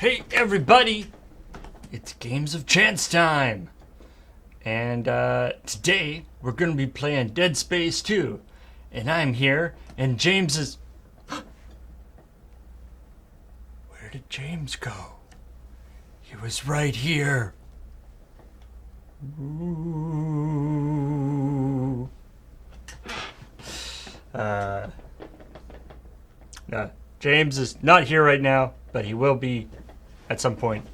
Hey everybody, it's Games of Chance time. And today we're going to be playing Dead Space 2. And I'm here, and James is... Where did James go? He was right here. Ooh. James is not here right now, but he will be at some point,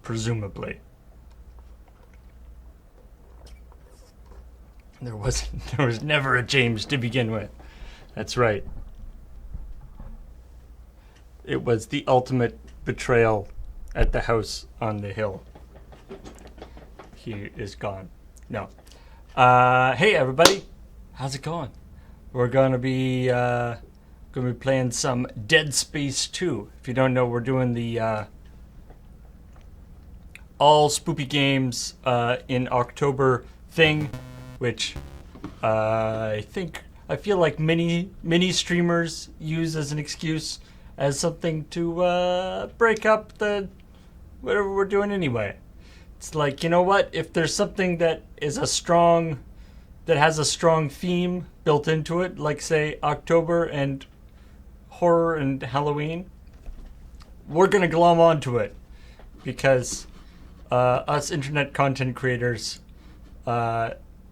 presumably. There was never a James to begin with. That's right. It was the ultimate betrayal at the house on the hill. He is gone. No. Hey everybody, how's it going? We're gonna be playing some Dead Space 2. If you don't know, we're doing the all spoopy games in October thing, which I feel like many streamers use as an excuse, as something to break up the whatever we're doing anyway. It's like, you know what? If there's something that has a strong theme built into it, like say October and horror and Halloween, we're gonna glom onto it because us internet content creators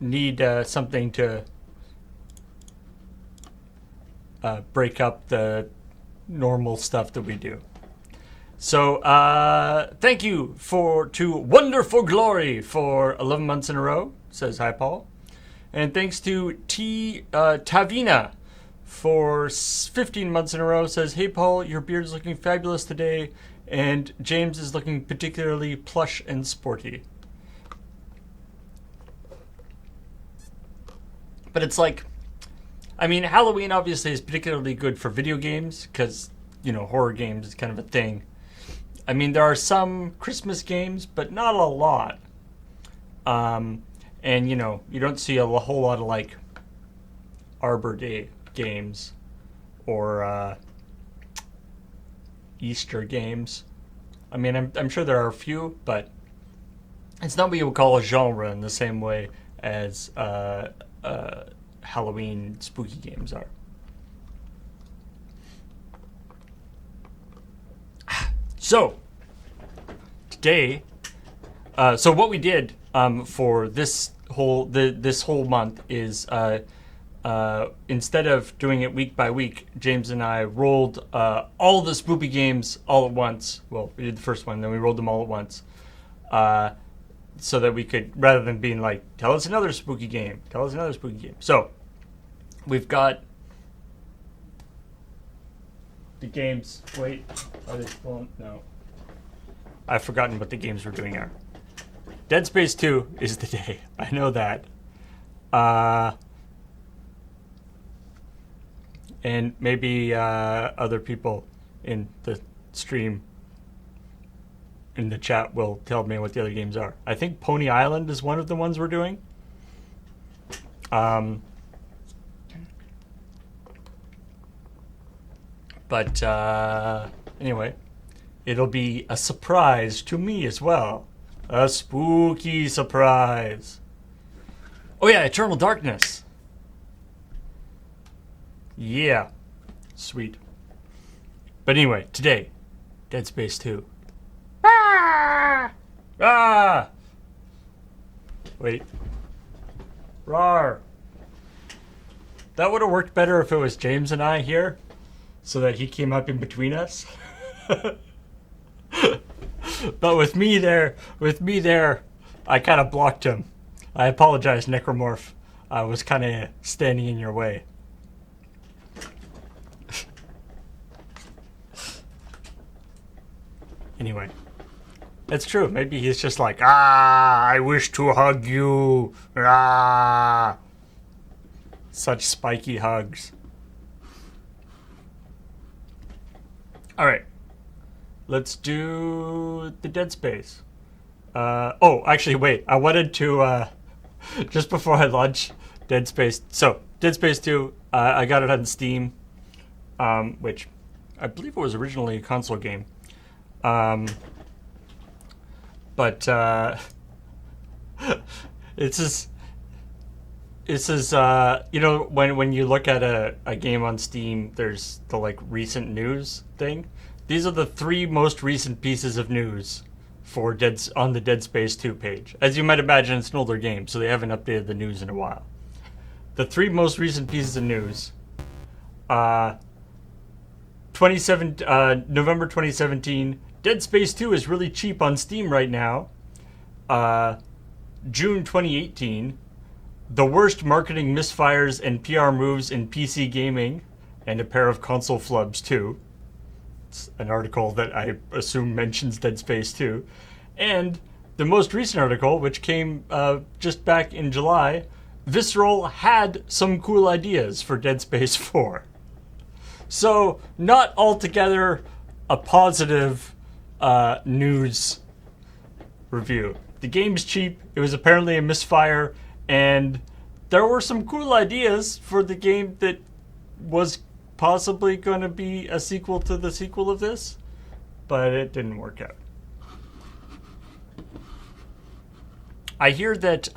need something to break up the normal stuff that we do. So thank you to Wonderful Glory for 11 months in a row, says hi Paul. And thanks to Tavina for 15 months in a row, says, hey Paul, your beard's looking fabulous today, and James is looking particularly plush and sporty. But it's like, I mean, Halloween obviously is particularly good for video games, because, you know, horror games is kind of a thing. I mean, there are some Christmas games, but not a lot. And, you know, you don't see a whole lot of, like, Arbor Day games or Easter games. I mean, I'm sure there are a few, but it's not what you would call a genre in the same way as Halloween spooky games are. So today, so what we did for this whole month is instead of doing it week by week, James and I rolled all the spoopy games all at once. Well, we did the first one, then we rolled them all at once, so that we could, rather than being like, tell us another spooky game. So we've got the games. Wait, are they still? No. I've forgotten what the games we're doing are. Dead Space 2 is the day. I know that. And maybe other people in the stream, in the chat, will tell me what the other games are. I think Pony Island is one of the ones we're doing. But anyway, it'll be a surprise to me as well. A spooky surprise. Oh yeah, Eternal Darkness. Yeah. Sweet. But anyway, today, Dead Space 2. Ah! Ah! Wait. Rawr. That would have worked better if it was James and I here, so that he came up in between us. But with me there, I kind of blocked him. I apologize, Necromorph. I was kind of standing in your way. Anyway, it's true. Maybe he's just like, I wish to hug you. Such spiky hugs. All right. Let's do the Dead Space. Oh, actually, wait. I wanted to, just before I launch Dead Space. So, Dead Space 2, I got it on Steam, which I believe it was originally a console game. But it's just you know, when you look at a game on Steam, there's the like recent news thing. These are the 3 most recent pieces of news for on the Dead Space 2 page. As you might imagine, it's an older game, so they haven't updated the news in a while. The 3 most recent pieces of news. November 2017, Dead Space 2 is really cheap on Steam right now. June 2018, the worst marketing misfires and PR moves in PC gaming, and a pair of console flubs too. It's an article that I assume mentions Dead Space 2. And the most recent article, which came just back in July, Visceral had some cool ideas for Dead Space 4. So, not altogether a positive news review. The game's cheap, it was apparently a misfire, and there were some cool ideas for the game that was possibly going to be a sequel to the sequel of this, but it didn't work out. I hear that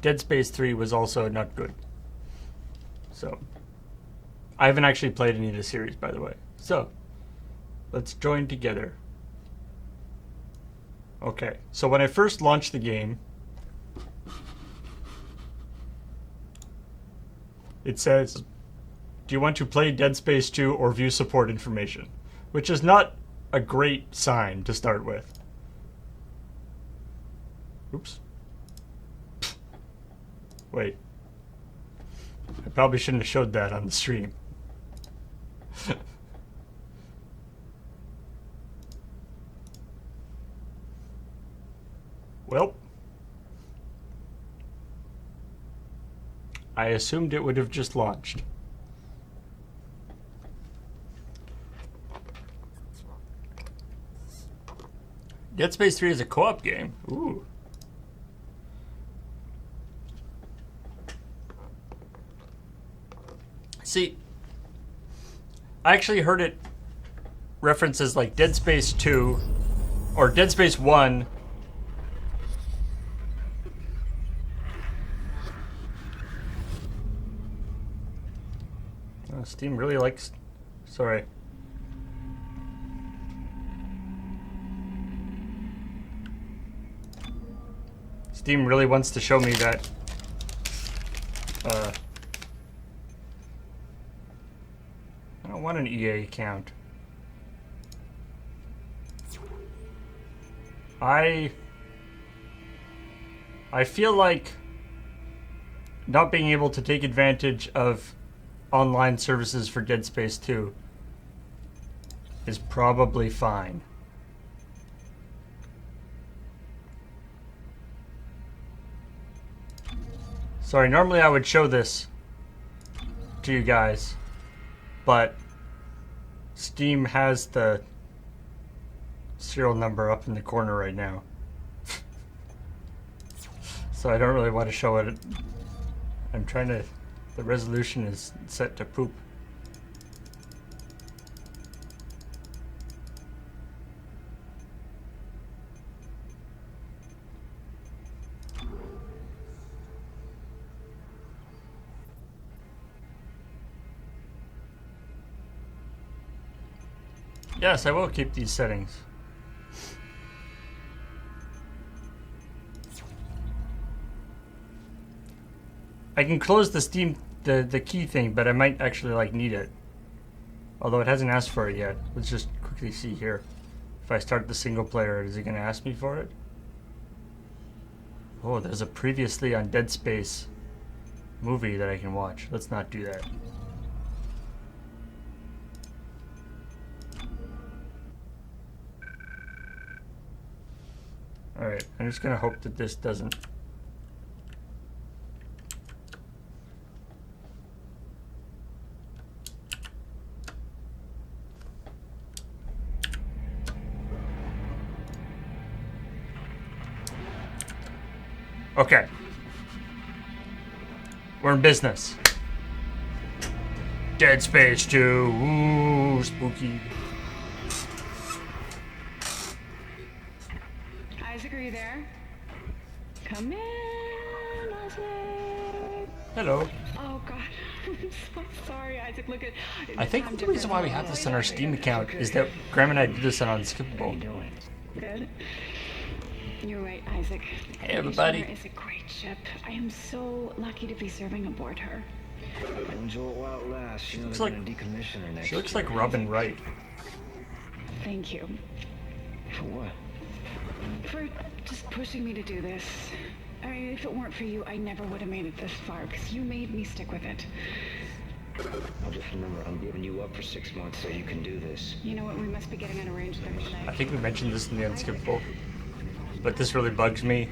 Dead Space 3 was also not good. So, I haven't actually played any of the series, by the way. So, let's join together. Okay, so when I first launched the game, it says, do you want to play Dead Space 2 or view support information? Which is not a great sign to start with. Oops. Wait. I probably shouldn't have showed that on the stream. Well, I assumed it would have just launched. Dead Space 3 is a co-op game. Ooh. See, I actually heard it references like Dead Space 2 or Dead Space 1. Oh, Steam really likes... Sorry. Steam really wants to show me that I don't want an EA account. I feel like not being able to take advantage of online services for Dead Space 2 is probably fine. Sorry, normally I would show this to you guys, but Steam has the serial number up in the corner right now. So I don't really want to show it. I'm trying to... The resolution is set to poop. Yes, I will keep these settings. I can close the Steam, the key thing, but I might actually like need it. Although it hasn't asked for it yet. Let's just quickly see here. If I start the single player, is it going to ask me for it? Oh, there's a previously on Dead Space movie that I can watch. Let's not do that. Alright, I'm just going to hope that this doesn't... Okay. We're in business. Dead Space 2. Ooh, spooky. Come in, Isaac. Hello. Oh God, I'm so sorry, Isaac. Look at. I think the reason why we have this on our Steam account is that Graham and I did this on Unskippable. Good. You're right, Isaac. Hey, everybody. It's a great ship. I am so lucky to be serving aboard her. Enjoy it while it lasts. You know Looks they're like- gonna decommission her next She looks year. like Robin Wright. Thank you For what? for just pushing me to do this. I mean, if it weren't for you, I never would have made it this far, because you made me stick with it. I'll just remember I'm giving you up for 6 months so you can do this. You know what? We must be getting an arranged third I leg. think we mentioned this in the Unskippable. But this really bugs me.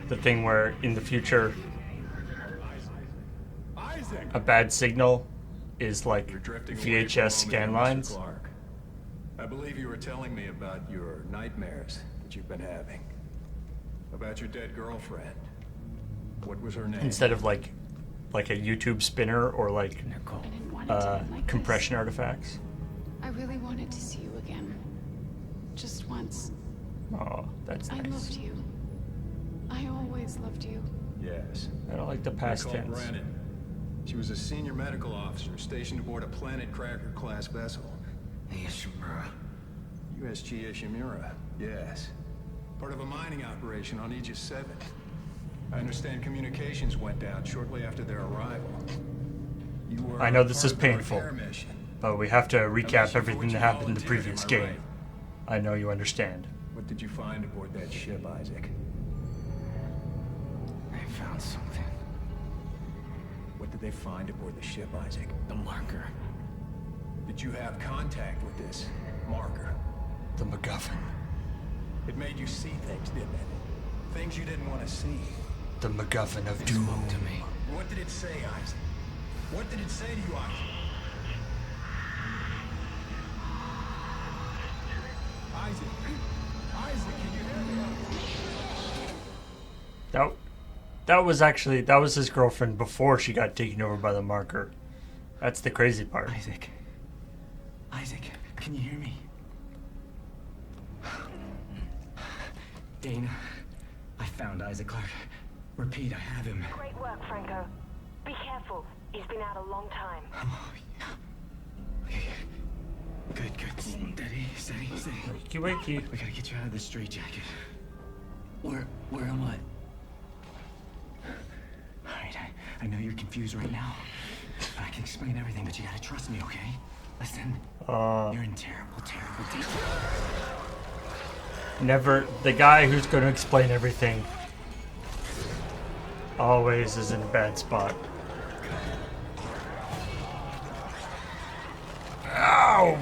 The thing where in the future Isaac! a bad signal is like You're drifting away VHS for a scan moment, Mr. lines. Clark. I believe you were telling me about your nightmares that you've been having. About your dead girlfriend. What was her name? Instead of like a YouTube spinner or like Nicole. I didn't want it to end like compression artifacts. this. I really wanted to see you again. Just once. Oh, that's I nice. loved you. I always loved you. Yes. I don't like the past Nicole tense. Brennan. She was a senior medical officer stationed aboard a Planet Cracker class vessel. Hey, Shimura. USG Ishimura, yes. Part of a mining operation on Aegis 7. I understand communications went down shortly after their arrival. You were I know this part is of the painful. repair mission. But we have to recap mission for everything which that you happened in the volunteered, previous am I game. right? I know you understand. What did you find aboard that ship, Isaac? I found something. What did they find aboard the ship, Isaac? The marker. Did you have contact with this marker? The MacGuffin. It made you see things, didn't it? Things you didn't want to see. The MacGuffin of It doom. spoke to me. What did it say, Isaac? What did it say to you, Isaac? Isaac? Isaac, can you hear me? That was his girlfriend before she got taken over by the marker. That's the crazy part. Isaac. Isaac, can you hear me? Dana, I found Isaac Clarke. Repeat, I have him. Great work, Franco. Be careful. He's been out a long time. Oh, yeah. Good, good. Steady, steady, steady. Wakey, wakey. We gotta get you out of this straitjacket. Where am I? Alright, I know you're confused right now. I can explain everything, but you gotta trust me, okay? Listen, you're in terrible, terrible danger. Never. The guy who's going to explain everything always is in a bad spot. Ow!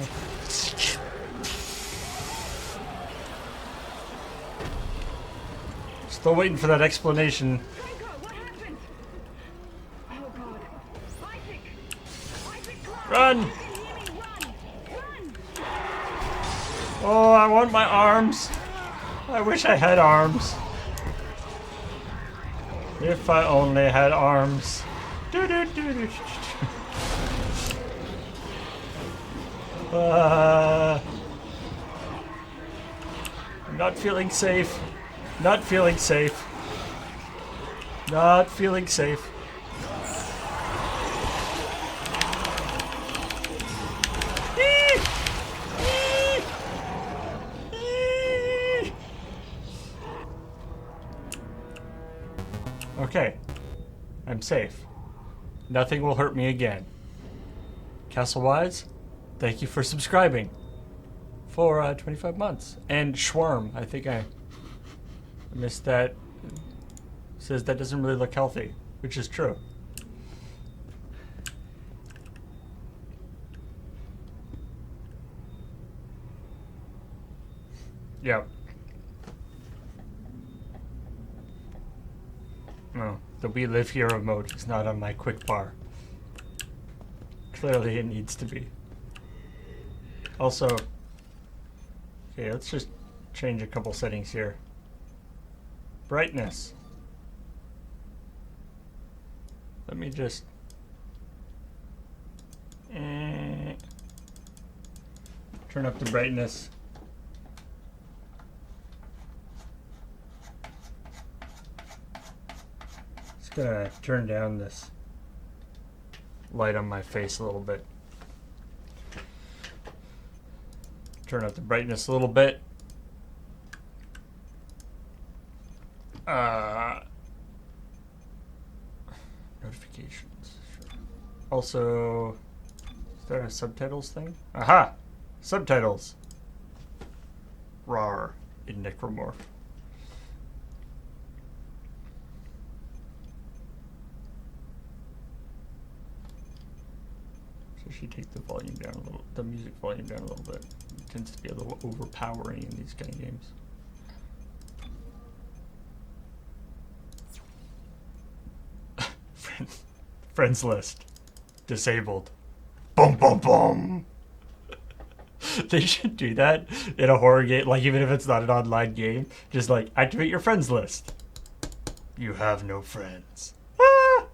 Still waiting for that explanation. Franco, what happened? Oh God. Isaac! Isaac, Clarke! Run! You can hear me. Run! Oh, I want my arms. I wish I had arms. If I only had arms. Do-do-do-do. I'm not feeling safe. Not feeling safe. Not feeling safe. Okay. I'm safe. Nothing will hurt me again. Castlewise, thank you for subscribing for 25 months. And Schwarm, I think I missed that. Says that doesn't really look healthy, which is true. Yep. No, the We Live Hero mode is not on my quick bar. Clearly it needs to be. Also, okay, let's just change a couple settings here. Brightness. Let me just... turn up the brightness. Just gonna turn down this light on my face a little bit. Turn up the brightness a little bit. Notifications. Sure. Also, is there a subtitles thing? Aha! Subtitles. Rawr in Necromorph. So she take the volume down a little, the music volume down a little bit. It tends to be a little overpowering in these kind of games. Friends list. Disabled. Boom, boom, boom. They should do that in a horror game, like even if it's not an online game. Just like, activate your friends list. You have no friends. Ah!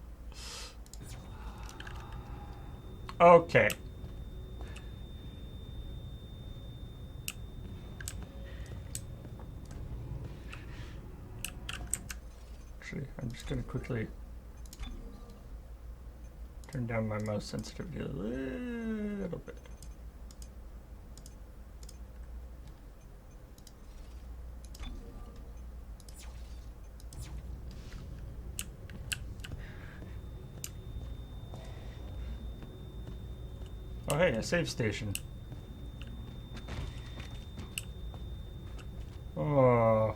Okay. Actually, I'm just gonna quickly turn down my mouse sensitivity a little bit. Oh hey, a save station. Oh.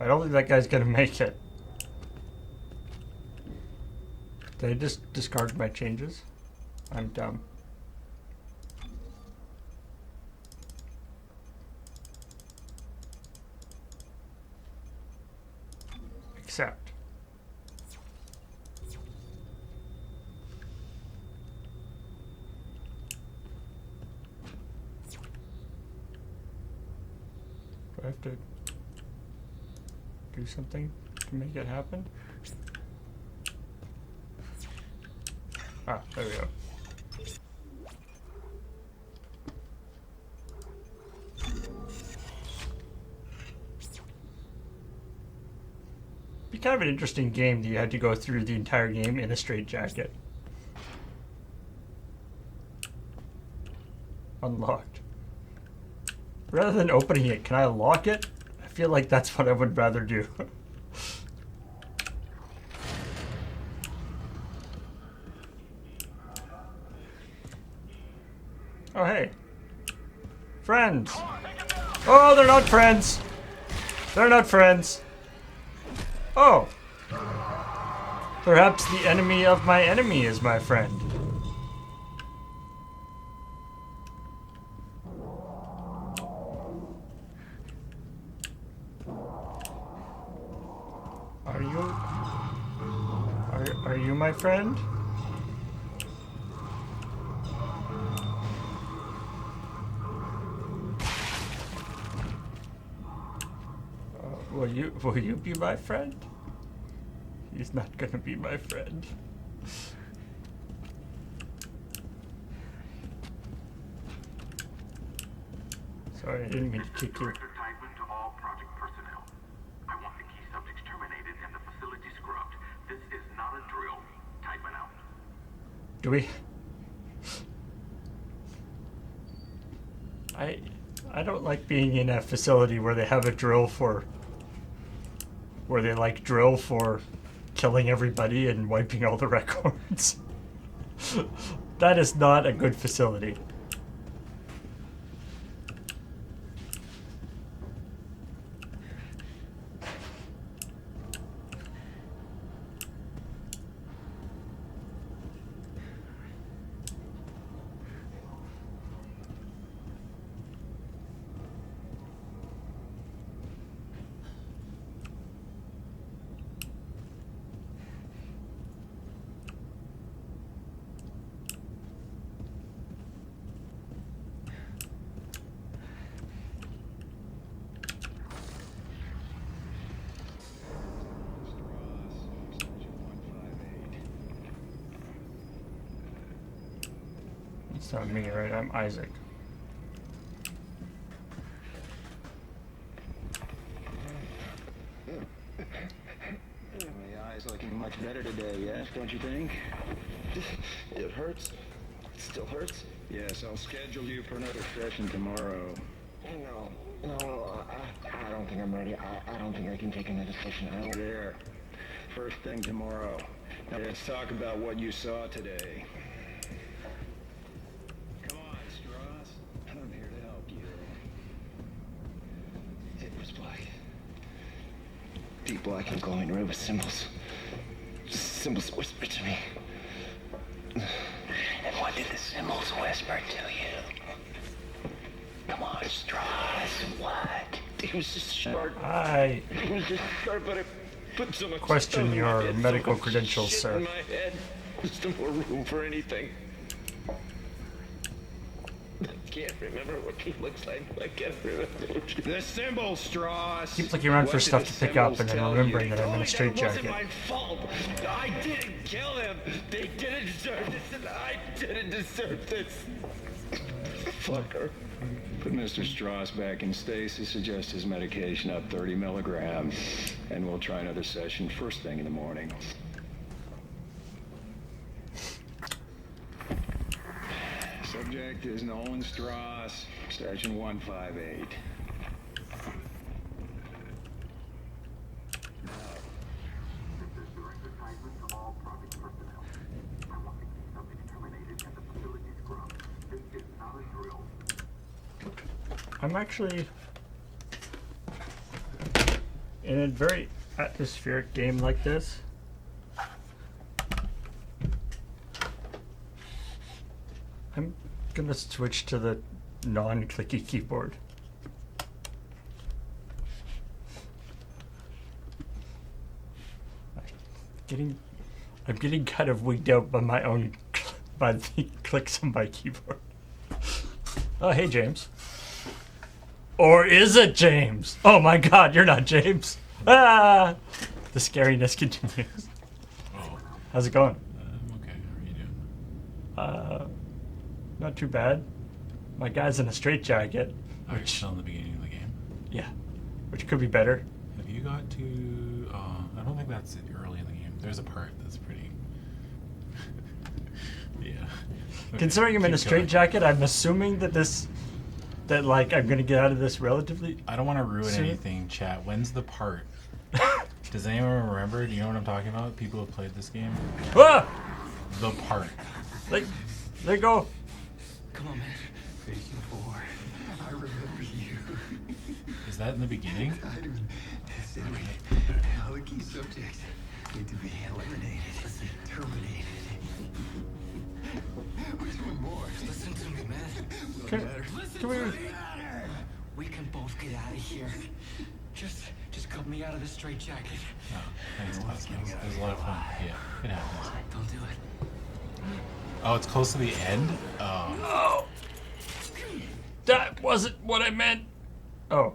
I don't think that guy's gonna make it. Did I just discard my changes? I'm dumb. Accept. Do I have to do something to make it happen? Ah, there we go. Be kind of an interesting game that you had to go through the entire game in a straitjacket. Unlocked. Rather than opening it, can I lock it? I feel like that's what I would rather do. Oh, hey. Friends. Oh, they're not friends. They're not friends. Oh. Perhaps the enemy of my enemy is my friend. Are you my friend? Will you be my friend? He's not gonna be my friend. Sorry, I didn't mean to kick you. Director Tiedemann to all project personnel. I want the key subjects terminated and the facility scrubbed. This is not a drill. Tiedemann out. Do we? I don't like being in a facility where they have a drill for, where they like drill for killing everybody and wiping all the records. That is not a good facility. It's not me, right? I'm Isaac. better today, yes? Don't you think? It hurts. It still hurts. Yes, I'll schedule you for another session tomorrow. No, I don't think I'm ready. I don't think I can take another session. I don't. There. First thing tomorrow. Now let's talk about what you saw today. Come on, Strauss. I'm here to help you. It was black. Deep black and glowing red with symbols. Symbols whispered to me. And what did the symbols whisper to you? Come on, Strauss. What? It was just sharp. I It was just sharp, but I put so much question stuff in my your head, so medical much credentials, shit sir. In my head. There's no more room for anything. I can't remember what he looks like. I can't remember. The symbol, Strauss. keep looking around What for did stuff the to pick up symbols and then tell remembering you? that I'm in a straitjacket. It wasn't my fault. I didn't kill him. They didn't deserve this, and I didn't deserve this. Fucker. Put Mr. Strauss back in stasis, suggest his medication up 30 milligrams, and we'll try another session first thing in the morning. Subject is Nolan Strauss, session 158. This is direct assignment to all Project personnel. I want the key subjects terminated and the facility scrubbed. This is not a drill. I'm actually in a very atmospheric game like this. I'm gonna switch to the non-clicky keyboard. I'm getting kind of wigged out by my own by the clicks on my keyboard. Oh, hey, James. Or is it James? Oh my God, you're not James. Ah! The scariness continues. Oh, How's it going? okay. How are you doing? Not too bad. My guy's in a straitjacket. Oh, you're still in the beginning of the game. Yeah, which could be better. Have you got to? I don't think that's early in the game. There's a part that's pretty. Yeah. Okay, Considering I'm in a keep going. straitjacket, I'm assuming that like I'm gonna get out of this relatively. I don't want to ruin soon. anything, chat. When's the part? Does anyone remember? Do you know what I'm talking about? People who have played this game. Ah! The part. Like, there you go. Come on, man. Patient 4. I remember you. Is that in the beginning? I do. Anyway, all the key subjects need to be eliminated. Terminated. Where's one more? Listen to me, man. Can we? We can both get out of here. Just cut me out of this straitjacket. Oh, thanks, Cosmos. It was a lot of fun. Yeah, it happens. Don't do it. Oh, it's close to the end? Oh. Oh, that wasn't what I meant. Oh.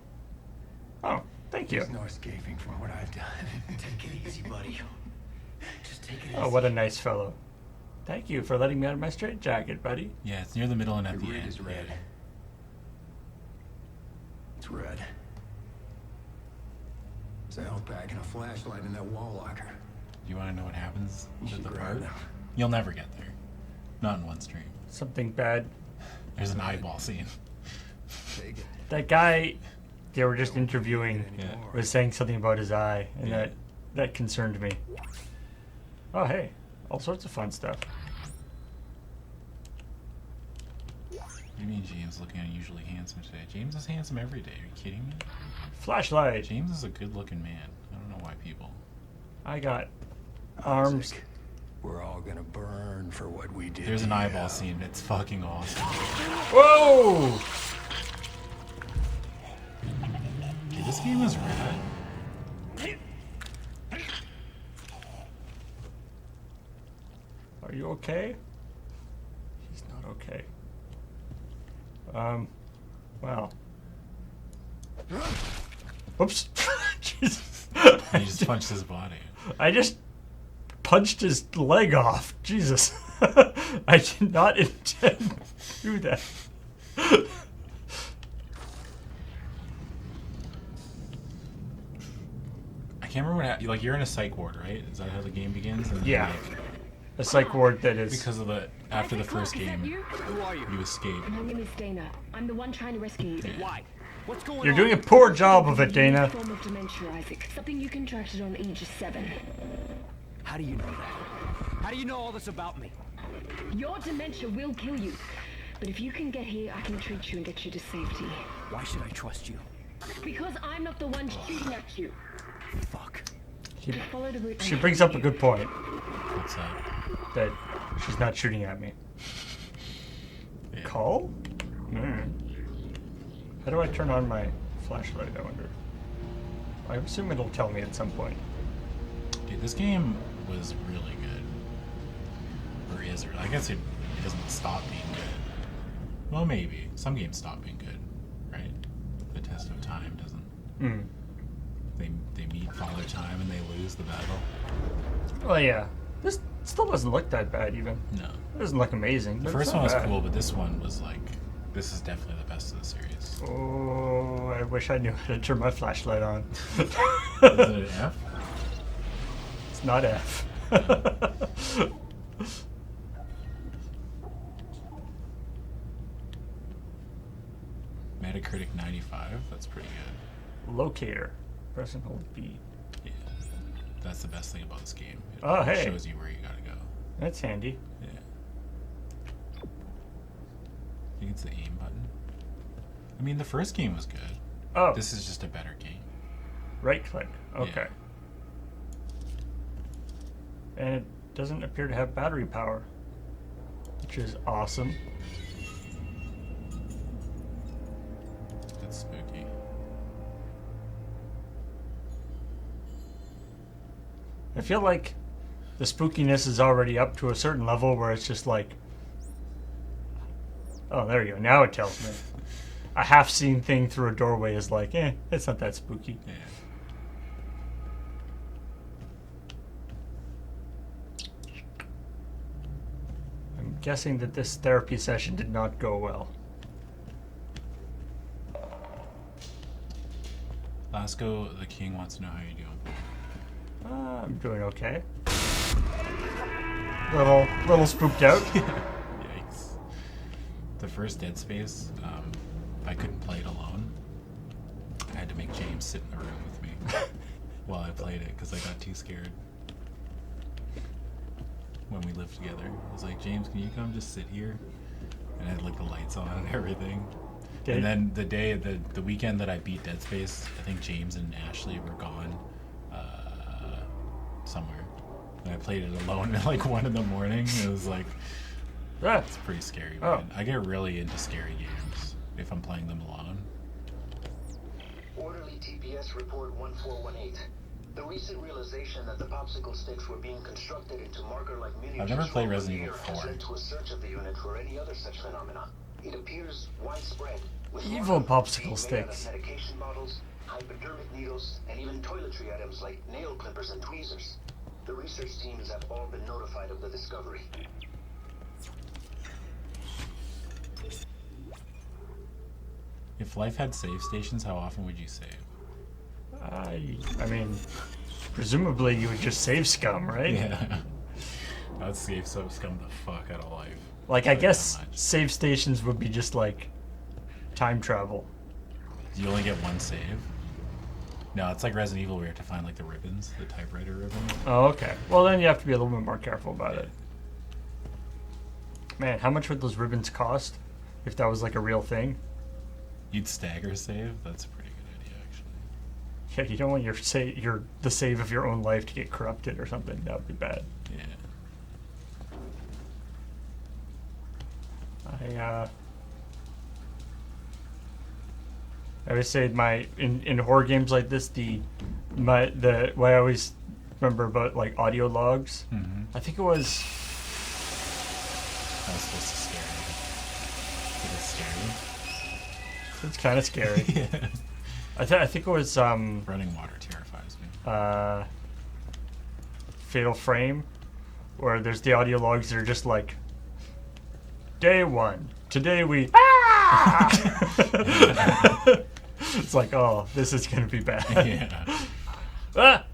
Oh, thank you. There's no escaping from what I've done. Take it easy, buddy. Just take it easy. Oh, what a nice fellow. Thank you for letting me out of my straitjacket, buddy. Yeah, it's near the middle and at The the rig end. is red. Yeah. It's red. It's a health pack and a flashlight in that wall locker. Do you want to know what happens You with should the grab part? them. You'll never get there. Not in one stream. Something bad. There's an eyeball scene. Take it. That guy they were just interviewing Yeah. was saying something about his eye, and Yeah. that concerned me. Oh, hey, all sorts of fun stuff. You mean James looking unusually handsome today? James is handsome every day. Are you kidding me? Flashlight. James is a good-looking man. I don't know why people. I got arms. Isaac, we're all gonna burn for what we did. There's an to you. eyeball scene. It's fucking awesome. Whoa! Dude, this game is rad. Are you okay? He's not okay. Wow. Oops. Jesus. He just punched his body. I just punched his leg off. Jesus. I did not intend to do that. I can't remember what happened. Like, you're in a psych ward, right? Is that how the game begins? And then, Yeah. like, A psych ward that is. because of after the first Is that game, you? Who are you? you escape. My name is Dana. I'm the one trying to rescue you. Why? What's going You're on? doing a poor job of it, Unique Dana. form of dementia, Isaac. Something you contracted on Aegis 7. How do you know that? How do you know all this about me? Your dementia will kill you. But if you can get here, I can treat you and get you to safety. Why should I trust you? Because I'm not the one shooting at you. Fuck. Just follow the route. She brings up a good point What's that? that she's not shooting at me. Yeah. Call? How do I turn on my flashlight, I wonder? I assume it'll tell me at some point. Dude, this game was really good. Or is it? I guess it doesn't stop being good. Well, maybe. Some games stop being good, right? The test of time doesn't. Hmm. They meet Father Time and they lose the battle. Well, yeah. This still doesn't look that bad, even. No. It doesn't look amazing. The but first it's one not was bad. cool, but this one was like, this is definitely the best of the series. Oh, I wish I knew how to turn my flashlight on. Is it an F? It's not F. Metacritic 95. That's pretty good. Locator. Press and hold B. Yeah. That's the best thing about this game. It Oh, hey. shows you where you gotta go. That's handy. Yeah. I think it's the aim button. I mean, the first game was good. Oh, This is just a better game. right click. Okay. And it doesn't appear to have battery power, which is awesome. That's spooky. I feel like the spookiness is already up to a certain level where it's just like, oh, there you go. Now it tells me. A half-seen thing through a doorway is like, it's not that spooky. Yeah. I'm guessing that this therapy session did not go well. Lasco, the king wants to know how you're doing. I'm doing okay. Little spooked out. Yikes. The first Dead Space, I couldn't play it alone. I had to make James sit in the room with me while I played it because I got too scared. When we lived together, I was like, James, can you come just sit here? And I had like the lights on and everything. And then the weekend that I beat Dead Space, I think James and Ashley were gone somewhere. And I played it alone at like 1 a.m. It was like, it's pretty scary, Oh. man. I get really into scary games if I'm playing them alone. Orderly TPS report 1418. The recent realization that the popsicle sticks were being constructed into marker-like miniatures I've never played from Resident here Evil has 4. led to a search of the unit for any other such phenomena. It appears widespread. With Evil markers popsicle being made out of sticks. medication bottles, hypodermic needles, and even toiletry items like nail clippers and tweezers. The research teams have all been notified of the discovery. If life had save stations, how often would you save? I mean, presumably you would just save scum, right? Yeah. I'd save so scum the fuck out of life. Like, I Really guess not much. save stations would be just like time travel. Do you only get one save? No, it's like Resident Evil where you have to find like the ribbons, the typewriter ribbons. Oh, okay. Well, then you have to be a little bit more careful about it. Man, how much would those ribbons cost if that was like a real thing? You'd stagger save? That's a pretty good idea, actually. Yeah, you don't want the save of your own life to get corrupted or something. That would be bad. Yeah. I always say in horror games like this, what I always remember about like audio logs. Mm-hmm. I think it was That was supposed to scare you. It is scary. it's kind of scary. Yeah. I think it was Running water terrifies me. Fatal Frame, where there's the audio logs that are just like, day 1, today we. It's like, oh, this is gonna be bad. Yeah. Ah!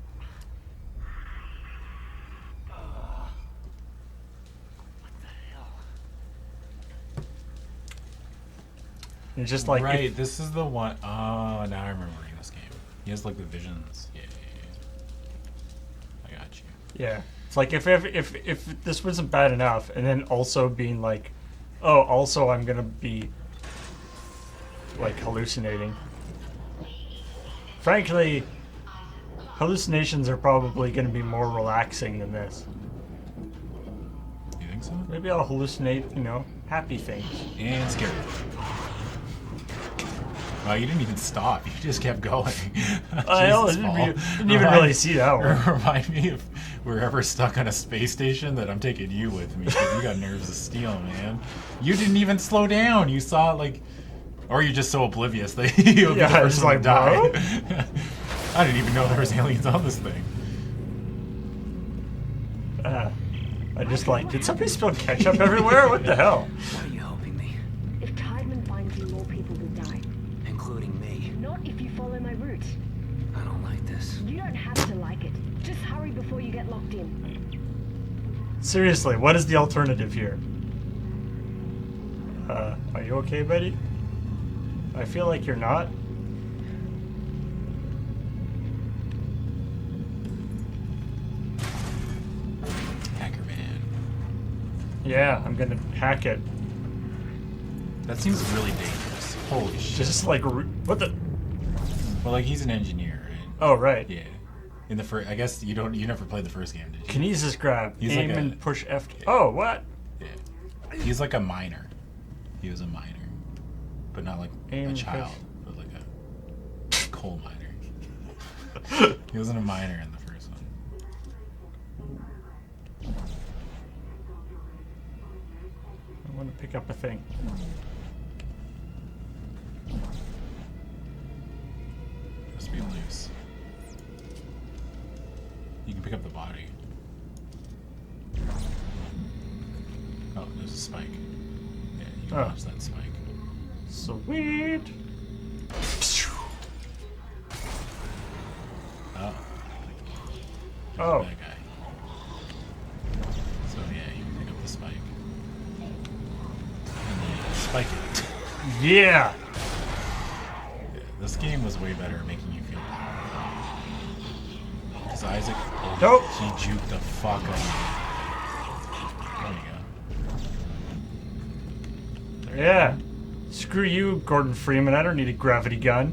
And it's just like right, if- this is the one. Oh, now I'm remembering this game. He has like the visions. Yeah. I got you. yeah. It's like if this wasn't bad enough, and then also being like, oh, also I'm gonna be like hallucinating. Frankly, hallucinations are probably gonna be more relaxing than this. You think so? Maybe I'll hallucinate, happy things. And scary. Wow, you didn't even stop. You just kept going. I know, Jesus, Paul. didn't even really see that one. Remind me if we're ever stuck on a space station that I'm taking you with me. 'Cause you got nerves of steel, man. You didn't even slow down. You saw like, or you're just so oblivious that you'll be the Yeah, first it's one like, to die. I didn't even know there was aliens on this thing. I just like, did somebody spill ketchup everywhere? What the hell? What are you hoping me? If Tideman finds you, more people will die. Including me. Not if you follow my route. I don't like this. You don't have to like it. Just hurry before you get locked in. Seriously, what is the alternative here? Are you okay, Betty? I feel like you're not. Hacker man. Yeah, I'm gonna hack it. That seems really dangerous. Holy shit. Just like, what the? Well, like he's an engineer, right? Oh, right. Yeah. In the first, I guess you never played the first game, did you? Kinesis grab. He's Aim like a- and push F. Oh, what? Yeah. He's like a miner. He was a miner. But not like Aim a and child, push. but like a coal miner. He wasn't a miner in the first one. I want to pick up a thing. Must be loose. You can pick up the body. Oh, there's a spike. Yeah, you can Oh. launch that spike. Sweet. Oh, Oh, that guy. So yeah, you can pick up the spike. And then spike it. yeah. Yeah, this game was way better at making you feel powerful. Because Isaac, Nope. he juked the fuck out of you. There you go. Yeah. Screw you, Gordon Freeman. I don't need a gravity gun.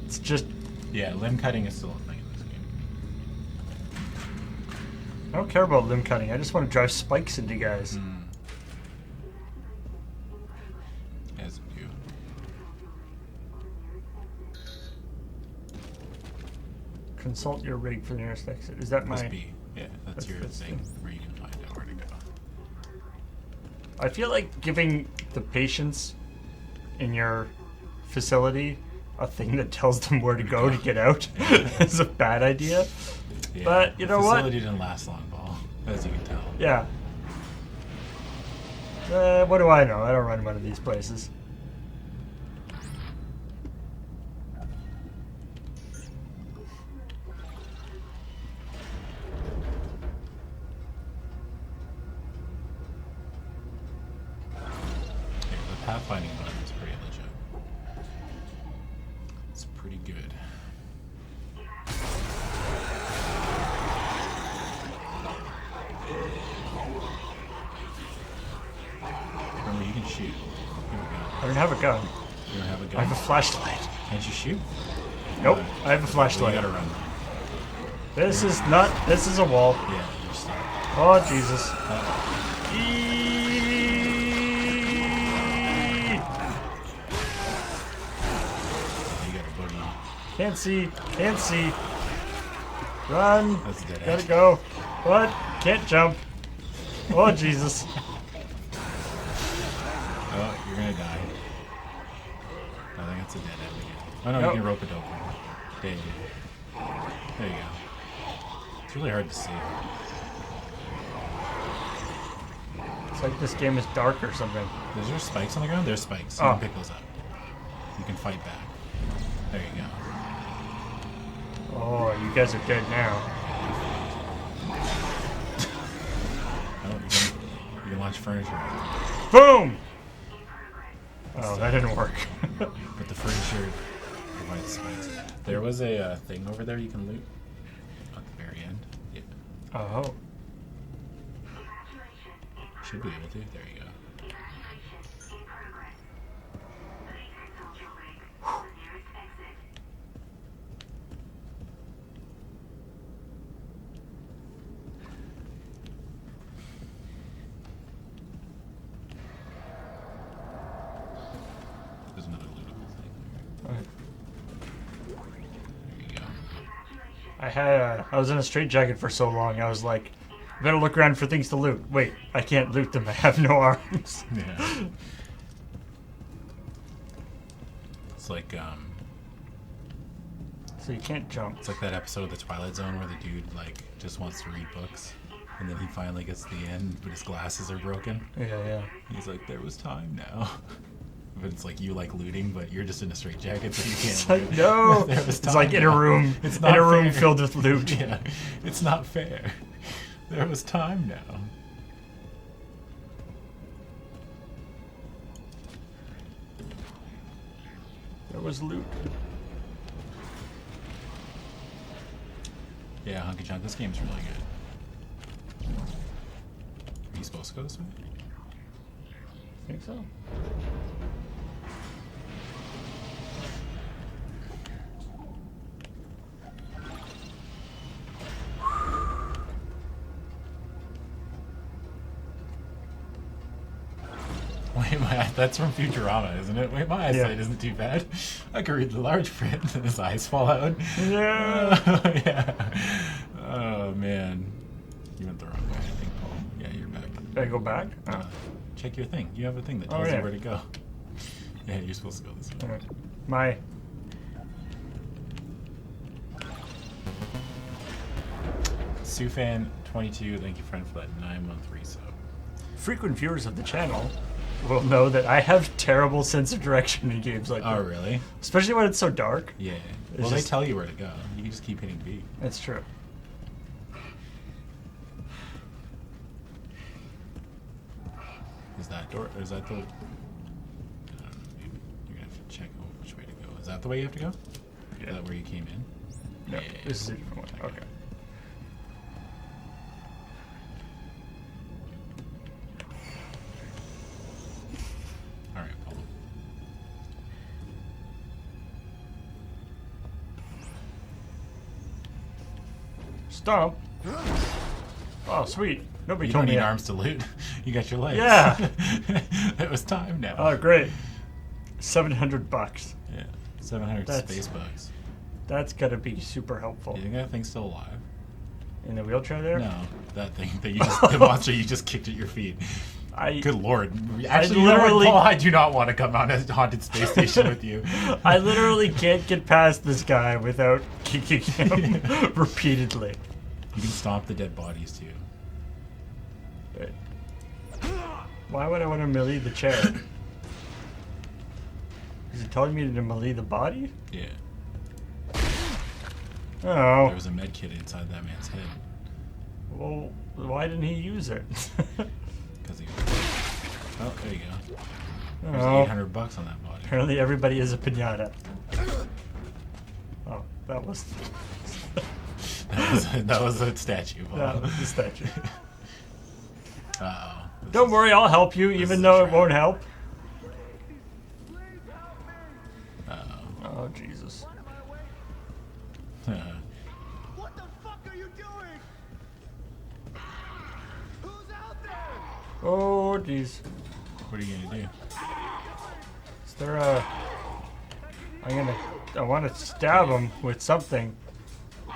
It's just, Yeah, limb cutting is still a thing in this game. I don't care about limb cutting. I just want to drive spikes into guys. As you. Consult your rig for the nearest exit. Is that my... Must be. Yeah, that's your that's thing the- where you can find out where to go. I feel like giving the patients in your facility a thing that tells them where to go to get out is a bad idea. Yeah, But you the know what? facility didn't last long, Paul, as you can tell. Yeah. What do I know? I don't run one of these places. Yeah, the pathfinding button is pretty legit. It's pretty good. Remember, you can shoot. Here we go. I don't have a gun. You don't have a gun? I have a flashlight. Can't you shoot? Nope, I have a Well, flashlight. you gotta run. This is a wall. Yeah, you're stuck. Oh, Jesus. Oh, you got a boogie. Can't see. Can't see. Run. That's a dead Gotta end. go. What? Can't jump. Oh, Jesus. Oh, you're gonna die. I think that's a dead end again. Oh no, Nope. you can rope it open. There you go. It's really hard to see. It's like this game is dark or something. Is there spikes on the ground? There's spikes. You Oh. can pick those up. You can fight back. There you go. Oh, you guys are dead now. Oh, you can launch furniture. Boom! Oh, that didn't work. But the furniture provides space. There was a thing over there you can loot at the very end. Yeah. Oh. Should be able to. There you go. There's another lootable thing. Okay. There you go. I was in a straitjacket for so long. I was like, I better look around for things to loot. Wait, I can't loot them. I have no arms. Yeah. It's like So you can't jump. it's like that episode of The Twilight Zone where the dude like just wants to read books, and then he finally gets to the end, but his glasses are broken. Yeah. He's like, "There was time now." But it's like you like looting, but you're just in a straitjacket, so you can't. It's like, loot. no. There was It's like time in a now. room. It's In not a room fair. filled with loot. Yeah, it's not fair. There was time now. There was loot. Yeah, Hunky Chunk, this game's really good. Are you supposed to go this way? I think so. Wait, that's from Futurama, isn't it? Wait, my eyesight isn't too bad. I can read the large print and his eyes fall out. Yeah. Yeah. Oh, man. You went the wrong way, I think, Paul. Yeah, you're back. Did I go back? Oh. Check your thing. You have a thing that Oh, tells yeah. you where to go. Yeah, you're supposed to go this way. Alright. My. Sufan22, thank you, friend, for that 9-month resub. Frequent viewers of the channel will know that I have terrible sense of direction in games like Oh, that. really? Especially when it's so dark. Yeah. It's Well, just- they tell you where to go. You can just keep hitting B. That's true. Is that door? Or is that the? I don't know, dude. You're gonna have to check which way to go. Is that the way you have to go? Yeah. Is that where you came in? No, Yeah. this is a different one. Okay. All right, Paul. Stomp. Oh, sweet. Nobody You told don't me need that. arms to loot. You got your legs. Yeah. It was time now. Oh, great. $700. Yeah. 700 That's- space bucks. That's gotta be super helpful. Do you think that thing's still alive? In the wheelchair there? No, that thing that you just, the monster you just kicked at your feet. Good lord! Actually, you know what, literally- Paul, I do not want to come on a haunted space station with you. I literally can't get past this guy without kicking him repeatedly. You can stomp the dead bodies too. Wait. Why would I want to melee the chair? Is it telling me to melee the body? Yeah. Oh. There was a med kit inside that man's head. Well, why didn't he use it? Because he. Oh, there you go. There's Oh. 800 bucks on that body. Apparently everybody is a pinata. Oh, that was... That was a statue. Paul. that was the statue. Uh-oh. Don't worry, I'll help you, even though it won't help. Uh-oh. Oh, Jesus. What the fuck are you doing? Who's out there? Oh, jeez. What are you gonna do? Is there a... I want to stab him with something,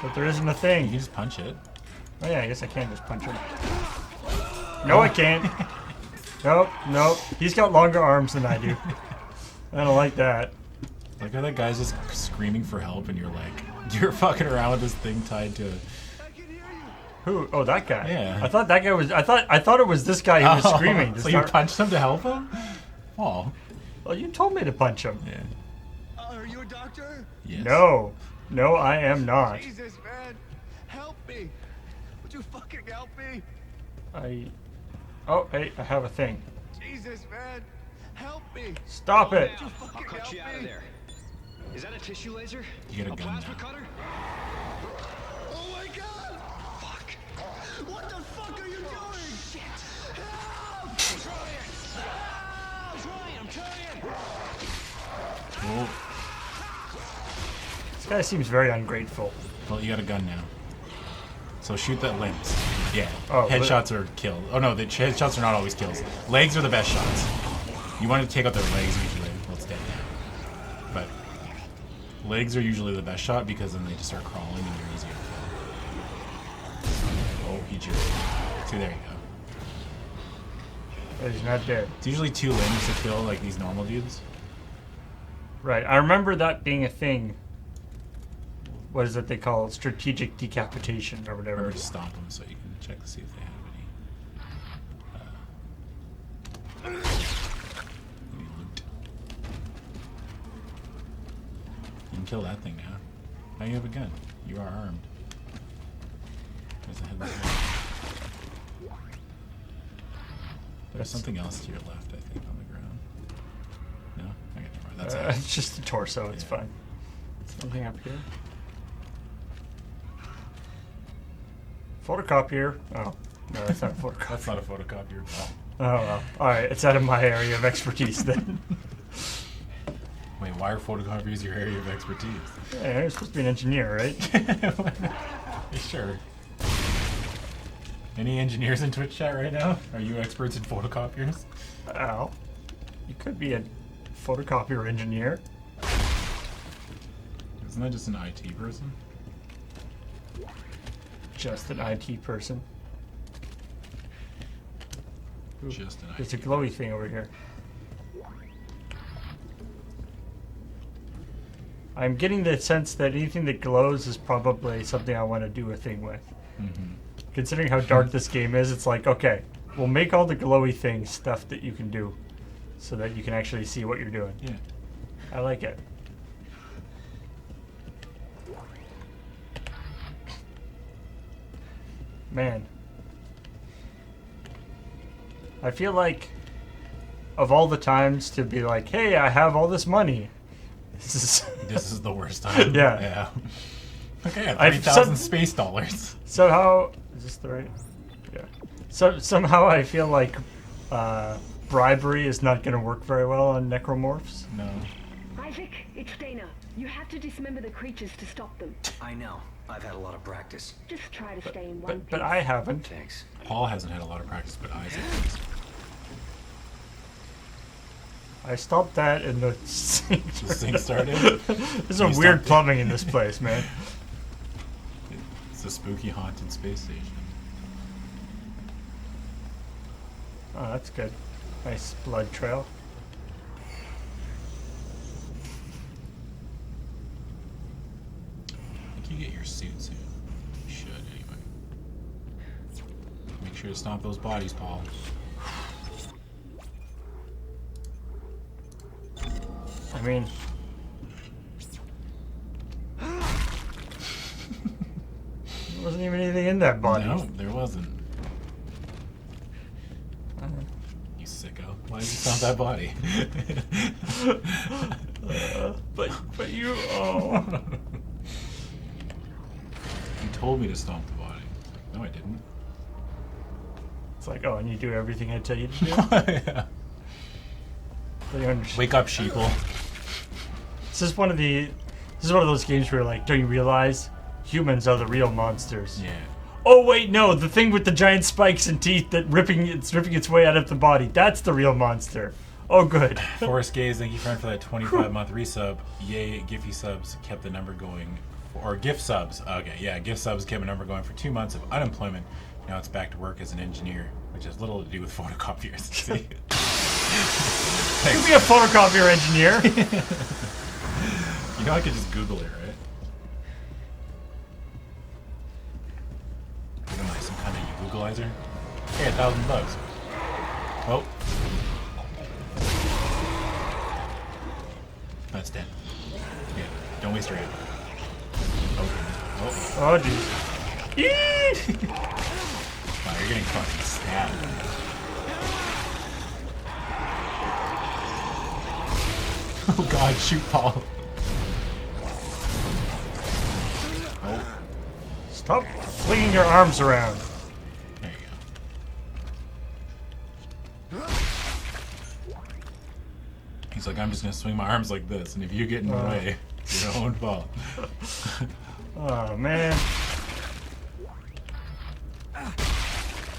but there isn't a You thing. can just punch it. Oh yeah, I guess I can just punch him. No, I can't. Nope, nope. He's got longer arms than I do. I don't like that. Like how that guy's just screaming for help, and you're fucking around with this thing tied to. Who? Oh, that guy. Yeah. I thought that guy was. I thought it was this guy who was screaming. to So start- you punched him to help him? Oh. Well, you told me to punch him. Yeah. Are you a doctor? Yes. No, no, I am not. Jesus, man. Help me. Would you fucking help me? Oh, hey, I have a thing. Jesus, man. Help me! Stop it. I'll cut you out of there. Is that a tissue laser? You get a gun plasma now. cutter? Oh my god! Fuck. What the fuck are you doing? Shit! Help! I'm trying! Help! I'm trying! Well, This guy seems very ungrateful. well, you got a gun now. So shoot that limbs. Yeah. Oh, Headshots are kills. Oh no, the headshots are not always kills. Legs are the best shots. You want to take out their legs usually. Well, it's dead now. But legs are usually the best shot because then they just start crawling and you're easier to kill. Oh, he jumped. See, there you go. He's not dead. It's usually 2 limbs to kill like these normal dudes. Right. I remember that being a thing. What is it they call it? Strategic decapitation or whatever. Remember to stomp them so you can check to see if they have any loot. You can kill that thing now. Now you have a gun. You are armed. There's a headless gun. There's something else to your left, I think, on the ground. No? Okay, never mind. That's it. It's just the torso. It's fine. Something up here. Photocopier. Oh, no, that's not a photocopier. That's not a photocopier. Oh. Oh, well. All right. It's out of my area of expertise then. Wait, why are photocopiers your area of expertise? Yeah, you're supposed to be an engineer, right? Sure. Any engineers in Twitch chat right now? Are you experts in photocopiers? Oh. You could be a photocopier engineer. Isn't that just an IT person? Just an IT person. Ooh, Just an there's a IT. glowy thing over here. I'm getting the sense that anything that glows is probably something I want to do a thing with. Mm-hmm. Considering how dark this game is, it's like, okay, we'll make all the glowy things stuff that you can do so that you can actually see what you're doing. Yeah. I like it. Man. I feel like of all the times to be like, hey, I have all this money. This is This is the worst time. Yeah. Yeah. Okay, I've 3,000 some- space dollars. somehow is this the right? Yeah. So somehow I feel like bribery is not going to work very well on necromorphs. No. Isaac, it's Dana. You have to dismember the creatures to stop them. I know. I've had a lot of practice. Just try to stay in one But piece. I haven't. Thanks. Paul hasn't had a lot of practice, but Isaac has. I stopped that and the sink. The sink started? There's some You weird stopped it? plumbing in this place, man. It's a spooky haunted space station. Oh, that's good. Nice blood trail. I think you get your suit soon. You should, anyway. Make sure to stomp those bodies, Paul. I mean, there wasn't even anything in that body. No, there wasn't. You sicko. Why did you stomp that body? But you, oh. You told me to stomp the body. No, I didn't. It's like, oh, and you do everything I tell you to do? Yeah. But you understand. Wake up, sheeple. This is one of those games where, like, don't you realize humans are the real monsters? Yeah. Oh wait, no, the thing with the giant spikes and teeth that ripping its way out of the body. That's the real monster. Oh, good. Forrest Gaze, thank you, friend, for that 25-month resub. Yay, Giphy subs kept the number going. Or gift subs. Okay, yeah, gift subs kept a number going for 2 months of unemployment. Now it's back to work as an engineer, which has little to do with photocopiers. See? You be a photocopier engineer. You know, I could just Google it, right? What am I, some kind of Googleizer? Hey, $1,000. Oh. That's dead. Yeah, don't waste your ammo. Okay. Oh. Oh, jeez. Eee! Wow, you're getting fucking stabbed. Oh god, shoot Paul. Stop flinging your arms around. There you go. He's like, I'm just gonna swing my arms like this, and if you get in the way, it's your own fault. Oh man.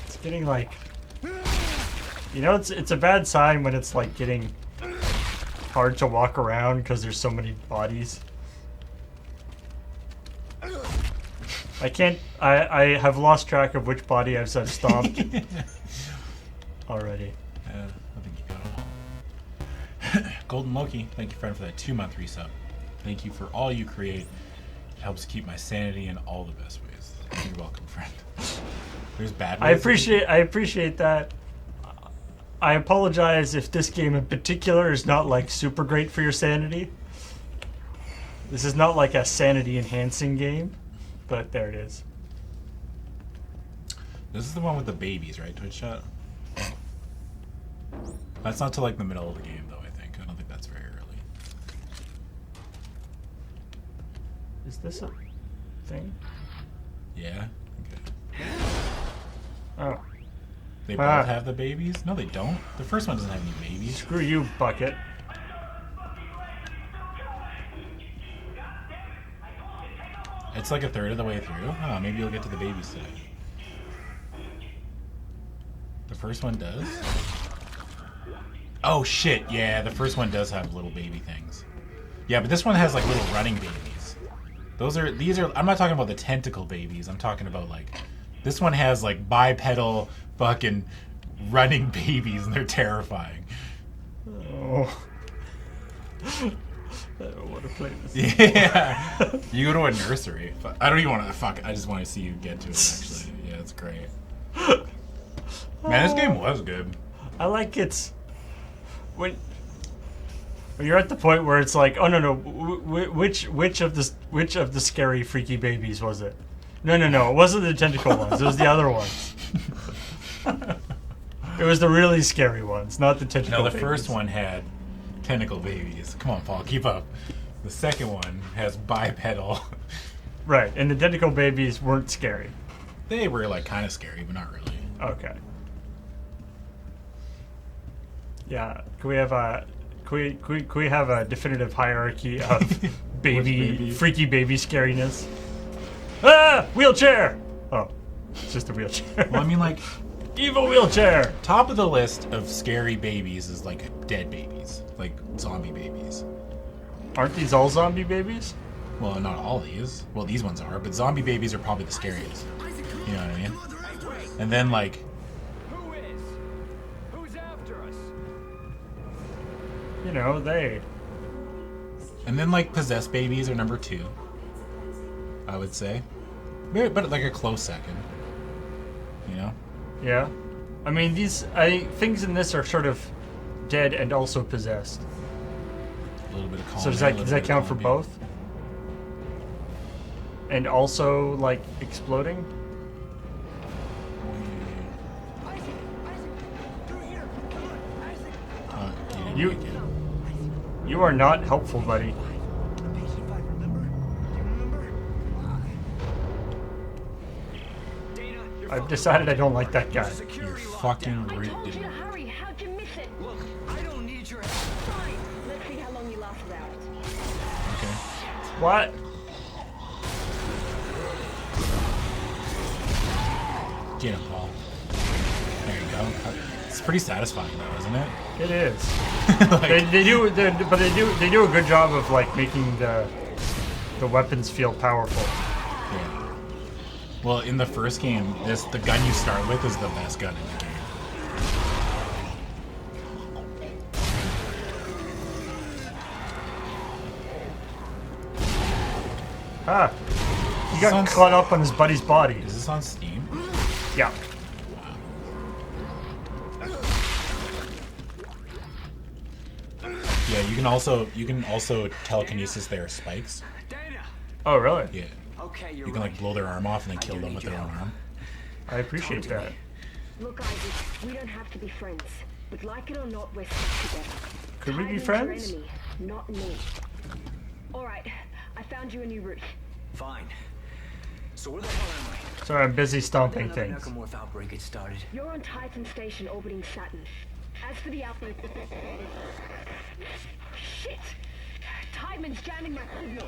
It's getting like, you know, it's a bad sign when it's like getting hard to walk around because there's so many bodies. I have lost track of which body I've stomped already. I think you got it all. Golden Loki, thank you, friend, for that 2-month resub. Thank you for all you create. It helps keep my sanity in all the best ways. You're welcome, friend. There's bad ways. I appreciate that. I apologize if this game in particular is not like super great for your sanity. This is not like a sanity enhancing game, but there it is. This is the one with the babies, right, Twitch chat? That's not till like the middle of the game, though, I think. I don't think that's very early. Is this a thing? Yeah? Okay. Oh. They both have the babies? No, they don't. The first one doesn't have any babies. Screw you, Bucket. It's like a third of the way through. Oh, maybe you'll get to the babies today. The first one does? Oh shit, yeah, the first one does have little baby things. Yeah, but this one has like little running babies. These are, I'm not talking about the tentacle babies, I'm talking about like, this one has like bipedal fucking running babies and they're terrifying. Oh. I don't want to play this. Yeah. You go to a nursery. I don't even want to, fuck, I just want to see you get to it actually. Yeah, it's great. Man, this game was good. I like it's when you're at the point where it's like, oh no, which of the scary freaky babies was it? No, it wasn't the tentacle ones. It was the other ones. It was the really scary ones, not the tentacle. No, the babies. first one had tentacle babies. Come on, Paul, keep up. The second one has bipedal. Right, and the tentacle babies weren't scary. They were like kind of scary, but not really. Okay. Yeah, can we have a definitive hierarchy of baby freaky baby scariness? Ah, wheelchair. Oh, it's just a wheelchair. Well, I mean, like, evil wheelchair. Top of the list of scary babies is like dead babies, like zombie babies. Aren't these all zombie babies? Well, not all these. Well, these ones are, but zombie babies are probably the scariest. You know what I mean? And then like, Who is? Who's after us? You know, they. and then like possessed babies are number 2. I would say, but like a close second. You know? Yeah. I mean, things in this are sort of dead and also possessed. A little bit of column. So does that count for both? And also like exploding? You are not helpful, buddy. I've decided I don't like that guy. You're fucking I rude, told you dude. to hurry. How'd you miss it? Look, I don't need your help. Fine. Let's see how long you last without it. Okay. What? Get him, Paul. There you go. It's pretty satisfying, though, isn't it? It is. Like, They do a good job of like making the weapons feel powerful. yeah. Well, in the first game, the gun you start with is the best gun in the game. Ah, he got Sounds- caught up on his buddy's body. Is this on Steam? Yeah. Yeah, you can also telekinesis their spikes. Dana. Oh, really? Yeah. Okay, you're You can like blow their arm off and then kill them with their own arm. I appreciate that. Look, Isaac, we don't have to be friends. But like it or not, we're stuck together. Could we be Tiedeman's friends? your enemy, not me. Alright, I found you a new route. Fine. So where the hell am I? Sorry, I'm busy stomping Another things. Necromorph outbreak had started. You're on Titan Station orbiting Saturn. As for the outbreak... Shit! Tiedeman's jamming my signal.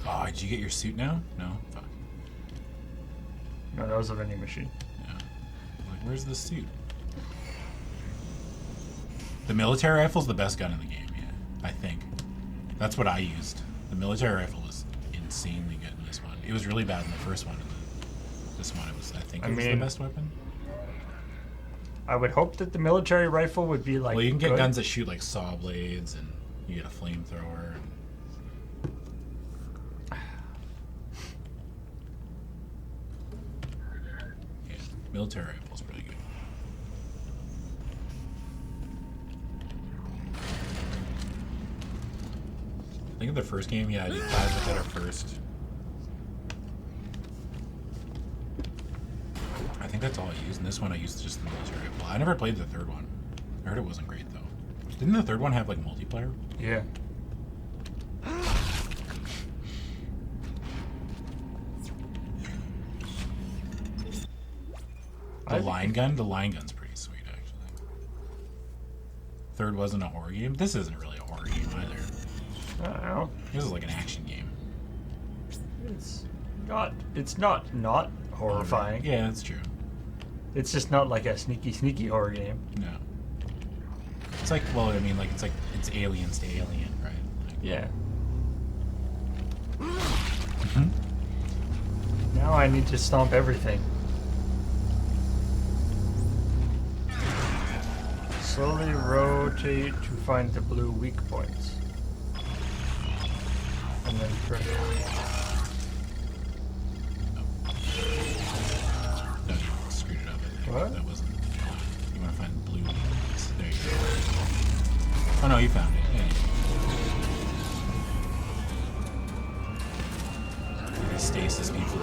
Oh, did you get your suit now? No? Fuck. No, that was a vending machine. Yeah. Like, where's the suit? The military rifle's the best gun in the game, yeah. I think. That's what I used. The military rifle was insanely good in this one. It was really bad in the first one. This one, it was, I think, it was the best weapon. I would hope that the military rifle would be like. Well, you can get good. guns that shoot like saw blades, and you get a flamethrower. Yeah, military rifle's pretty good. I think in the first game, yeah, you plasma cutter first. I think that's all I used. In this one, I used just the military rifle. I never played the third one. I heard it wasn't great though. Didn't the third one have like multiplayer? Yeah. The line gun's pretty sweet actually. Third wasn't a horror game. This isn't really a horror game either. I don't know. This is like an action game. It's not horrifying. Yeah, that's true. It's just not like a sneaky horror game. No. It's like, well, I mean, like it's aliens to alien, right? Like, Yeah. Now I need to stomp everything. Slowly rotate to find the blue weak points. And then press. No, you screwed it up. I think. What? That wasn't. You want to find blue ones. There you go. Oh no, you found it. Yeah. Stasis people.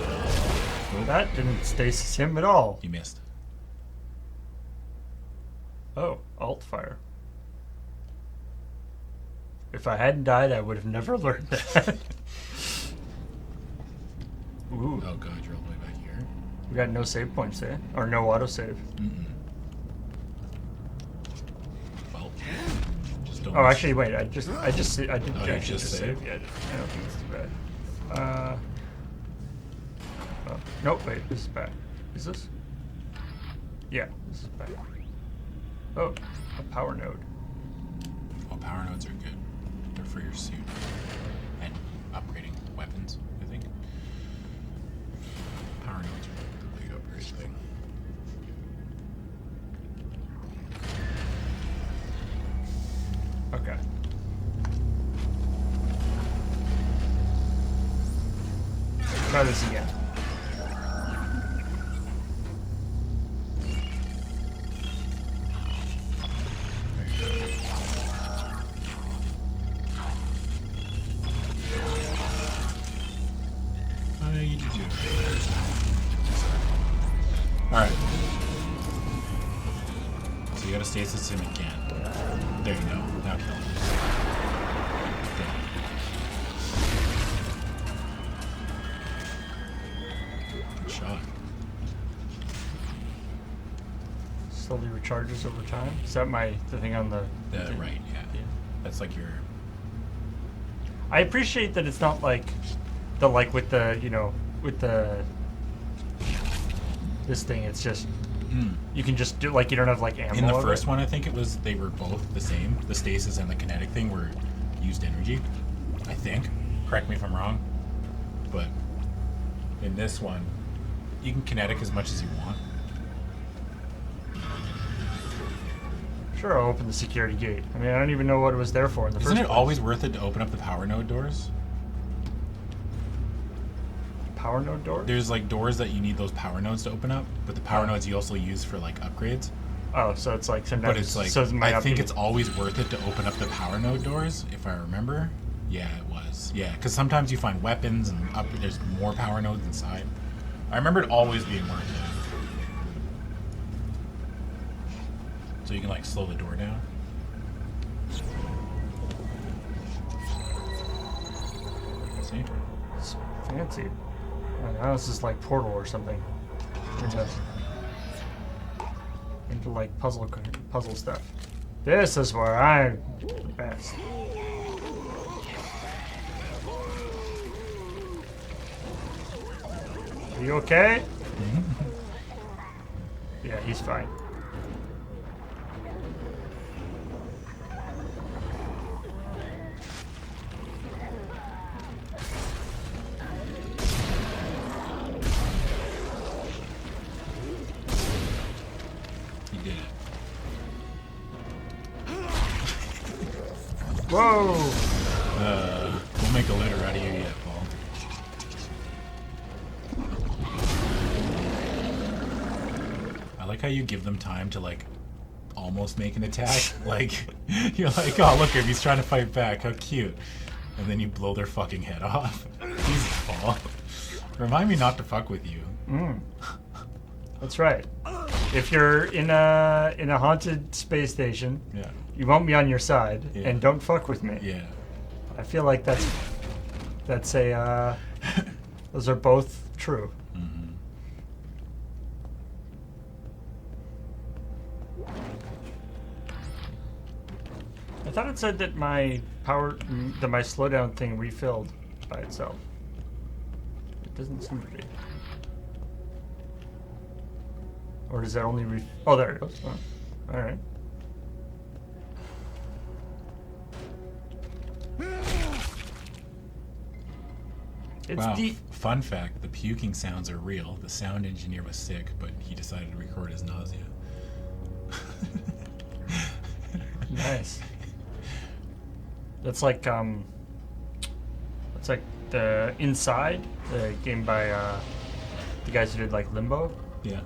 That didn't stasis him at all. You missed. Oh, alt fire. If I hadn't died, I would have never learned that. Ooh. Oh god, you're all the way back here. We got no save points there, or no autosave. Well, just don't. Oh, actually, wait. I did you actually just just saved? save. Yeah, I don't think it's too bad. Oh, nope. Wait, this is bad. Is this? Yeah, this is bad. Oh, a power node. Well, power nodes are good. They're for your suit and upgrading weapons, I think. Power nodes are the big upgrade thing. Okay. Try this again. Alright. So you gotta stasis him again. There you go. Now kill him. Good shot. Slowly recharges over time. Is that the thing on the Right, yeah. That's like your... I appreciate that it's not like with the, with the this thing, it's just you can just do you don't have like ammo. In the first one, I think they were both the same. The stasis and the kinetic thing were used energy, I think. Correct me if I'm wrong. But in this one, you can kinetic as much as you want. Sure, I'll open the security gate. I mean, I don't even know what it was there for in the first Isn't it place. always worth it to open up the power node doors? Power node doors? There's like doors that you need those power nodes to open up, but the power nodes you also use for like upgrades. Oh, so it's like sometimes. But it's like so it might I not think be- it's always worth it to open up the power node doors, if I remember. Yeah, it was. Yeah, because sometimes you find weapons and there's more power nodes inside. I remember it always being worth it. So you can like slow the door down. See? It's fancy. Oh, now this is like Portal or something. Into like puzzle stuff. This is where I'm the best. Are you okay? Yeah, he's fine. You did it. Whoa! We'll make a litter out of you yet, Paul. I like how you give them time to like almost make an attack. Like you're like, oh look, if he's trying to fight back, how cute. And then you blow their fucking head off. Jesus, Paul. Remind me not to fuck with you. That's right. If you're in a haunted space station, Yeah. you want me on your side, Yeah. and don't fuck with me. Yeah. I feel like that's a those are both true. Mm-hmm. I thought it said that my my slowdown thing refilled by itself. It doesn't seem to be. Or does that only oh, there it goes. Oh, all right. It's Wow. deep. Fun fact, the puking sounds are real. The sound engineer was sick, but he decided to record his nausea. Nice. That's like the Inside, the game by the guys who did like Limbo. Yeah.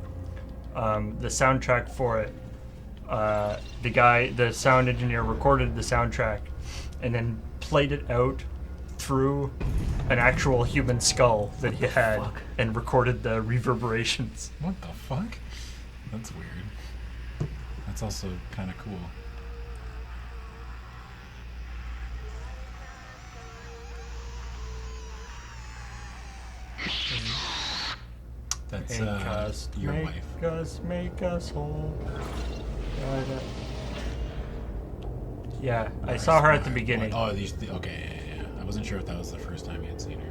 The soundtrack for it. The sound engineer recorded the soundtrack and then played it out through an actual human skull that he had and recorded the reverberations. What the fuck? That's weird. That's also kind of cool. That's Make us, your make wife. us, make us whole. Yeah, I saw her at the beginning. Oh, okay, yeah. I wasn't sure if that was the first time you had seen her.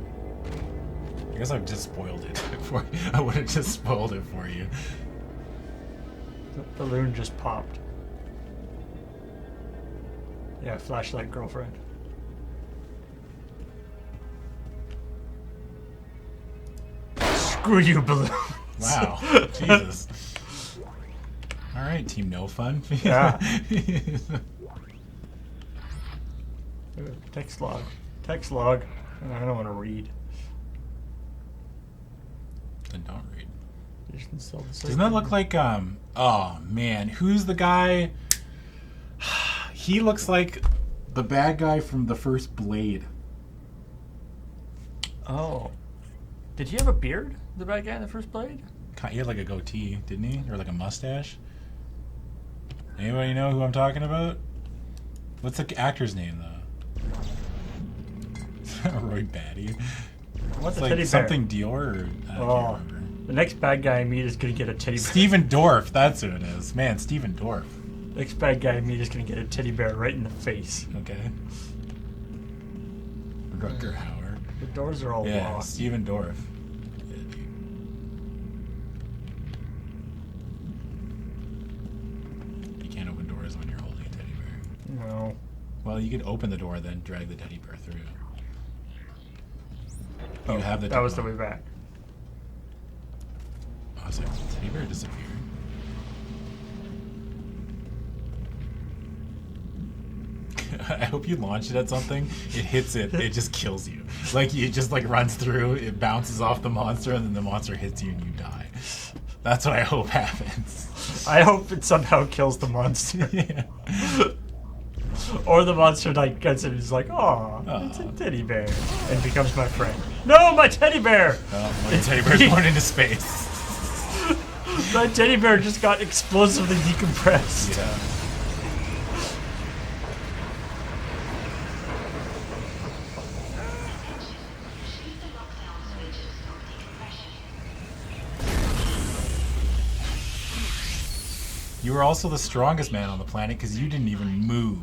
I guess I've just spoiled it for you. I would have just spoiled it for you. The balloon just popped. Yeah, flashlight girlfriend. Screw you, balloon. Wow, Jesus. All right, Team No Fun. Yeah. Text log. Text log. I don't want to read. Then don't read. Doesn't that look like oh man, who's the guy? He looks like the bad guy from the first Blade. Oh. Did he have a beard? The bad guy in the first Blade? He had like a goatee, didn't he? Or like a mustache? Anybody know who I'm talking about? What's the actor's name though? Roy Batty. What's It's a teddy bear? something Dior or I can't remember. The next bad guy I meet is gonna get a teddy bear. Stephen Dorff, that's who it is. Man, Stephen Dorff. Next bad guy I meet is gonna get a teddy bear right in the face. Okay. Rutger Hauer. The doors are all Yeah, locked. Stephen Dorff. You can't open doors when you're holding a teddy bear. No. Well, you could open the door, then drag the teddy bear through. You have the. That was the way back. I was like, did the teddy bear disappear? I hope you launch it at something. It hits it. It just kills you. Like it just like runs through. It bounces off the monster, and then the monster hits you, and you die. That's what I hope happens. I hope it somehow kills the monster. Yeah. Or the monster like gets it and is like, "Aw, it's a teddy bear," and becomes my friend. No, my teddy bear! My teddy bear's going into space. That teddy bear just got explosively decompressed. Yeah. You were also the strongest man on the planet because you didn't even move.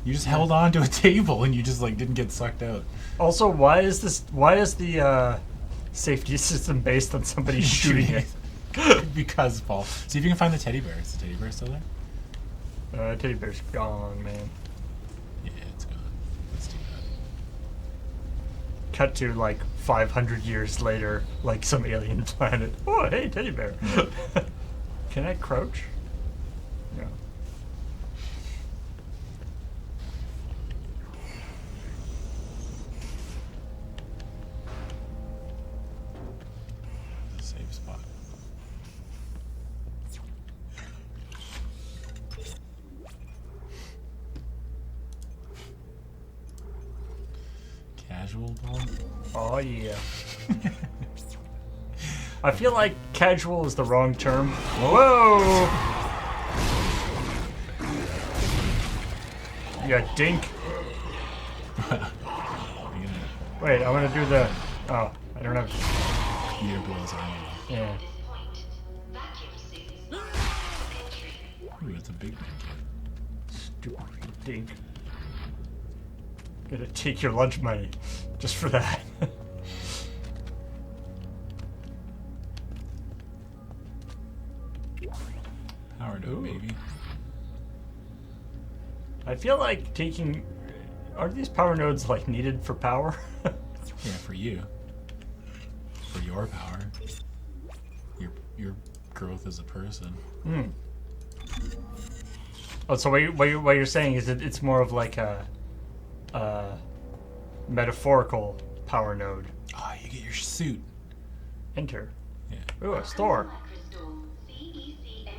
You just held on to a table and you just like didn't get sucked out. Also, why is the safety system based on somebody shooting it? Because Paul. See if you can find the teddy bear. Is the teddy bear still there? Teddy bear's gone, man. Yeah, it's gone. That's too bad. Cut to like 500 years later, like some alien planet. Oh, hey, teddy bear. Can I crouch? No. Safe spot. Casual Paul? Oh yeah. I feel like casual is the wrong term. Whoa! Yeah, dink. Wait, I want to do the. Oh, I don't have. Peter blows armor. Yeah. Ooh, that's a big man. Stupid dink. Gonna take your lunch money just for that. Power node, baby. I feel like taking. Are these power nodes like needed for power? Yeah, for you. For your power. Your growth as a person. Hmm. Oh, so what you're saying is that it's more of like a metaphorical power node. Oh, you get your suit. Enter. Yeah. Ooh, a store.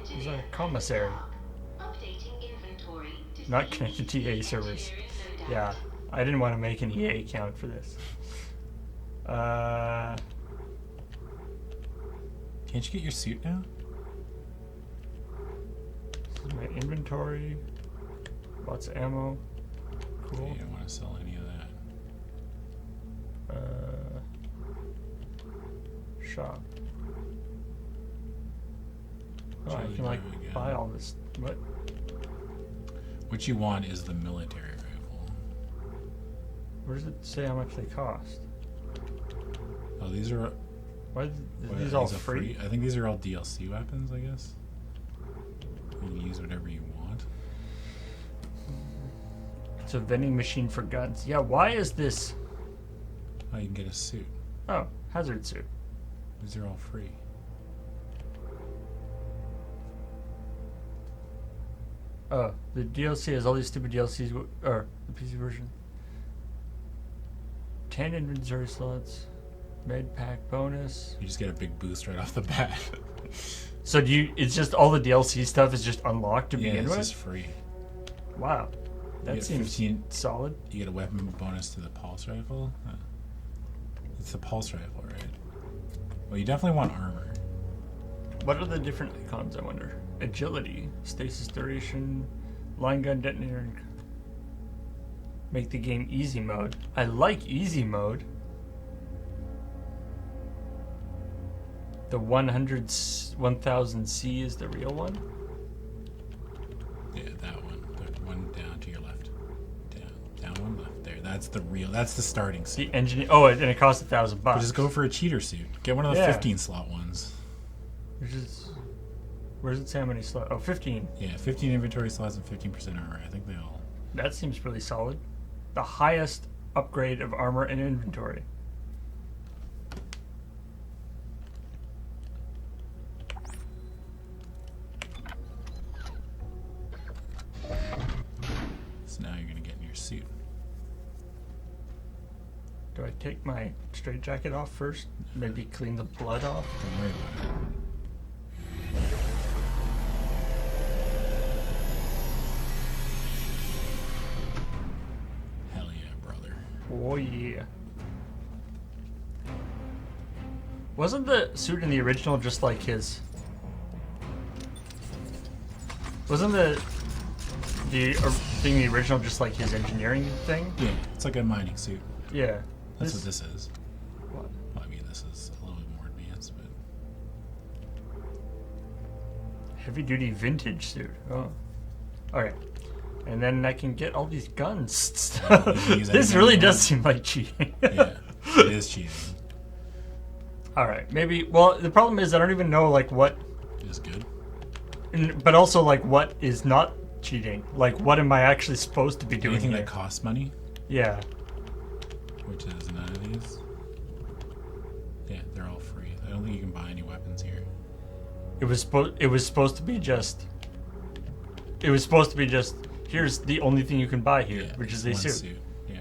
There's a commissary. Not connected to EA servers. Yeah, I didn't want to make an EA account for this. Can't you get your suit now? This is my inventory. Lots of ammo. Cool. You don't want to sell any of that. Shop. Oh, I Charlie can like Bravo again. buy all this. What? What you want is the military rifle. Where does it say how much they cost? Oh, these are. Why are what, these are all these free? I think these are all DLC weapons, I guess. You can use whatever you want. It's a vending machine for guns. Yeah, why is this? Oh, you can get a suit. Oh, hazard suit. These are all free. Oh, the DLC has all these stupid DLCs, or the PC version. 10 inventory slots, med pack bonus. You just get a big boost right off the bat. So do you? It's just all the DLC stuff is just unlocked to Yeah, begin it's with. just free. Wow, that get seems 15 solid. You get a weapon bonus to the pulse rifle. It's the pulse rifle, right? Well, you definitely want armor. What are the different icons? I wonder. Agility, stasis duration, line gun detonator. Make the game easy mode. I like easy mode. The 1000C is the real one. Yeah, that one. The one down to your left. Down one left. There. That's the real. That's the starting suit. The engineer. Oh, and it costs $1,000. But just go for a cheater suit. Get one of the Yeah. 15 slot ones. Which is. Where does it say how many slots? Oh, 15. Yeah, 15 inventory slots and 15% armor. I think they all. That seems really solid. The highest upgrade of armor and inventory. So now you're gonna get in your suit. Do I take my straitjacket off first? Maybe clean the blood off? Don't worry about it. Hell yeah, brother. Oh yeah. Wasn't the suit in the original just like his Wasn't the thing the original just like his engineering thing? Yeah, it's like a mining suit. Yeah. That's what this is. What? Well, I mean, this is a little bit more advanced, but Heavy duty vintage suit. Oh. Alright. And then I can get all these guns. Yeah, you can use This anything really you does want. seem like cheating. yeah, it is cheating. Alright, maybe. Well, the problem is I don't even know like what. It's good. But also like what is not cheating. Like what am I actually supposed to be doing Anything here? that costs money, Yeah. which is none of these. Yeah, they're all free. I don't think you can buy any weapons here. It was supposed to be just. It was supposed to be just. Here's the only thing you can buy here, Yeah, which is one a suit. Yeah.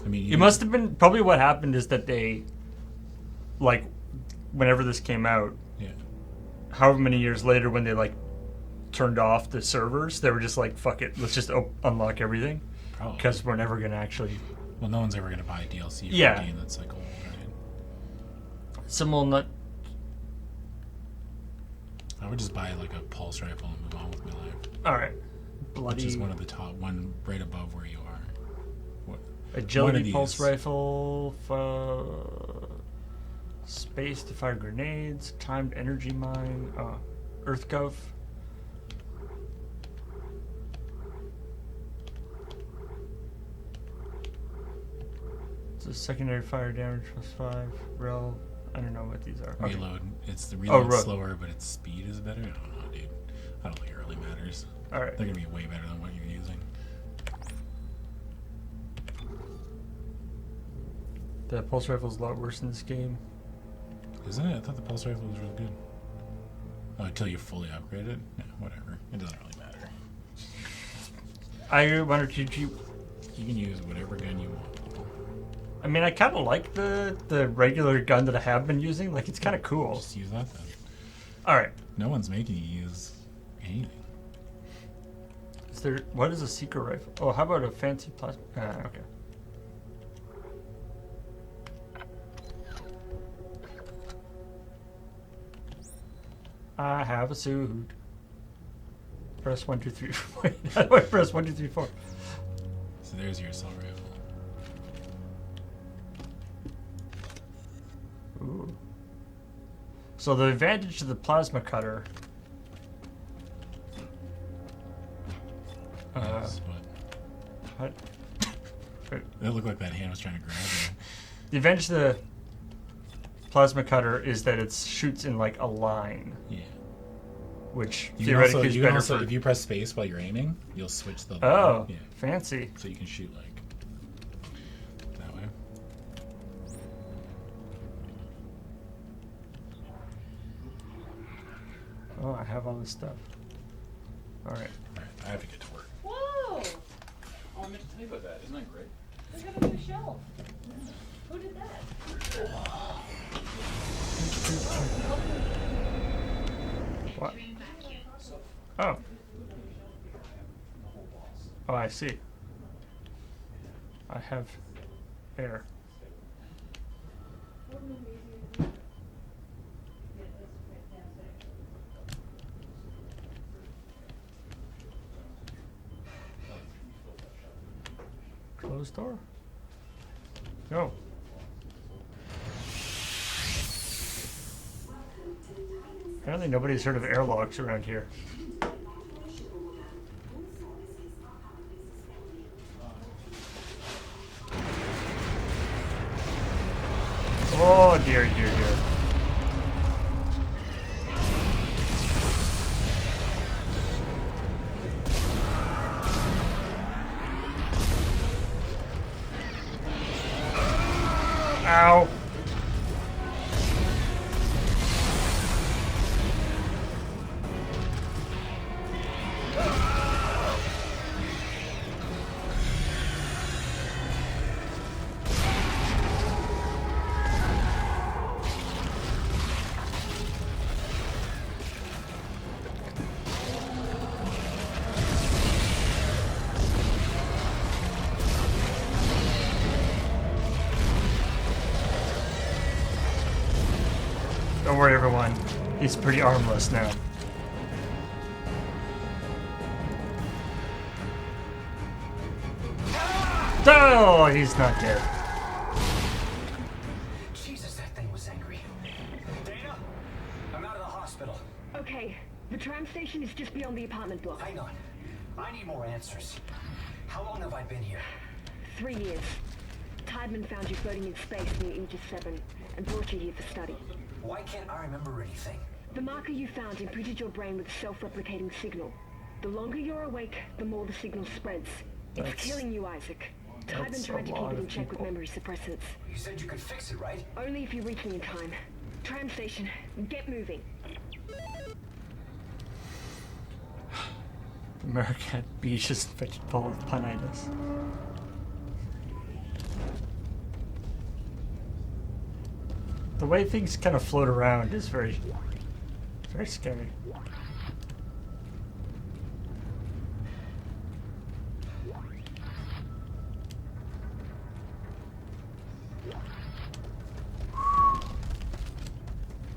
I mean, It must have been probably what happened is that they, like, whenever this came out, Yeah. however many years later, when they like turned off the servers, they were just like, "Fuck it, let's just unlock everything," Probably. because we're never gonna actually. Well, no one's ever gonna buy DLC for Yeah. a game that's like old, right? Someone not. I would just buy like a pulse rifle and move on with my life. All right, Which bloody is one of the top, one right above where you are. What? one agility of pulse these. rifle, space to fire grenades, timed energy mine, earth gov. It's a secondary fire damage +5. Rel. I don't know what these are. Okay. Reload. It's the reload road. slower, but its speed is better. I don't know, dude. I don't think it really matters. All right. They're gonna be way better than what you're using. The pulse rifle's a lot worse in this game. Isn't it? I thought the pulse rifle was really good. Oh, until you fully upgrade it? Yeah, whatever. It doesn't really matter. I wonder, did you? You can use whatever gun you want. I mean, I kind of like the regular gun that I have been using. Like, it's kind of cool. Just use that then. All right. No one's making you use anything. Is there? What is a secret rifle? Oh, how about a fancy plasma? Okay. I have a suit. Press 1, 2, 3. Wait, how do I press 1, 2, 3, 4? So there's your assault rifle. Ooh. So the advantage to the plasma cutter. Yes, What? It looked like that hand was trying to grab you. The advantage to the plasma cutter is that it shoots in like a line, Yeah. which You can theoretically also, is you can better also for. if you press space while you're aiming, you'll switch the. Oh, Yeah. fancy. So you can shoot like that way. Oh, I have all this stuff. All right. Alright, I have to get to work. Whoa! Oh, I meant to tell you about that. Isn't that great? They got a new shelf. Who did that? What? Oh. Oh, I see. I have air. Closed door? No. Apparently nobody's heard of airlocks around here. Oh dear, dear, dear. Ow. Don't worry, everyone. He's pretty armless now. Oh, he's not dead. Jesus, that thing was angry. Dana, I'm out of the hospital. Okay, the tram station is just beyond the apartment block. Hang on. I need more answers. How long have I been here? 3 years. Tideman found you floating in space near Aegis 7 and brought you here for study. Why can't I remember anything? The marker you found imprinted your brain with a self-replicating signal. The longer you're awake, the more the signal spreads. It's That's- killing you, Isaac. Tideman that's tried a to keep lot it in of check with people. memory suppressants. You said you could fix it, right? Only if you reach me in time. Tram station, get moving. America Beach is infected full of punitis. The way things kind of float around is very scary.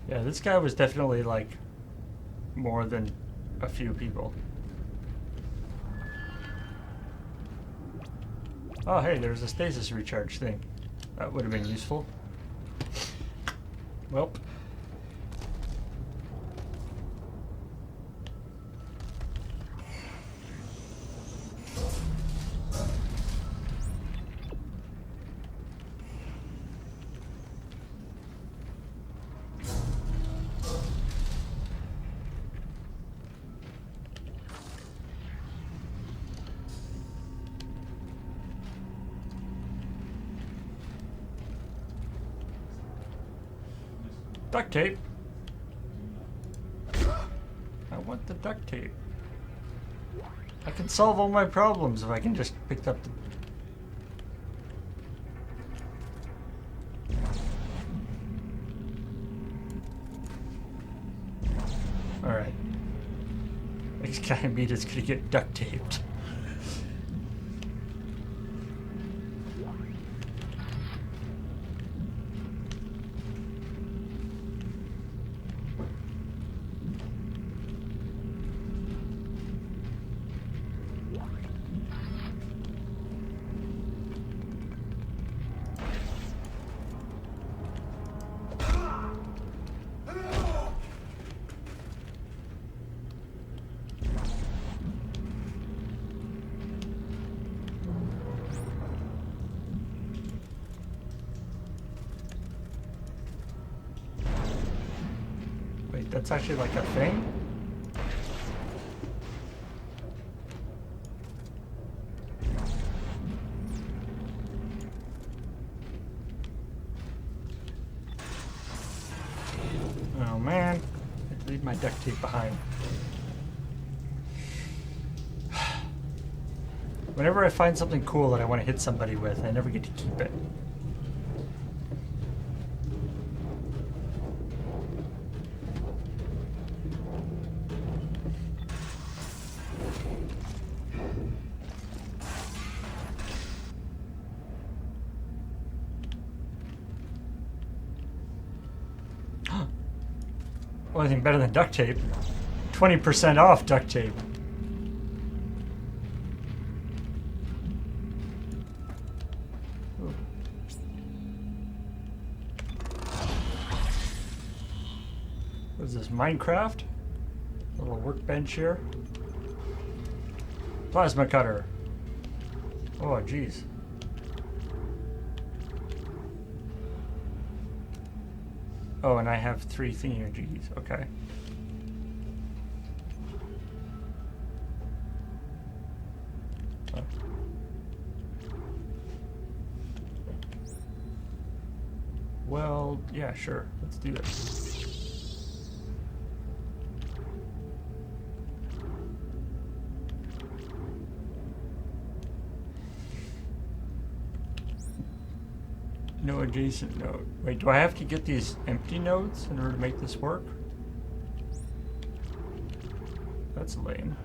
Yeah, this guy was definitely like more than a few people. Oh, hey, there's a stasis recharge thing. That would have been useful. Welp. Duct tape. I want the duct tape. I can solve all my problems if I can just pick up the... Alright. Next guy I meet is gonna get duct taped. Wait, that's actually like a thing? Oh man, I had to leave my duct tape behind. Whenever I find something cool that I want to hit somebody with, I never get to keep it. Only thing better than duct tape. 20% off duct tape. Ooh. What is this, Minecraft? A little workbench here. Plasma cutter. Oh, geez. Oh, and I have 3 thingy-majiggies. Okay. Oh. Well, yeah, sure. Let's do this. No adjacent node. Wait, do I have to get these empty nodes in order to make this work? That's lame.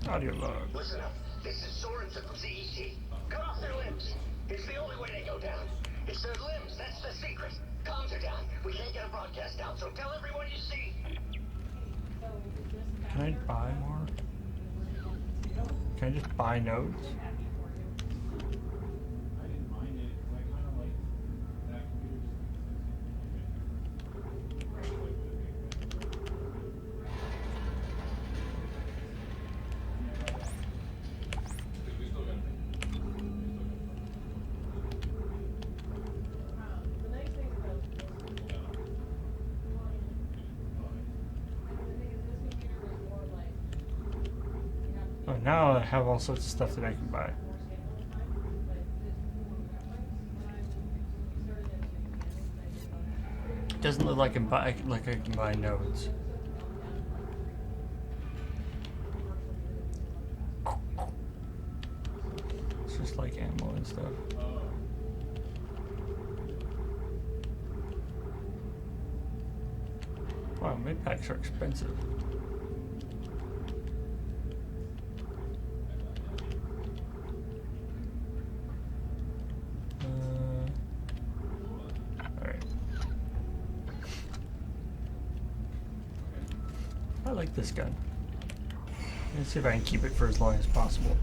Audio log. Listen up. This is Sorensen from CEC. Cut off their limbs. It's the only way they go down. It's their limbs. That's the secret. Comms are down. We can't get a broadcast out, so tell everyone you see. Can I buy more? Can I just buy nodes? Oh, now I have all sorts of stuff that I can buy. It doesn't look like I can buy nodes. It's just like ammo and stuff. Wow, mid packs are expensive. Alright. I like this gun. Let's see if I can keep it for as long as possible.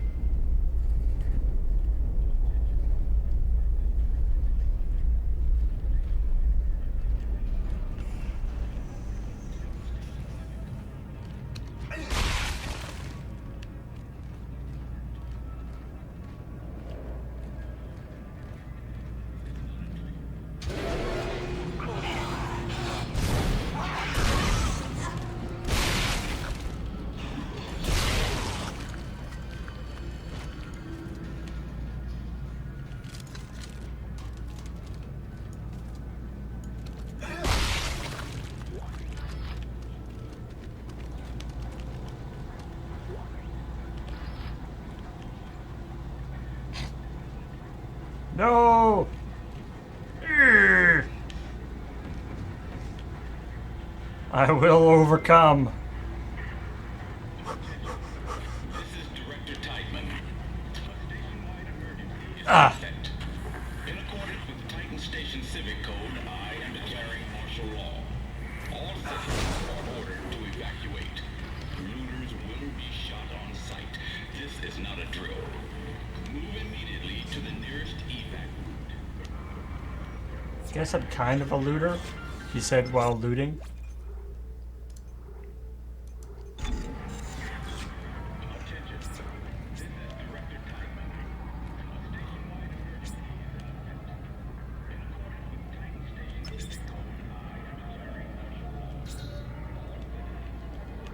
No! Urgh. I will overcome. Ah! In accordance with Titan Station Civic Code, I am declaring martial law. All citizens are ordered to evacuate. Looters will be shot on sight. This is not a drill. Move immediately to the nearest evac route. Guess I'm kind of a looter, he said while looting.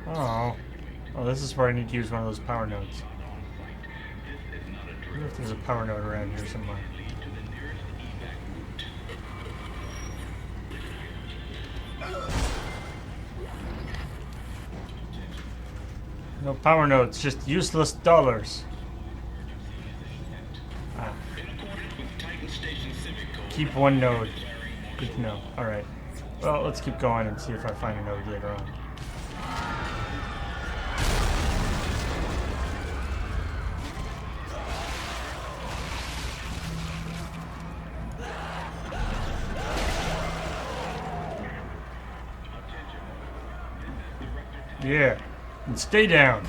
Oh. Oh, this is where I need to use one of those power nodes. I wonder if there's a power node around here somewhere. No power nodes, just useless dollars. Ah. Keep one node. Good to know. Alright. Well, let's keep going and see if I find a node later on. Yeah, and stay down.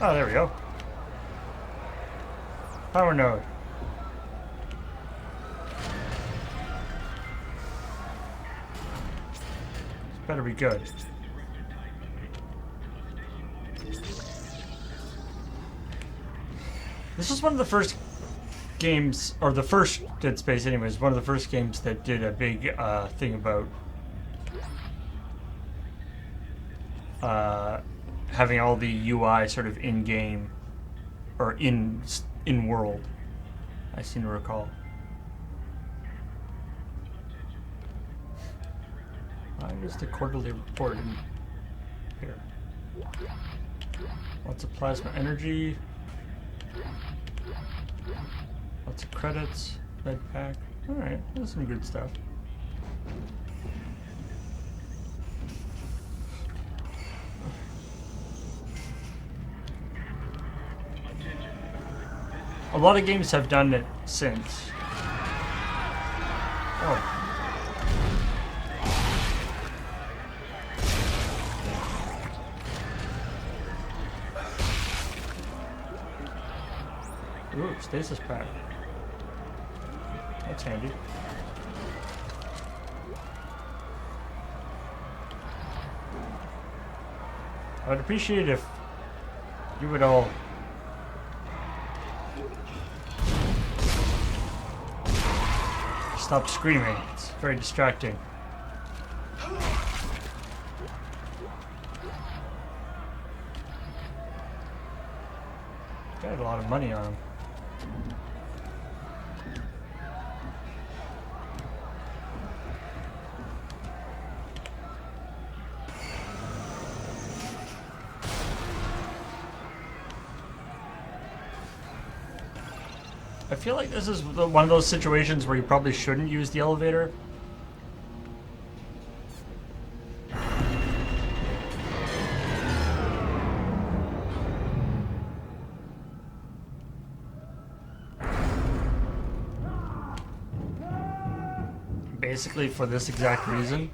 Oh, there we go. Power node. This better be good. This was one of the first games, or the first Dead Space anyways, one of the first games that did a big thing about having all the UI sort of in-game or in-world, I seem to recall. Just a quarterly report in here. Lots of plasma energy. Lots of credits, med pack. Alright, that's some good stuff. lot of games have done it since. Oh. Ooh, stasis pack. That's handy. I would appreciate if you would all stop screaming. It's very distracting. Got a lot of money on him. I feel like this is one of those situations where you probably shouldn't use the elevator. Basically for this exact reason.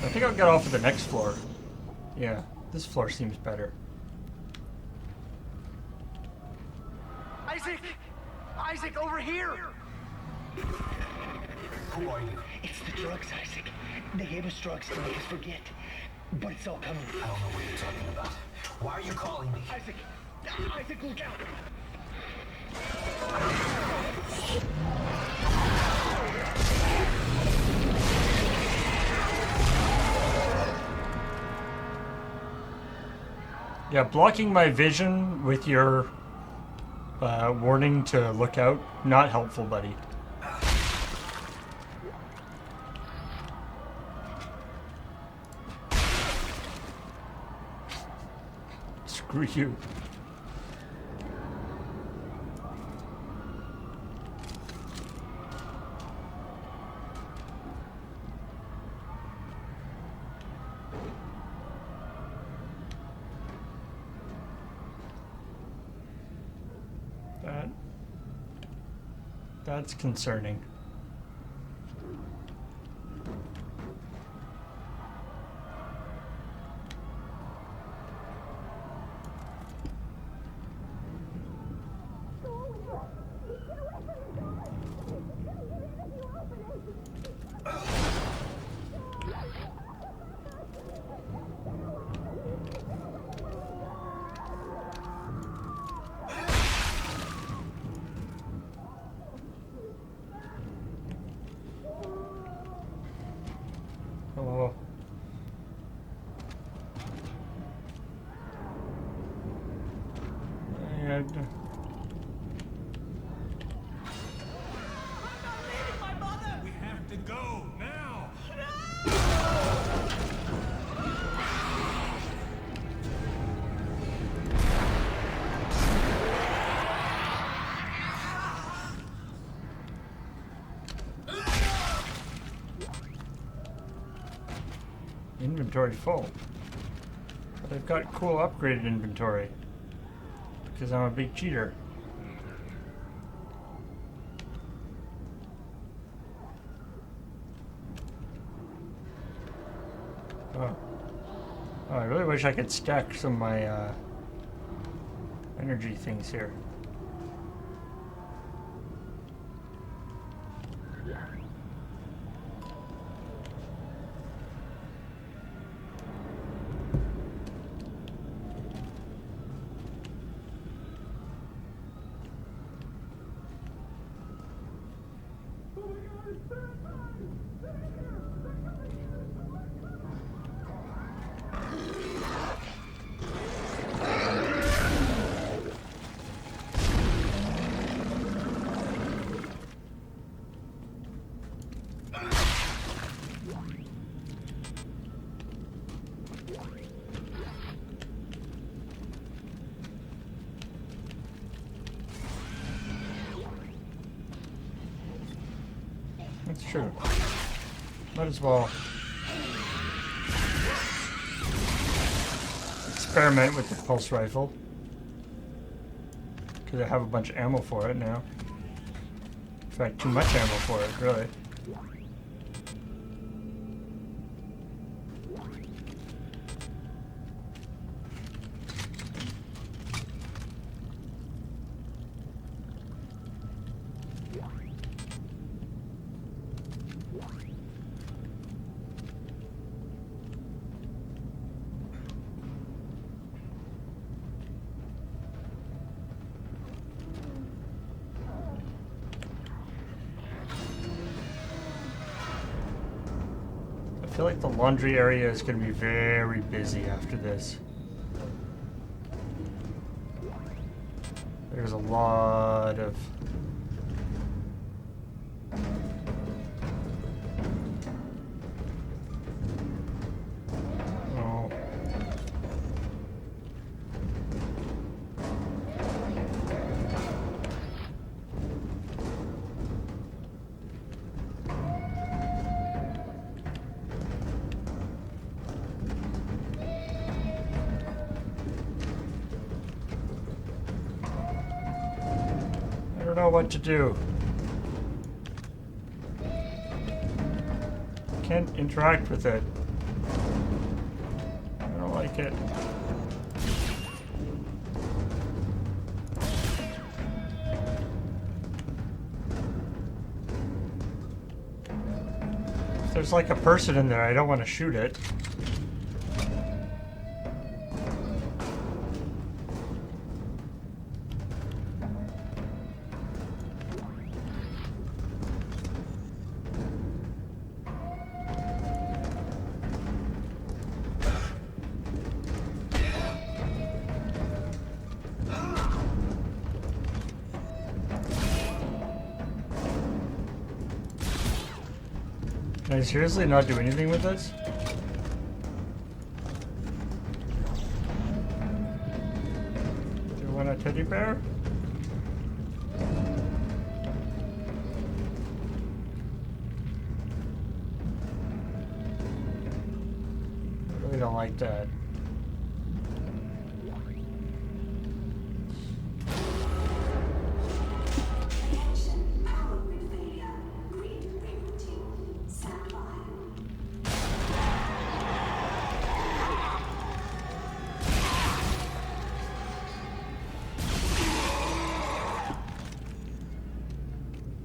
I think I'll get off of the next floor. Yeah, this floor seems better. Isaac! Isaac, over here! Who are you? It's the drugs, Isaac. They gave us drugs to make us forget. But it's all coming. I don't know what you're talking about. Why are you calling me? Isaac! Isaac, look out! Yeah, blocking my vision with your warning to look out, not helpful, buddy. Screw you. That's concerning. Oh. We have to go now. Inventory full. But I've got cool upgraded inventory. Because I'm a big cheater. Oh. Oh, I really wish I could stack some of my energy things here. Sure. Might as well experiment with the pulse rifle. Because I have a bunch of ammo for it now. In fact, too much ammo for it, really. I feel like the laundry area is going to be very busy after this. There's a lot of... Oh. I don't know what to do. Can't interact with it. I don't like it. If there's like a person in there, I don't want to shoot it. Can I seriously not do anything with this? Do you want a teddy bear? I really don't like that.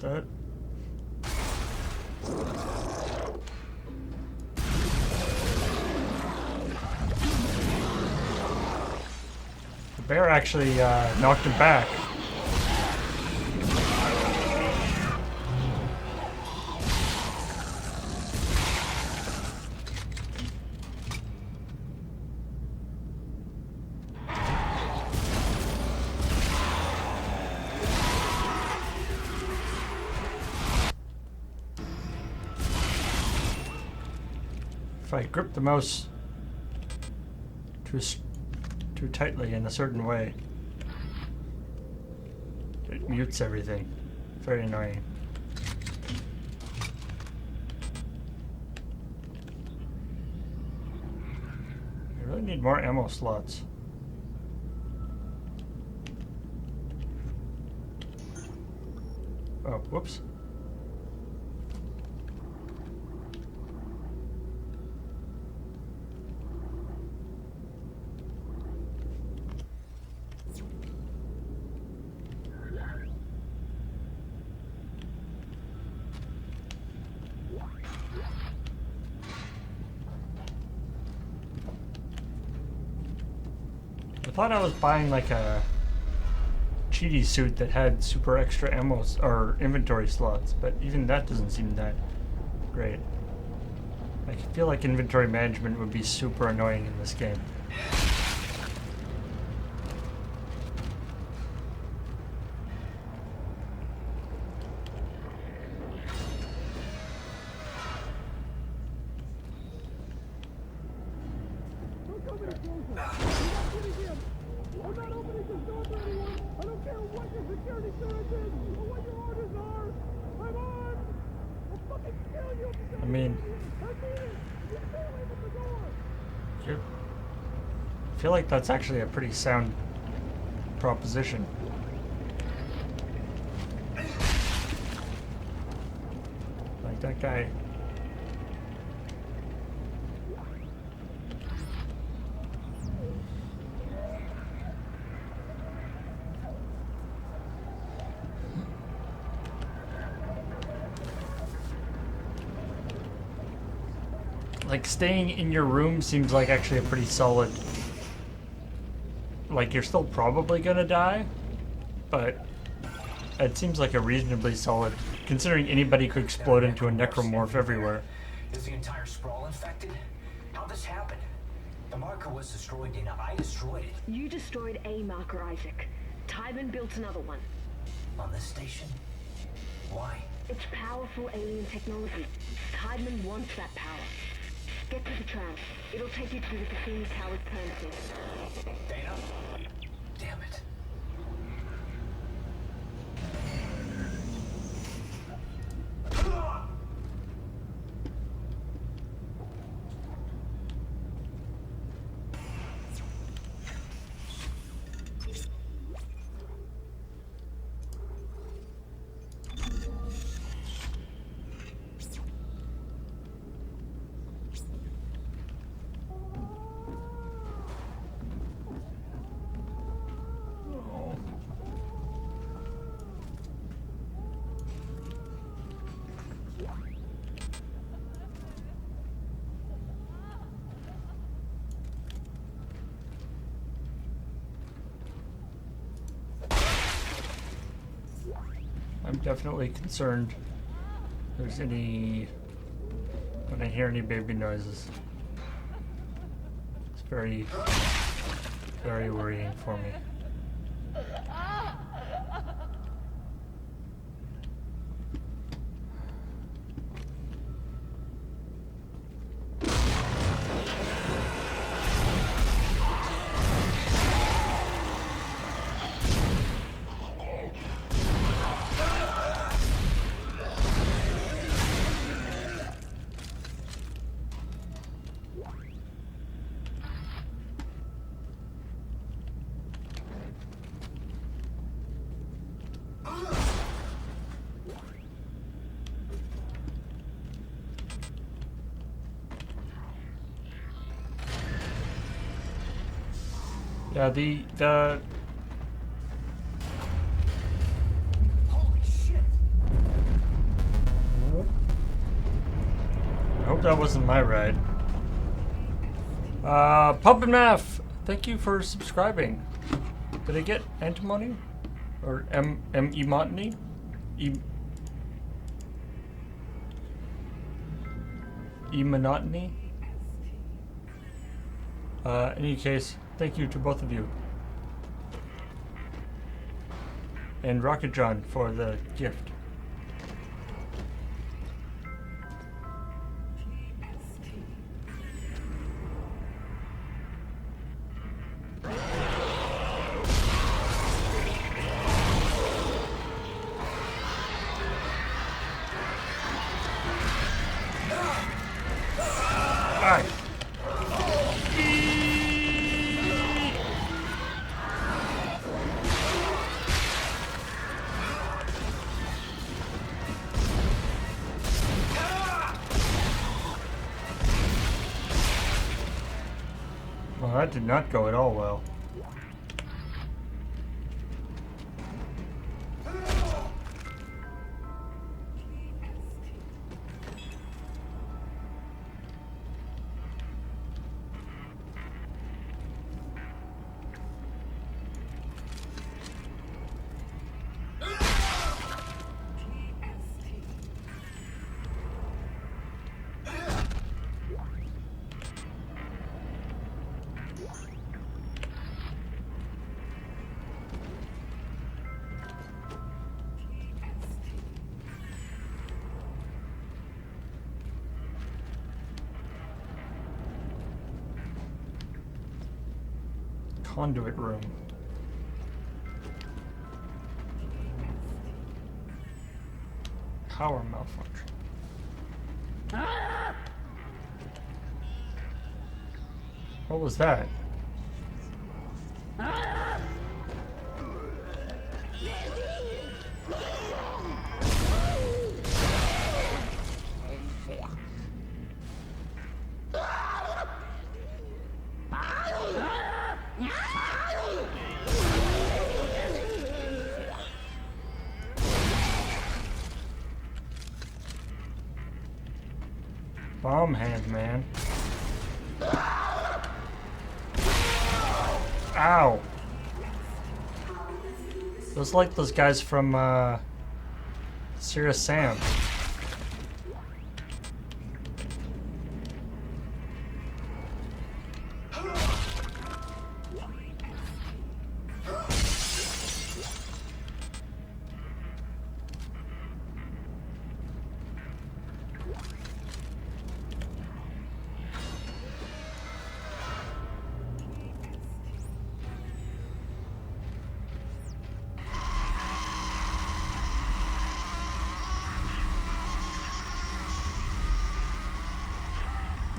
That. The bear actually knocked him back. If I grip the mouse too tightly in a certain way, it mutes everything. Very annoying. I really need more ammo slots. Oh, whoops. I thought I was buying like a cheaty suit that had super extra ammo or inventory slots, but even that doesn't seem that great. I feel like inventory management would be super annoying in this game. I mean, I feel like that's actually a pretty sound proposition. Like that guy. Like, staying in your room seems like actually a pretty solid... Like, you're still probably gonna die, but it seems like a reasonably solid, considering anybody could explode into a necromorph everywhere. Is the entire sprawl infected? How'd this happen? The marker was destroyed, Dana. I destroyed it. You destroyed a marker, Isaac. Tybin built another one. On this station? Why? It's powerful alien technology. Tybin wants that power. Get to the tram. It'll take you to the Cassini Towers premises. Dana? Damn it. I'm definitely concerned there's any... when I hear any baby noises. It's very, very worrying for me. Yeah, the Holy shit! I hope that wasn't my ride. Pumpin' Math, thank you for subscribing. Did I get antimony? Or emotony? Monotony? In any case, thank you to both of you. And Rocket John for the gift. Well, that did not go at all well. Conduit room. Power malfunction. What was that? Bomb hand, man. Ow! Those like those guys from Serious Sam.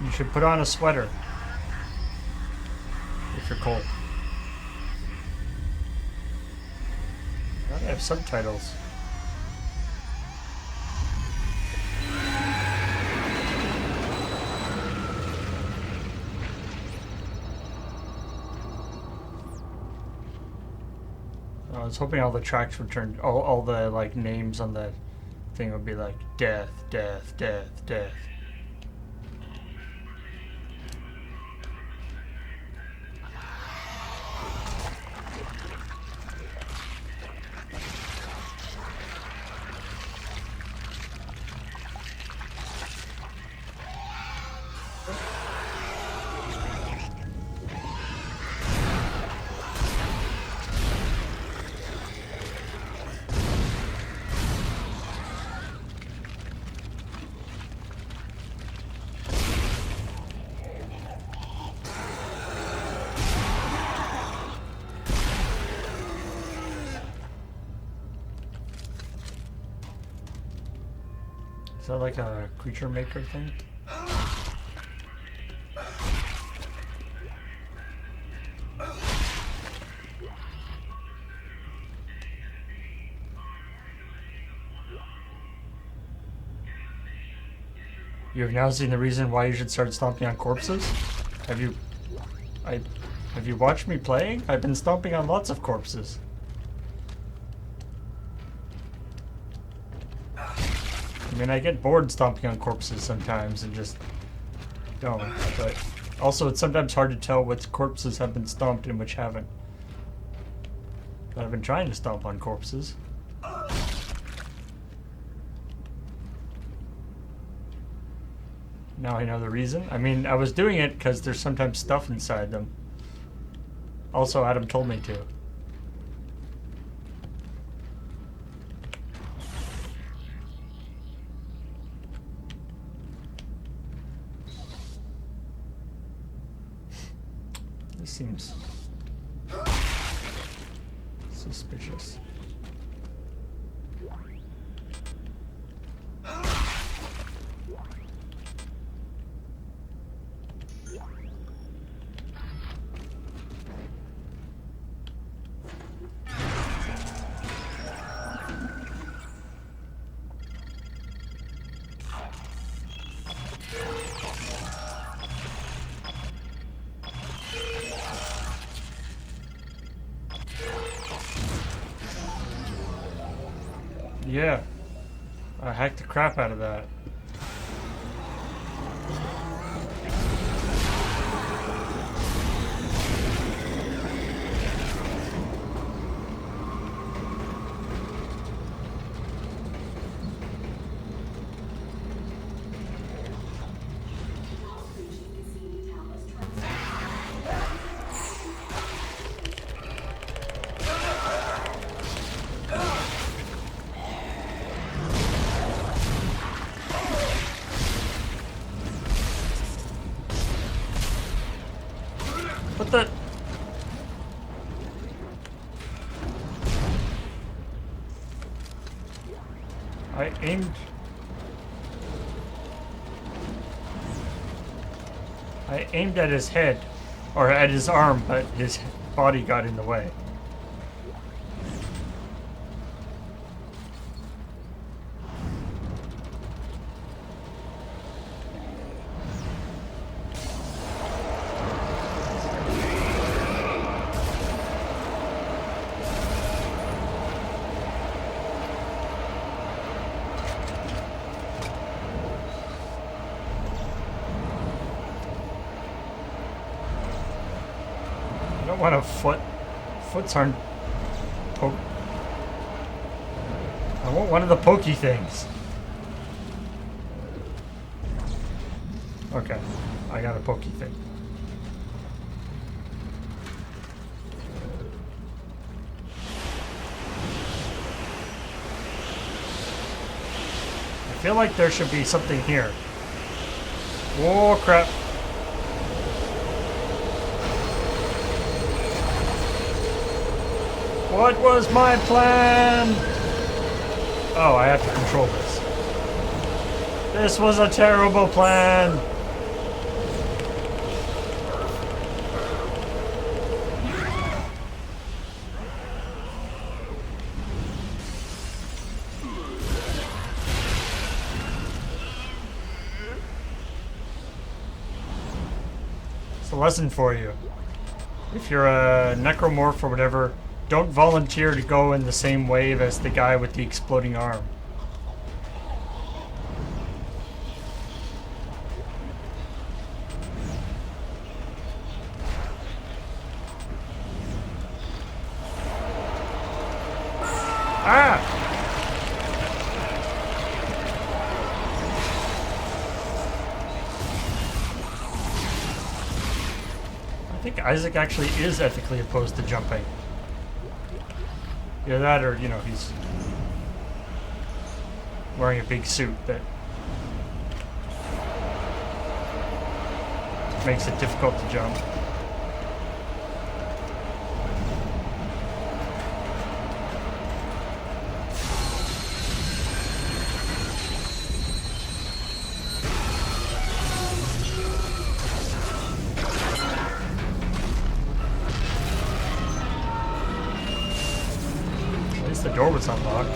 You should put on a sweater if you're cold. I have subtitles. I was hoping all the tracks would turn, all the like names on the thing would be like death, death, death, death. Is that like a creature maker thing? You have now seen the reason why you should start stomping on corpses? Have you watched me playing? I've been stomping on lots of corpses. I mean, I get bored stomping on corpses sometimes and just don't, but also it's sometimes hard to tell which corpses have been stomped and which haven't. But I've been trying to stomp on corpses. Now I know the reason. I mean, I was doing it because there's sometimes stuff inside them. Also, Adam told me to. This seems suspicious. Yeah, I hacked the crap out of that. What the? I aimed. I aimed at his head, or at his arm, but his body got in the way. I don't want a foot. Foots aren't poke. I want one of the pokey things. Okay, I got a pokey thing. I feel like there should be something here. Oh crap. What was my plan? Oh, I have to control this. This was a terrible plan. It's a lesson for you. If you're a necromorph or whatever, don't volunteer to go in the same wave as the guy with the exploding arm. Ah! I think Isaac actually is ethically opposed to jumping. Either that or, you know, he's wearing a big suit that makes it difficult to jump. The door was unlocked.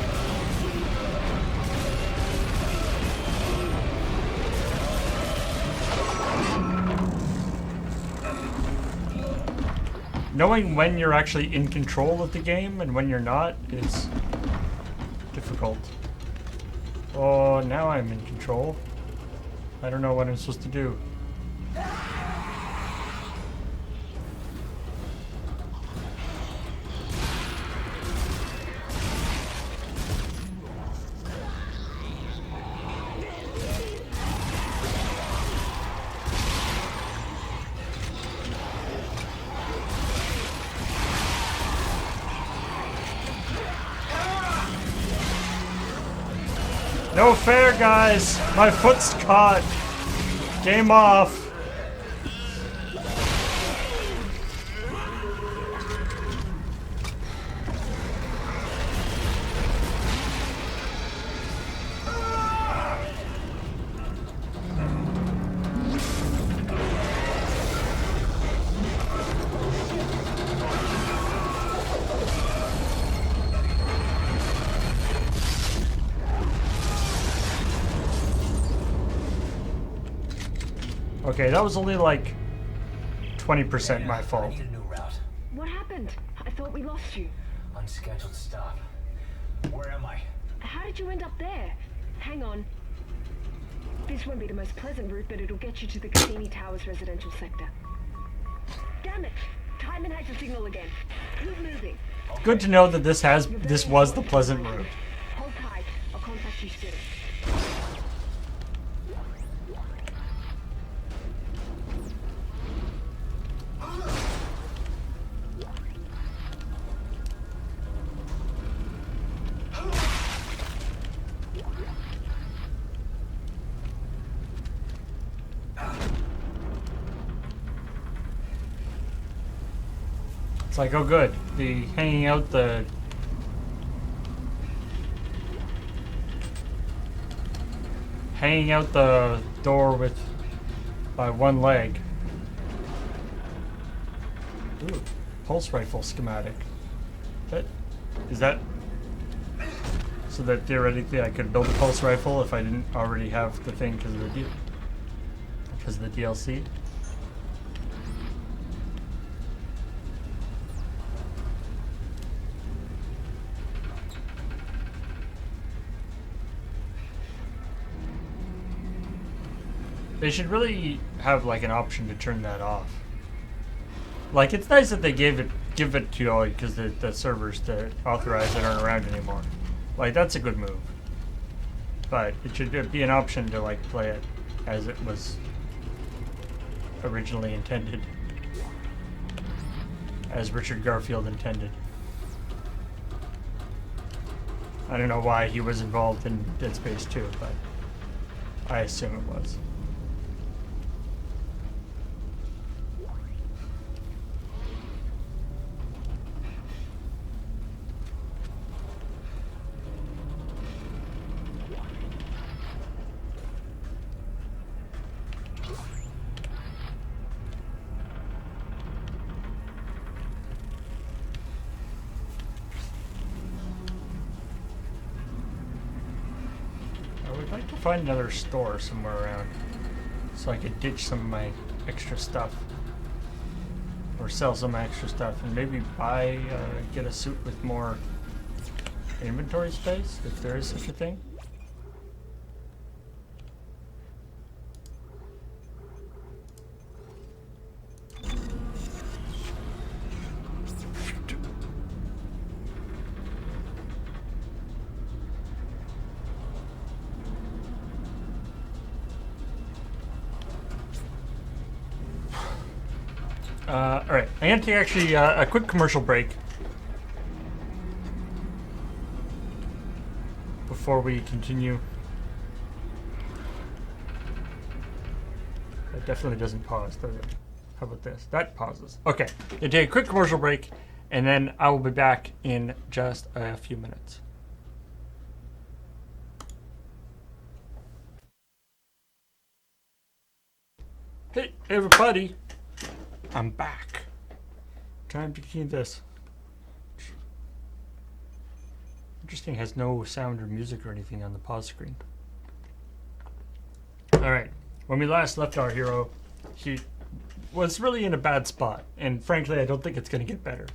Knowing when you're actually in control of the game and when you're not is difficult. Oh, now I'm in control. I don't know what I'm supposed to do. No fair, guys! My foot's caught! Game off! Okay, that was only like 20% my fault. I need a new route. What happened? I thought we lost you. Unscheduled stop. Where am I? How did you end up there? Hang on. This won't be the most pleasant route, but it'll get you to the Cassini Towers residential sector. Damn it! Timon has the signal again. Keep moving. Good to know that this was the pleasant route. Hold tight. I'll contact you soon. It's like, oh good, the hanging out the door with by one leg Ooh, pulse rifle schematic. Is that so that theoretically I could build a pulse rifle if I didn't already have the thing because of the DLC? They should really have like an option to turn that off. Like, it's nice that they give it to you because the servers that authorize it aren't around anymore. Like, that's a good move. But it should be an option to like play it as it was originally intended, as Richard Garfield intended. I don't know why he was involved in Dead Space 2, but I assume it was. I'd like to find another store somewhere around so I could ditch some of my extra stuff or sell some extra stuff and maybe get a suit with more inventory space if there is such a thing. Alright, I'm going to take actually a quick commercial break before we continue. That definitely doesn't pause, does it? How about this? That pauses. Okay, I'm going to take a quick commercial break, and then I will be back in just a few minutes. Hey, everybody! I'm back. Time to continue this. Interesting, has no sound or music or anything on the pause screen. Alright, when we last left our hero, he was really in a bad spot, and frankly, I don't think it's going to get better.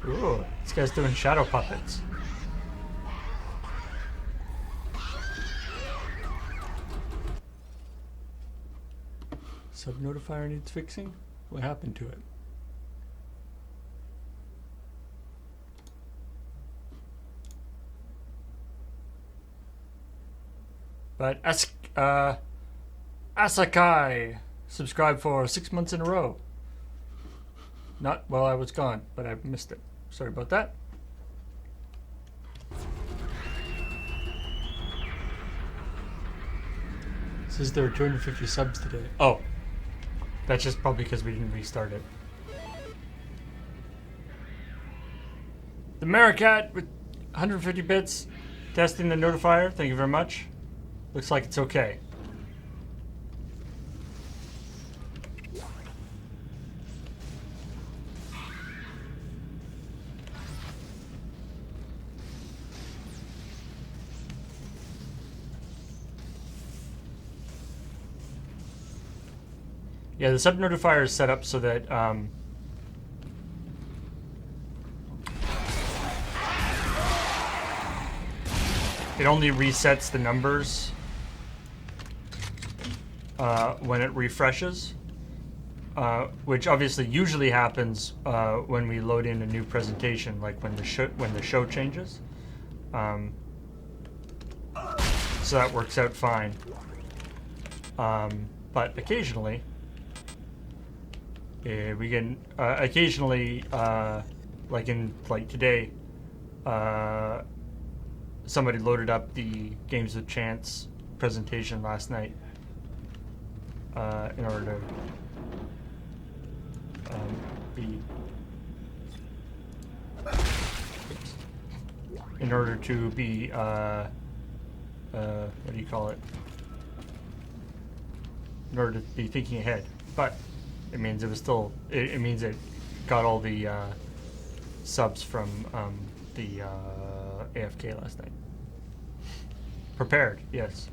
Ooh, this guy's doing shadow puppets. Sub-notifier needs fixing? What happened to it? But Asakai subscribed for 6 months in a row. Not while I was gone, but I missed it. Sorry about that. Says there are 250 subs today. Oh. That's just probably because we didn't restart it. The Maricat with 150 bits testing the notifier. Thank you very much. Looks like it's okay. Yeah, the sub notifier is set up so that it only resets the numbers when it refreshes, which obviously usually happens when we load in a new presentation, like when the show changes. So that works out fine. But occasionally. We can occasionally, like today, somebody loaded up the Games with Chance presentation last night in order to be what do you call it? In order to be thinking ahead. But it means it was still, it means it got all the subs from the AFK last night. Prepared, yes.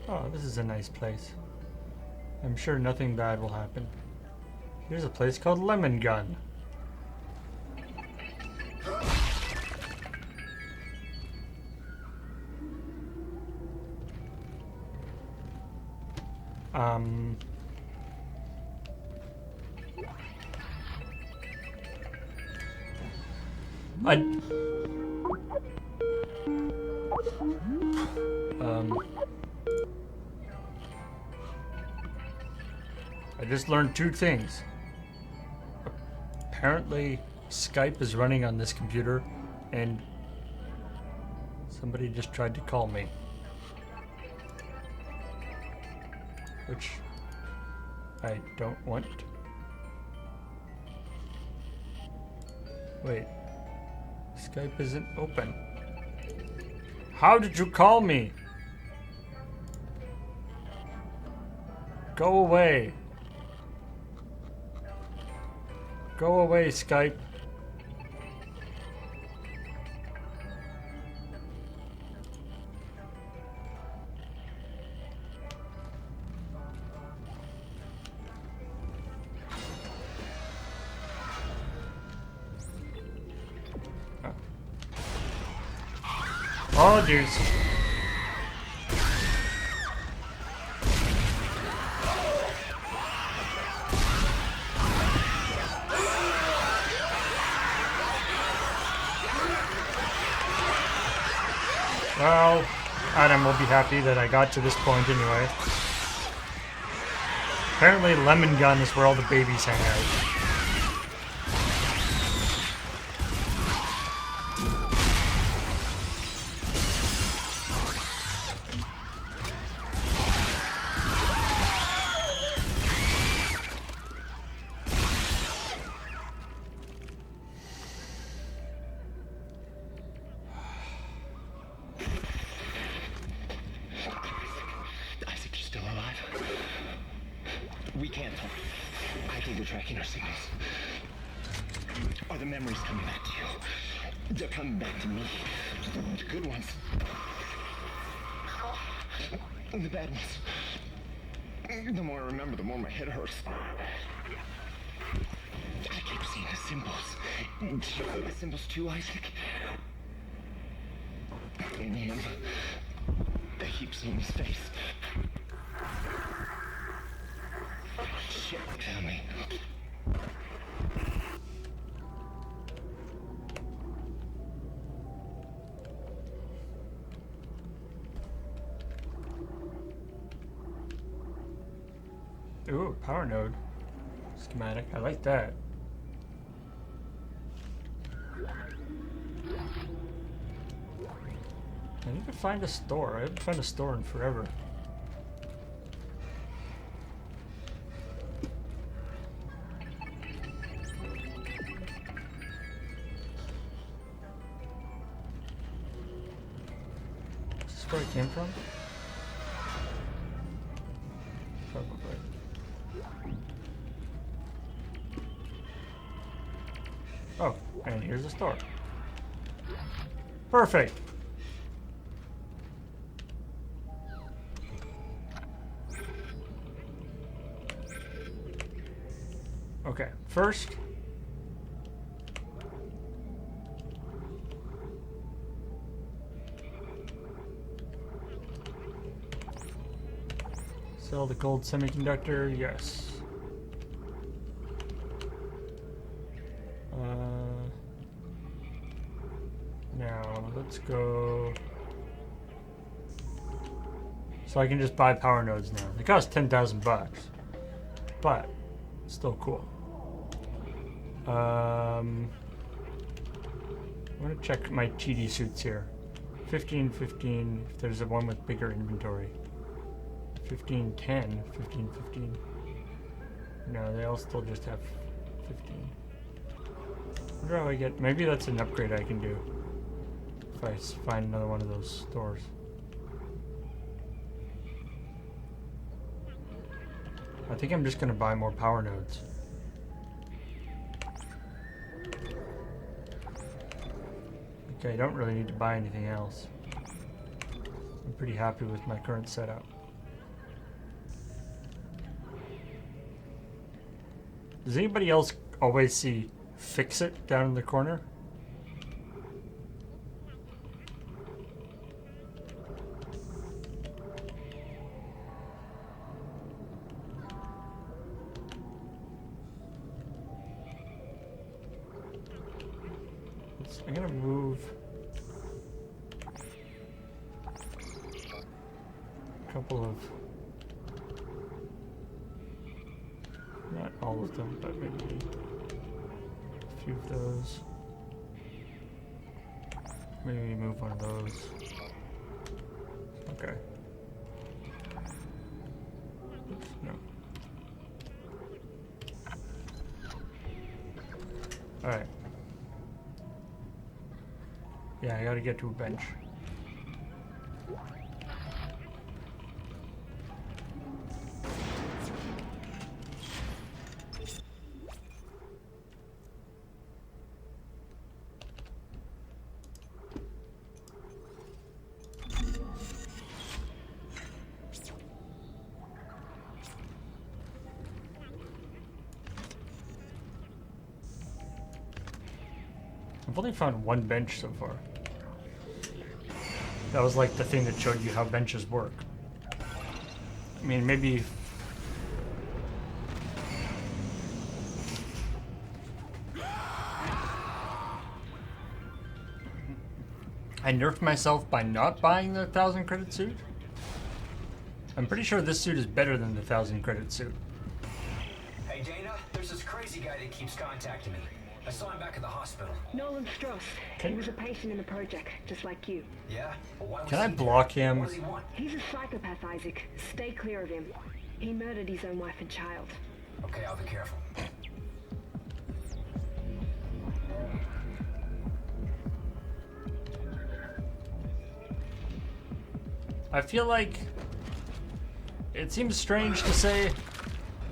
Oh, this is a nice place. I'm sure nothing bad will happen. Here's a place called Lemon Gun. I just learned two things. Apparently, Skype is running on this computer, and somebody just tried to call me. Which I don't want. Wait. Skype isn't open. How did you call me? Go away. Go away, Skype. Oh, jeez. Well, Adam will be happy that I got to this point anyway. Apparently Lemon Gun is where all the babies hang out. We can't talk. I think we're tracking our signals. Are the memories coming back to you? They're coming back to me. The good ones. The bad ones. The more I remember, the more my head hurts. I keep seeing the symbols. The symbols too, Isaac? In him. I keep seeing his face. Shit, tell me. Ooh, power node. Schematic. I like that. I need to find a store. I haven't found a store in forever. Is this where I came from? Probably. Oh, and here's a store. Perfect. Okay, first, sell the gold semiconductor, yes. Now, let's go. So I can just buy power nodes now. They cost 10,000 bucks, but still cool. I want to check my TD suits here. 15, 15, if there's a one with bigger inventory. 15, 10, 15, 15. No, they all still just have 15. I wonder how I get, maybe that's an upgrade I can do. If I find another one of those stores. I think I'm just gonna buy more power nodes. Okay, I don't really need to buy anything else. I'm pretty happy with my current setup. Does anybody else always see "fix it" down in the corner? I'm gonna move a couple of, not all of them, but maybe a few of those. Maybe move one of those. Okay. Oops, no. Alright. Yeah, I gotta get to a bench. I've only found one bench so far. That was like the thing that showed you how benches work. I mean, maybe... I nerfed myself by not buying the 1,000 credit suit. I'm pretty sure this suit is better than the 1,000 credit suit. Hey Dana, there's this crazy guy that keeps contacting me. I saw him back at the hospital. Nolan Stross. He was a patient in the project, just like you. Yeah? Well, why was Can I he block there? him? What does he want? He's a psychopath, Isaac. Stay clear of him. He murdered his own wife and child. Okay, I'll be careful. I feel like... It seems strange to say,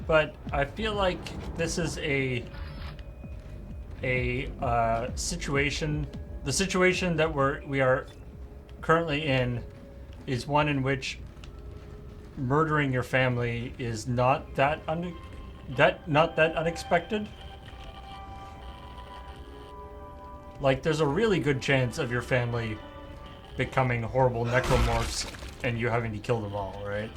but I feel like this is a situation. The situation that we are currently in is one in which murdering your family is not that unexpected. Like, there's a really good chance of your family becoming horrible necromorphs and you having to kill them all, right?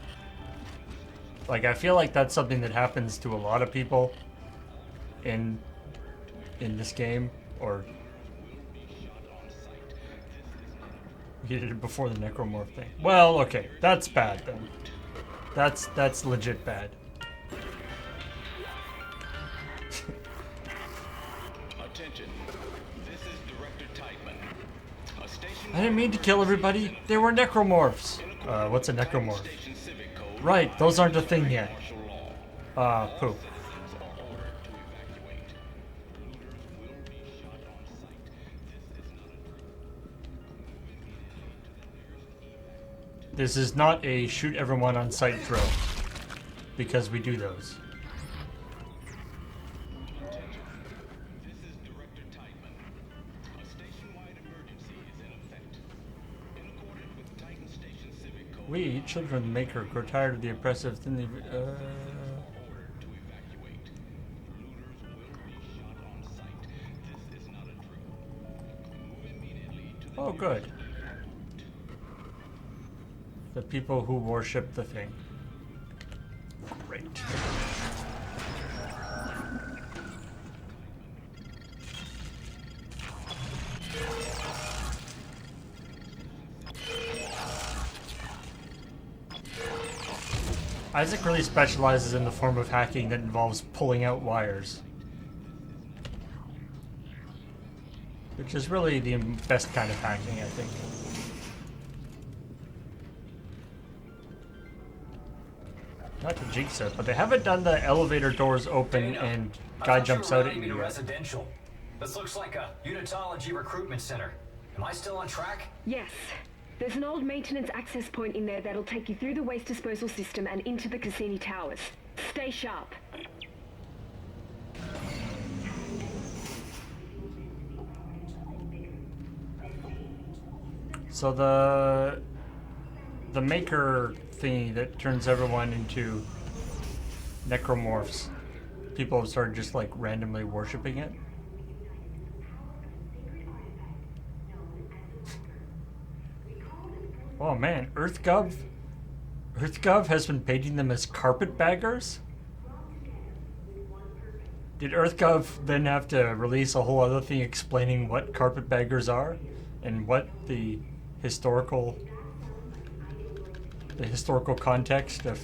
Like, I feel like that's something that happens to a lot of people in this game, or you did it before the necromorph thing. Well, okay, that's bad then. That's legit bad. Attention. This is Director Tiedemann. A station I didn't mean to kill everybody. They were necromorphs. What's a necromorph? Right, those aren't a thing yet. Poop. This is not a shoot everyone on sight drill, because we do those. We, children of the Maker, grow tired of the oppressive thinly... Oh, good. The people who worship the thing. Great. Isaac really specializes in the form of hacking that involves pulling out wires. Which is really the best kind of hacking, I think. Not to jinx it, but they haven't done the elevator doors open Dana, and I guy thought you jumps were out at running you me to yet. residential. This looks like a unitology recruitment center. Am I still on track? Yes. There's an old maintenance access point in there that'll take you through the waste disposal system and into the Cassini Towers. Stay sharp. So the maker thingy that turns everyone into necromorphs, people have started just like randomly worshipping it. Oh man, EarthGov has been painting them as carpetbaggers? Did EarthGov then have to release a whole other thing explaining what carpetbaggers are and what the historical context of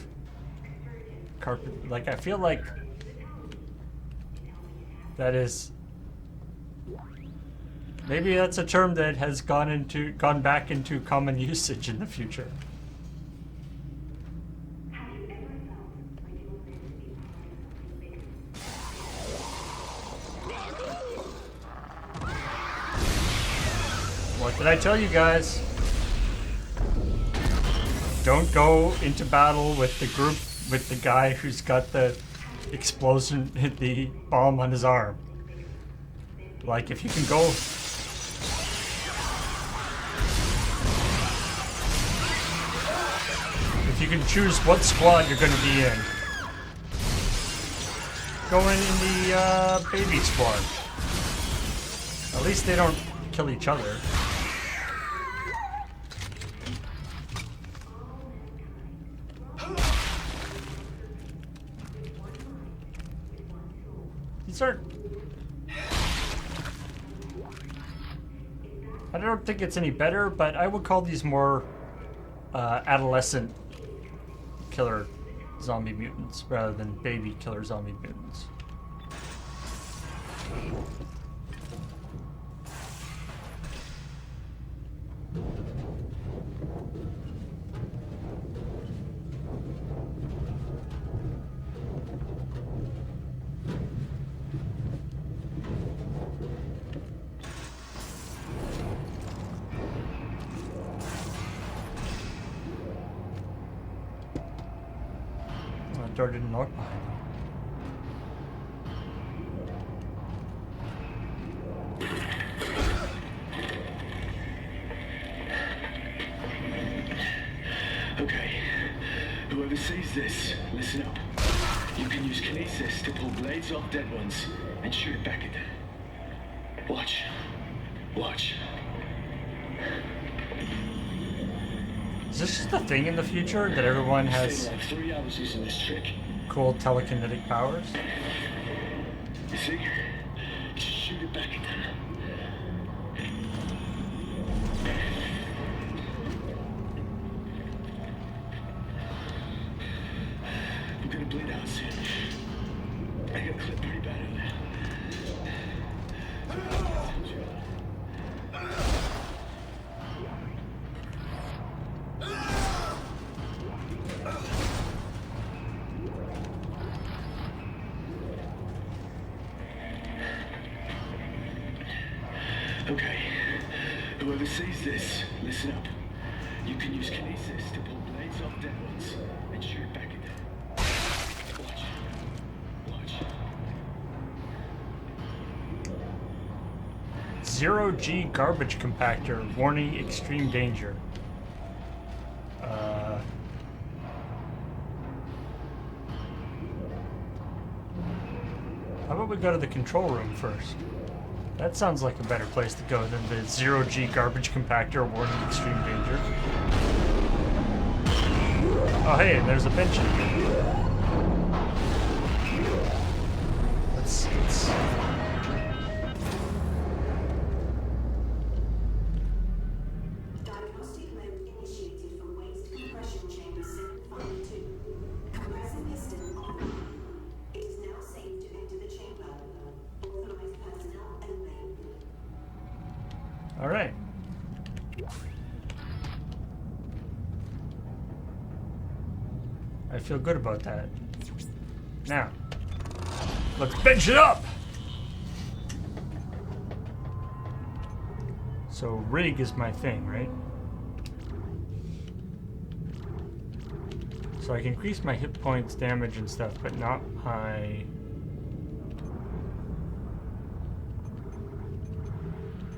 carpet? Like, I feel like that is maybe that's a term that has gone back into common usage in the future. What did I tell you guys? Don't go into battle with the group, with the guy who's got the explosion, the bomb on his arm. Like, if you can go... If you can choose what squad you're going to be in, go in the baby squad. At least they don't kill each other. These are... I don't think it's any better, but I would call these more adolescent killer zombie mutants rather than baby killer zombie mutants. Door didn't lock behind me. Okay. Whoever sees this, listen up. You can use kinesis to pull blades off dead ones and shoot it back at them. Watch. Watch. Is this just a thing in the future that everyone has Stay like 3 hours using this trick. cool telekinetic powers? You see? Just shoot it back at them. I'm gonna bleed out soon. I got clipped pretty bad in there. Okay. Whoever sees this, listen up. You can use kinesis to pull blades off dead ones and shoot it back at them. Watch. Watch. Zero-G garbage compactor. Warning, extreme danger. How about we go to the control room first? That sounds like a better place to go than the Zero-G garbage compactor warning extreme danger. Oh hey, there's a bench in here. Let's Diagnostic load initiated from waste compression chamber 752. Compressor piston on. It is now safe to enter the chamber. Authorized personnel only. all right. I feel good about that. Now, let's bench it up! So rig is my thing, right? So I can increase my hit points, damage, and stuff, but not my...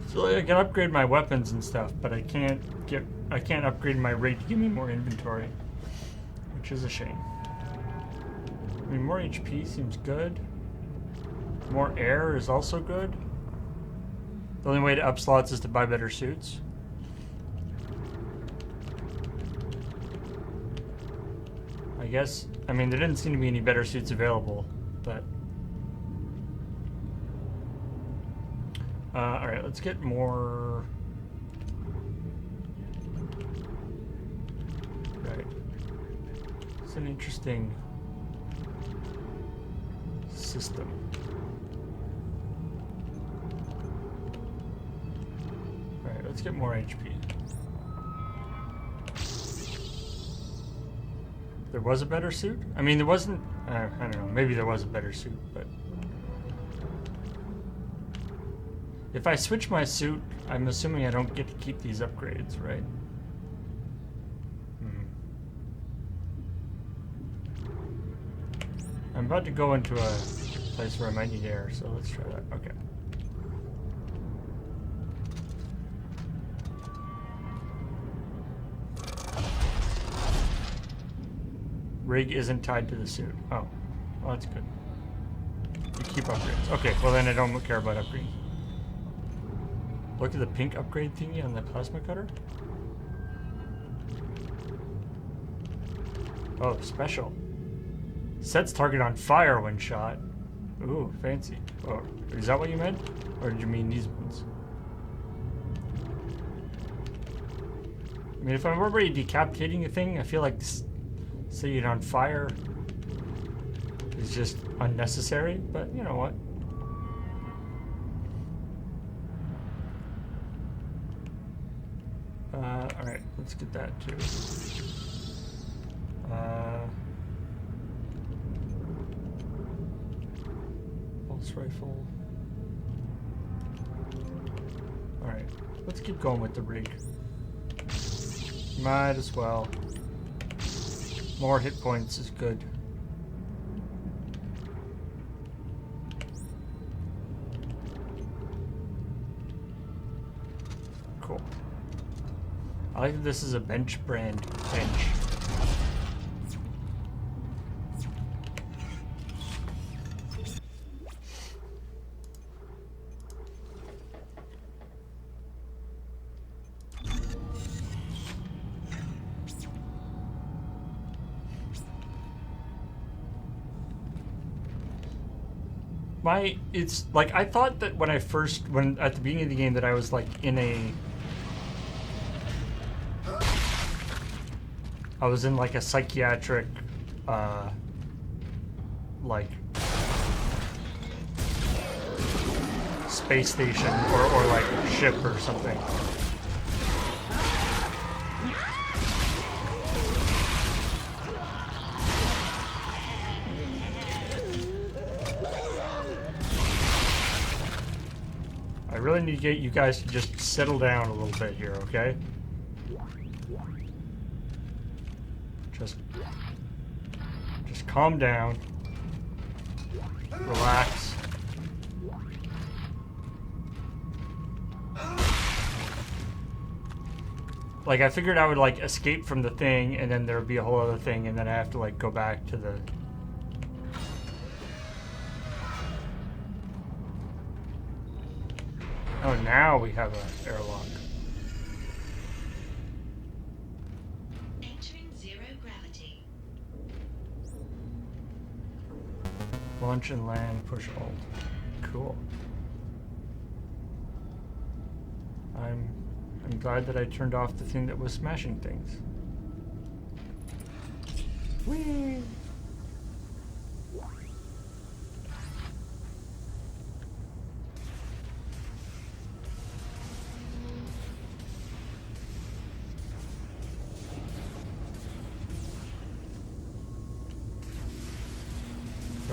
So I can upgrade my weapons and stuff, but I can't upgrade my rig to give me more inventory, which is a shame. I mean, more HP seems good. More air is also good. The only way to up slots is to buy better suits. I guess, I mean, there didn't seem to be any better suits available, but... Alright, let's get more... Right. It's an interesting system. Alright, let's get more HP. There was a better suit? I mean, there wasn't... I don't know, maybe there was a better suit, but... If I switch my suit, I'm assuming I don't get to keep these upgrades, right? I'm about to go into a place where I might need air, so let's try that. Okay. Rig isn't tied to the suit. Oh, well, that's good. You keep upgrades. Okay, well then I don't care about upgrades. Look at the pink upgrade thingy on the plasma cutter. Oh, special. Sets target on fire when shot. Ooh, fancy. Oh, is that what you meant? Or did you mean these ones? I mean, if I'm already decapitating a thing, I feel like setting it on fire is just unnecessary, but you know what? Alright, let's get that too. Pulse rifle. Alright, let's keep going with the rig. Might as well. More hit points is good. Cool. I like that this is a bench brand bench. It's like, I thought that when at the beginning of the game that I was like I was in like a psychiatric, like space station or like ship or something. I really need to get you guys to just settle down a little bit here, okay? Just calm down. Relax. Like, I figured I would like escape from the thing and then there would be a whole other thing and then I have to like go back to the... Oh, now we have an airlock. Entering zero gravity. Launch and land, push Alt. Cool. I'm glad that I turned off the thing that was smashing things. Whee!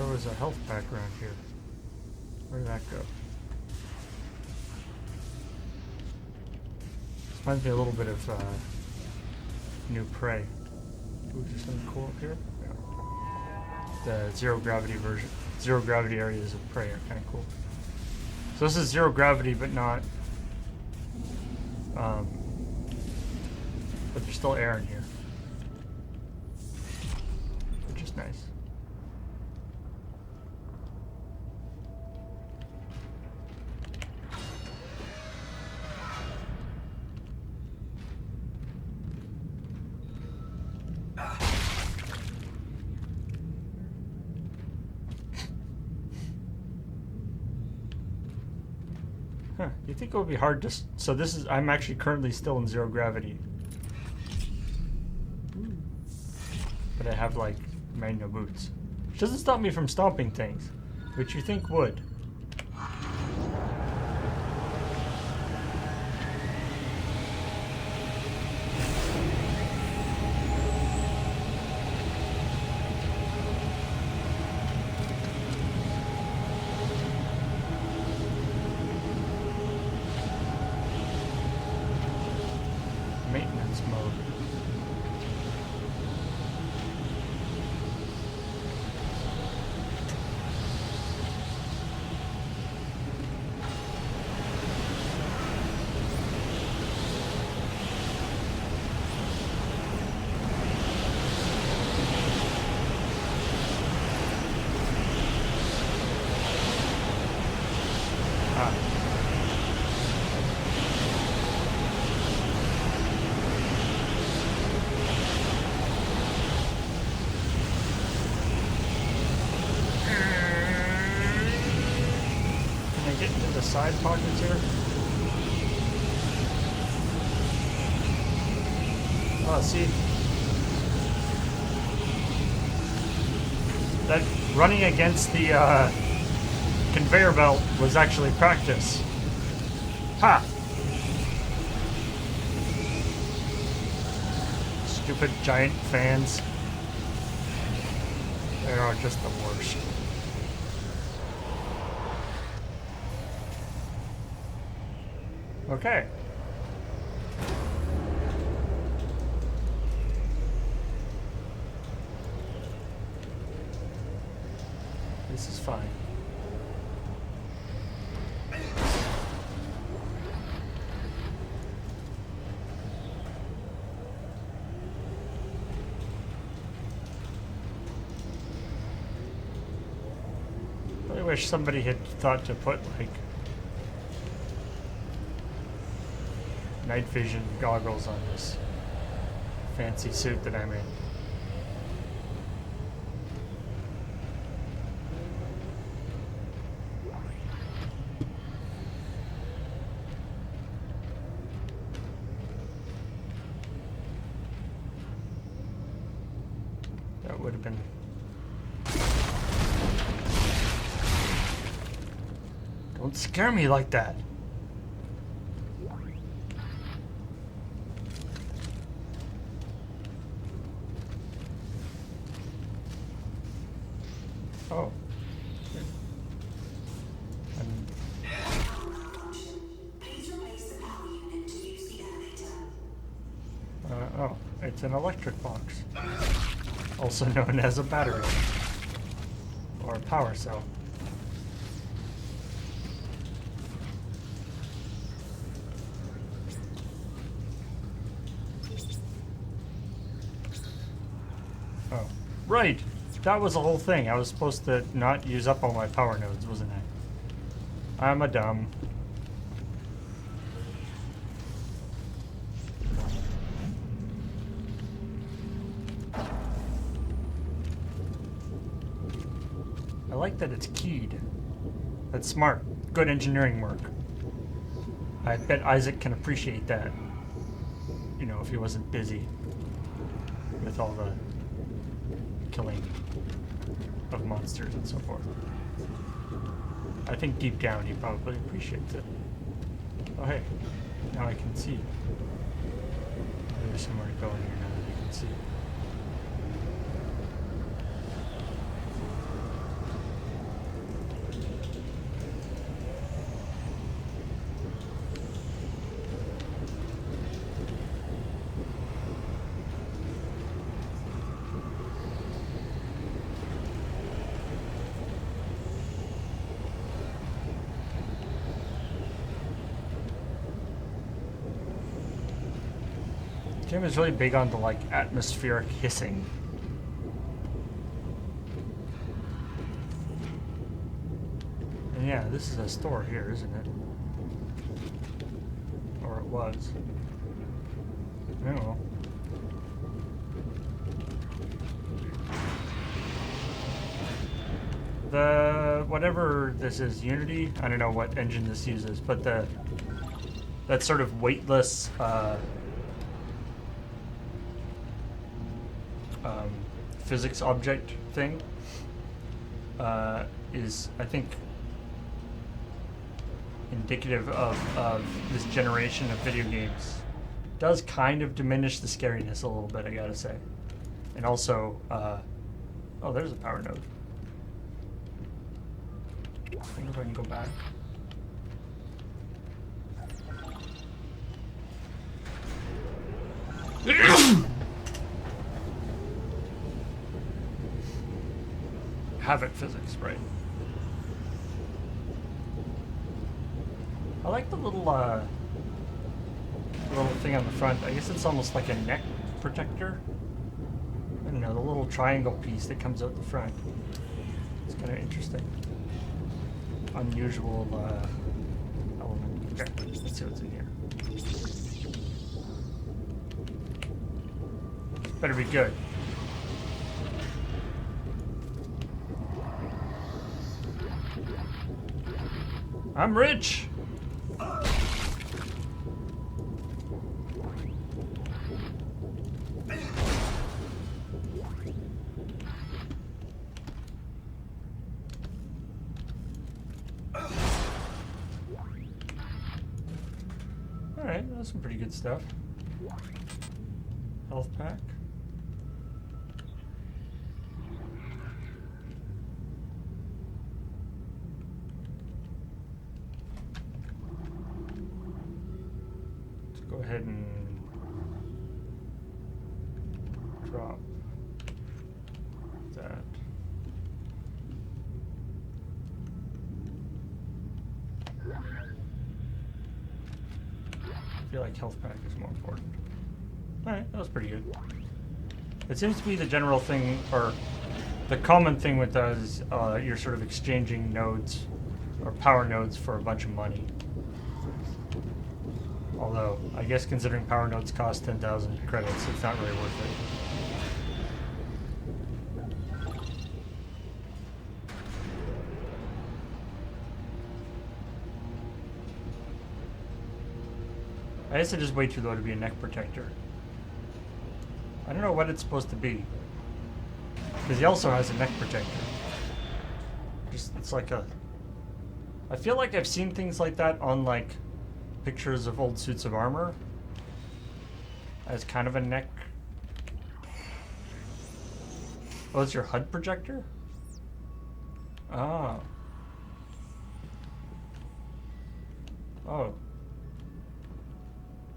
There was a health pack around here. Where did that go? This reminds me a little bit of New Prey. Ooh, is there something cool up here? Yeah. The zero gravity version. Zero gravity areas of Prey are kind of cool. So this is zero gravity, but not. But there's still air in here, which is nice. Huh, you think it would be hard to... So this is... I'm actually currently still in zero gravity. But I have, like, manual boots. Which doesn't stop me from stomping things. Which you think would. Maintenance mode. Side pockets here. Oh, see, that running against the conveyor belt was actually practice. Ha! Stupid giant fans. They are just the worst. Okay. This is fine. I wish somebody had thought to put, like, night vision goggles on this fancy suit that I'm in. That would have been... Don't scare me like that. Oh. Oh, it's an electric box. Also known as a battery. Or a power cell. Oh, right! That was the whole thing. I was supposed to not use up all my power nodes, wasn't I? I'm a dumb. I like that it's keyed. That's smart. Good engineering work. I bet Isaac can appreciate that. You know, if he wasn't busy with all the killing of monsters and so forth. I think deep down he probably appreciates it. Oh hey, now I can see. There's somewhere to go in here now that you can see. Jim is really big on the like atmospheric hissing. And yeah, this is a store here, isn't it? Or it was. I don't know. The whatever this is, Unity. I don't know what engine this uses, but that sort of weightless physics object thing is, I think, indicative of this generation of video games. Does kind of diminish the scariness a little bit, I gotta say. And also, oh, there's a power node. I wonder if I can go back. Havoc physics, right? I like the little thing on the front. I guess it's almost like a neck protector. I don't know, the little triangle piece that comes out the front. It's kind of interesting. Unusual element. Okay, let's see what's in here. Better be good. I'm rich! Alright, that's some pretty good stuff. Health pack. Let's go ahead and drop that. I feel like health pack is more important. Alright, that was pretty good. It seems to be the general thing, or the common thing with those, you're sort of exchanging nodes, or power nodes, for a bunch of money. Although, I guess considering power nodes cost 10,000 credits, it's not really worth it. I guess it is way too low to be a neck protector. I don't know what it's supposed to be. Because he also has a neck protector. Just, it's like a... I feel like I've seen things like that on, like, pictures of old suits of armor. As kind of a neck... Oh, it's your HUD projector? Oh. Oh.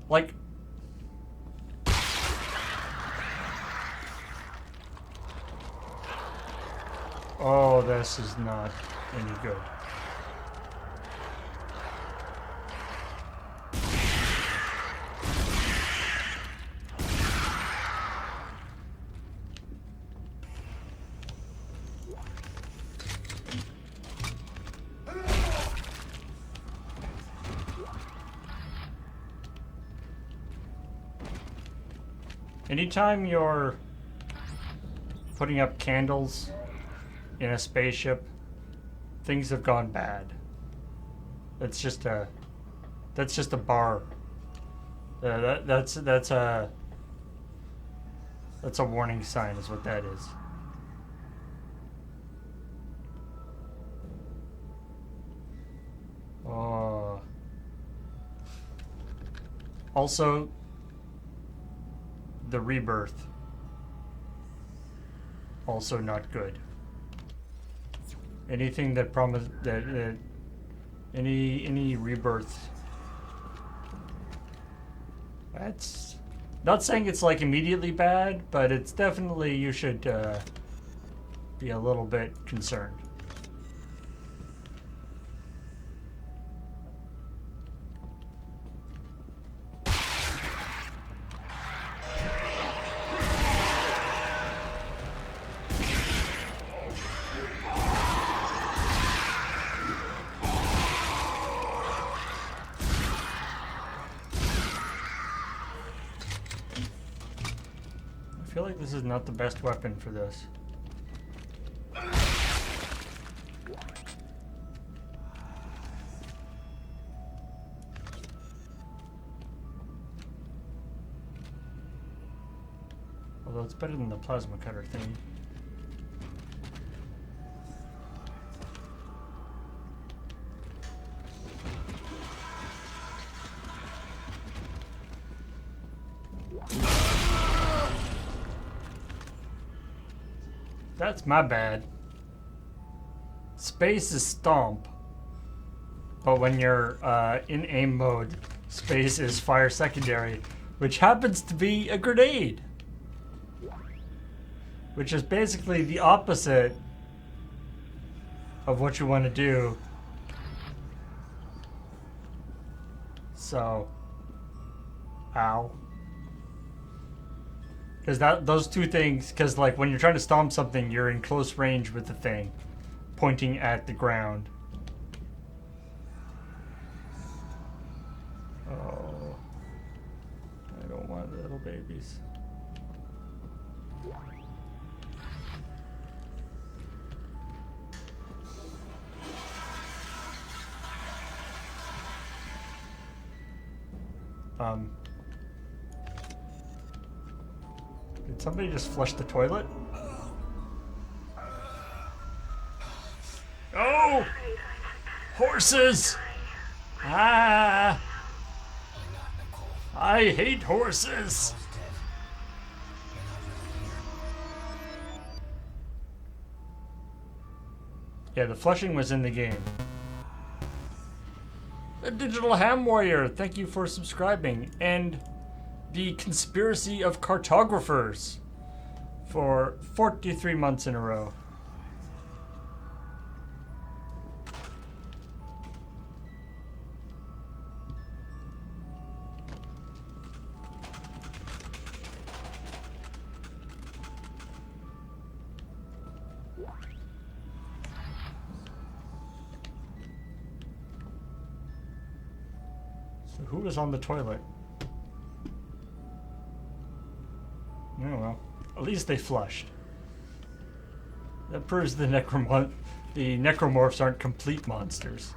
Like... Oh, this is not any good. Anytime you're putting up candles in a spaceship, things have gone bad. That's just a bar. That's a warning sign, is what that is. Oh. Also, the rebirth. Also not good. Anything that promised that any rebirth. That's not saying it's like immediately bad, but it's definitely, you should be a little bit concerned. This is not the best weapon for this. Although it's better than the plasma cutter thing. That's my bad. Space is stomp. But when you're in aim mode, space is fire secondary, which happens to be a grenade. Which is basically the opposite of what you want to do. So, ow. Because those two things, because like when you're trying to stomp something, you're in close range with the thing, pointing at the ground. Oh, I don't want little babies. Did somebody just flush the toilet? Oh! Horses! Ah! I hate horses! Yeah, the flushing was in the game. The Digital Ham Warrior, thank you for subscribing. And the Conspiracy of Cartographers for 43 months in a row. So who was on the toilet? Oh well, at least they flushed. That proves the necromorphs aren't complete monsters.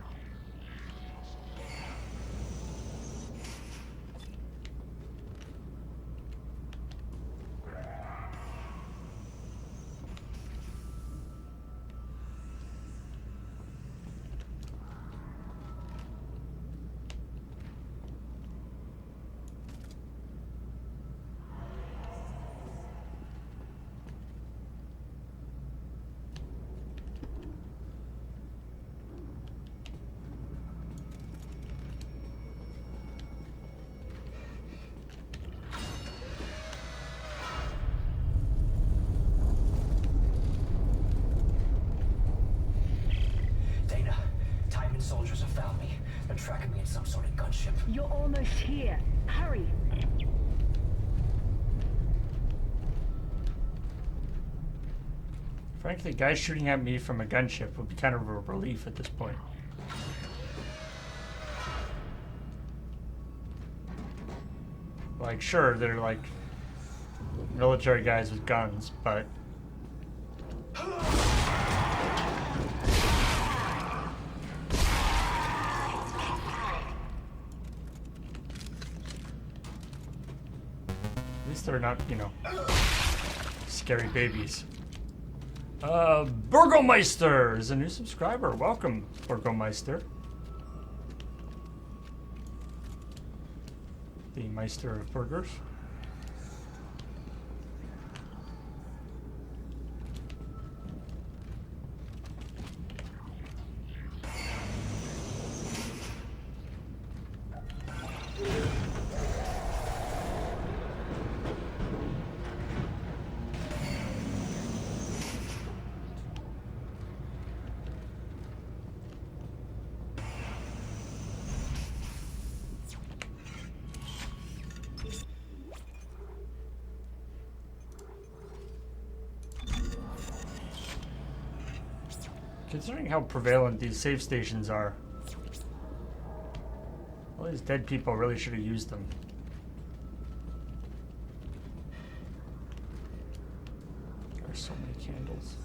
Soldiers have found me. They're tracking me in some sort of gunship. You're almost here. Hurry. Frankly, guys shooting at me from a gunship would be kind of a relief at this point. Like, sure, they're like military guys with guns, but they're not, you know, scary babies. Burgomeister is a new subscriber. Welcome, Burgomeister. The Meister of Burgers. Considering how prevalent these save stations are, all these dead people really should have used them. There's so many candles.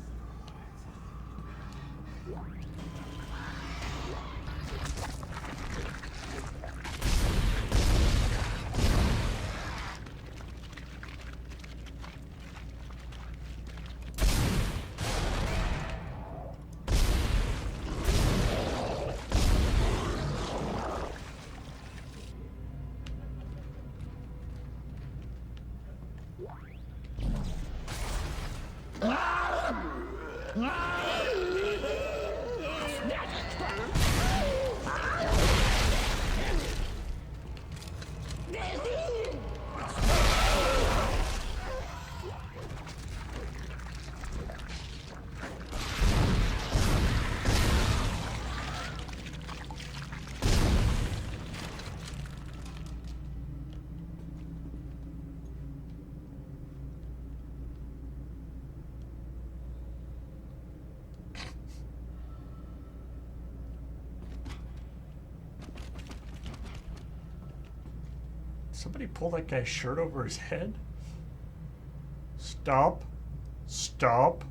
Somebody pull that guy's shirt over his head? Stop. Stop.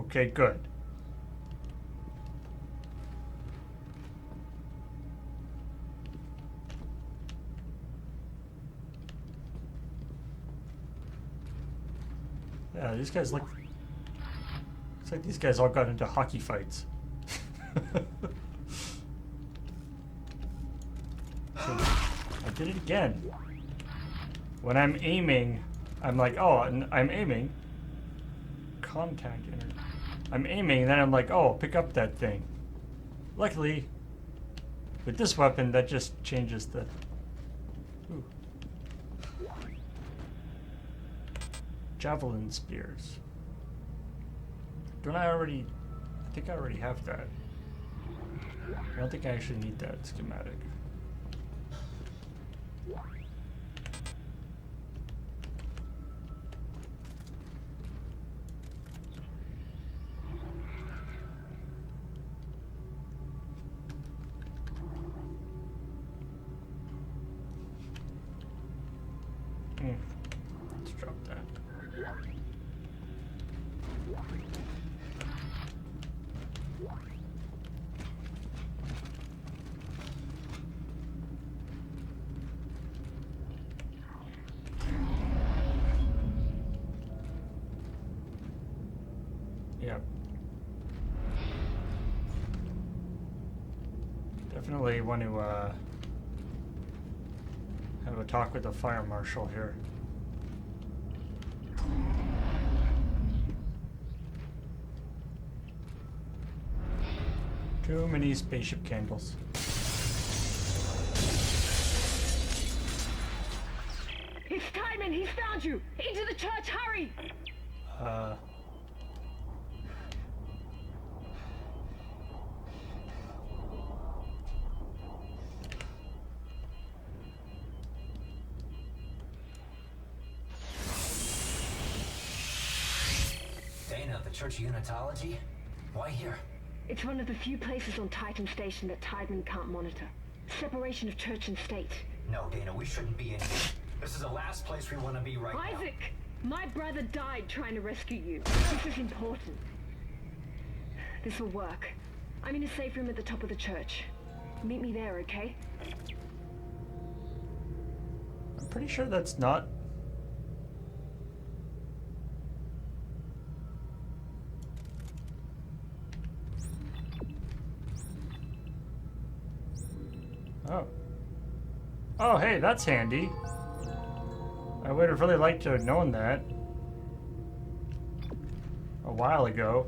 Okay, good. Yeah, these guys look... Looks like these guys all got into hockey fights. So, I did it again. When I'm aiming, I'm like, oh, and I'm aiming. Contact energy. I'm aiming, and then I'm like, oh, pick up that thing. Luckily, with this weapon, that just changes the... Ooh. Javelin spears. Don't I already... I think I already have that. I don't think I actually need that schematic. Let's drop that. Yeah. Definitely want to have a talk with the fire marshal here. Too many spaceship candles. It's Tiedemann! He's found you! Into the church, hurry! Dana, the Church of Unitology? Why here? It's one of the few places on Titan Station that Tiedemann can't monitor. Separation of church and state. No, Dana, we shouldn't be in here. This is the last place we want to be right now. Isaac! My brother died trying to rescue you. This is important. This will work. I'm in a safe room at the top of the church. Meet me there, okay? I'm pretty sure that's not... Oh. Oh, hey, that's handy. I would have really liked to have known that a while ago.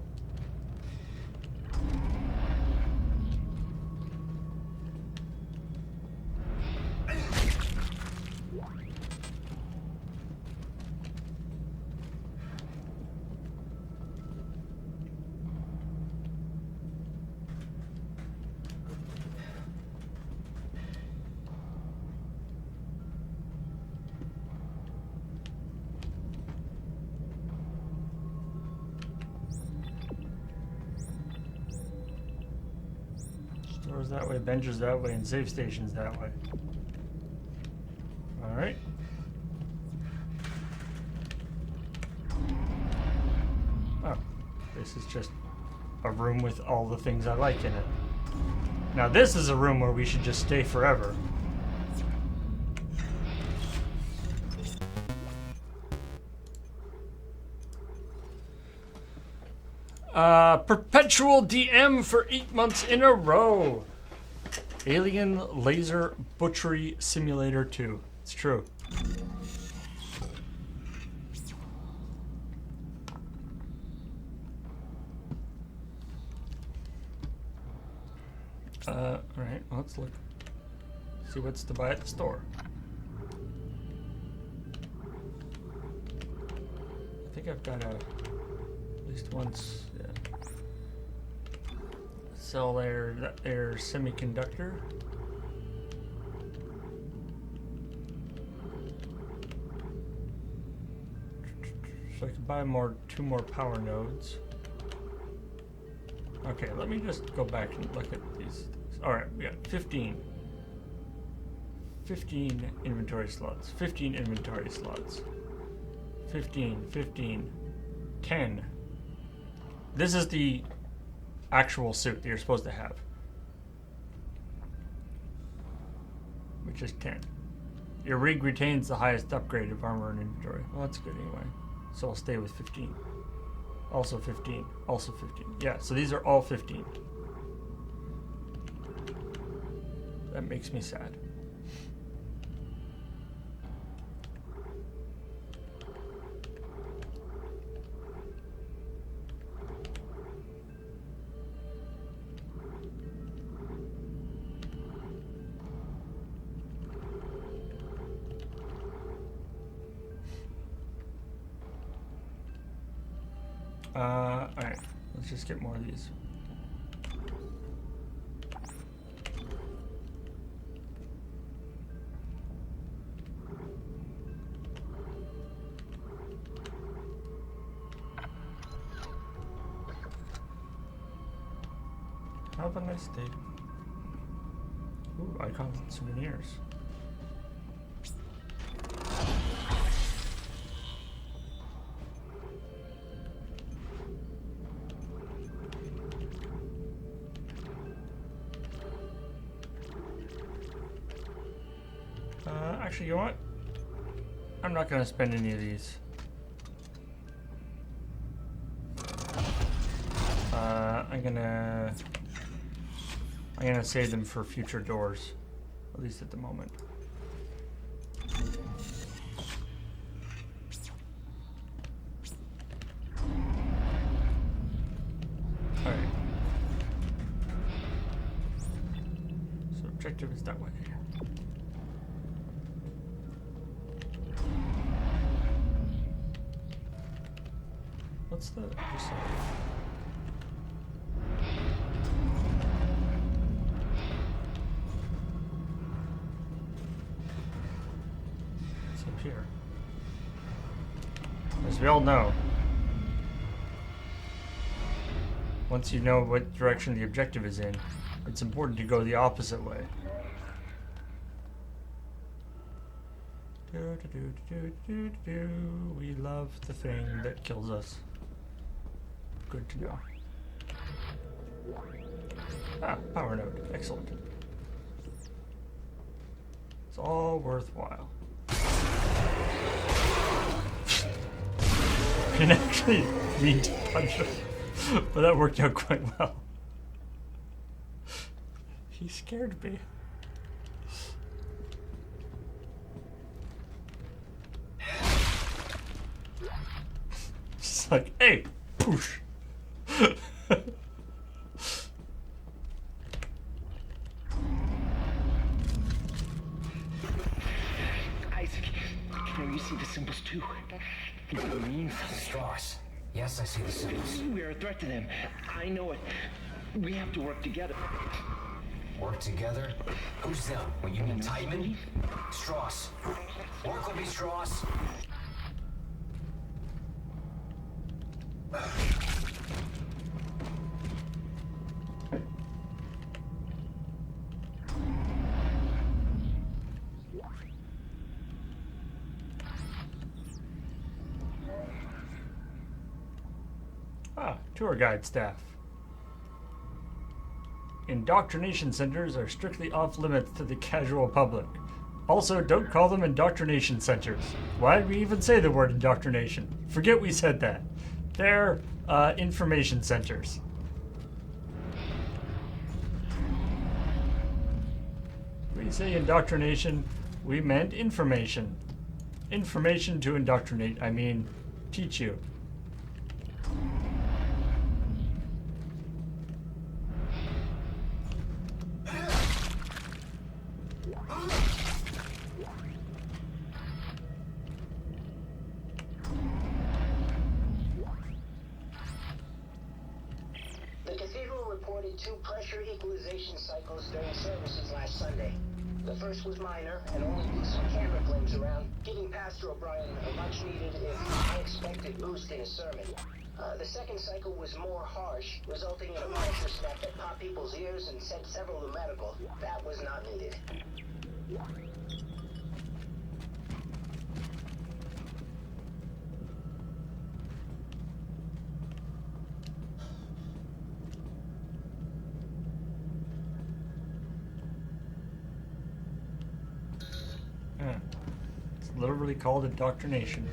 Stores that way, benches that way, and save stations that way. Alright. This is just a room with all the things I like in it. Now this is a room where we should just stay forever. Perpetual DM for 8 months in a row. Alien Laser Butchery Simulator 2. It's true. Alright, let's look. See what's to buy at the store. I think I've got at least once, yeah. Sell their semiconductor. So I can buy two more power nodes. Okay, let me just go back and look at these. Alright, we got 15 inventory slots. 15 inventory slots. 15, 10. This is the actual suit that you're supposed to have, which is 10. Your rig retains the highest upgrade of armor and inventory. Well, that's good anyway. So I'll stay with 15. Also 15. Also 15. Yeah, so these are all 15. That makes me sad. Alright, let's just get more of these. Have a nice day. Ooh, icons and souvenirs. Actually, you know what? I'm not going to spend any of these. I'm gonna save them for future doors, at least at the moment. All right. So objective is that way. What's the other side? What's up here? As we all know, once you know what direction the objective is in, it's important to go the opposite way. We love the thing that kills us. Good to know. Ah, power node. Excellent. It's all worthwhile. I didn't actually mean to punch him, but that worked out quite well. He scared me. Just like, hey, poosh. Isaac, can you see the symbols too? It means Strauss. Yes, I see the symbols. we are a threat to them. I know it. We have to work together. Work together? Who's them? What, you mean Titan? Strauss. Work with me, Strauss. Tour guide staff. Indoctrination centers are strictly off limits to the casual public. Also, don't call them indoctrination centers. Why did we even say the word indoctrination? Forget we said that. They're information centers. When we say indoctrination, we meant information. Information to indoctrinate, I mean teach you. The cathedral reported 2 pressure equalization cycles during services last Sunday. The first was minor and only blew some camera flames around, giving Pastor O'Brien a much-needed, if unexpected, boost in his sermon. The second cycle was more harsh, resulting in a pressure snap that popped people's ears and sent several to medical. That was not needed. It's literally called indoctrination.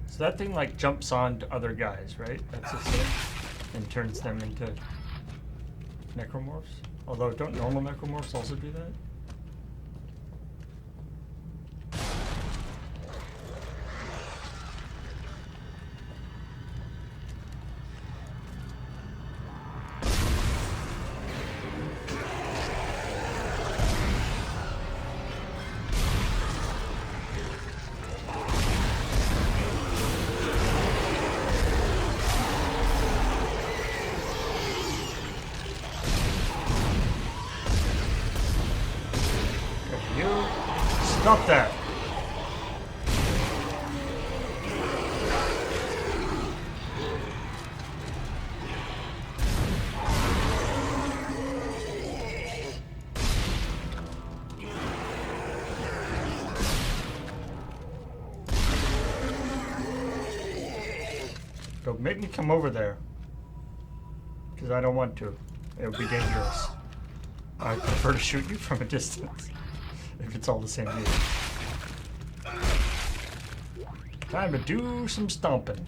So that thing like jumps on to other guys, right? That's the thing. And turns them into necromorphs. Although, don't normal necromorphs also do that? Stop that! Don't make me come over there. Because I don't want to. It would be dangerous. I prefer to shoot you from a distance. If it's all the same dude. Time to do some stomping.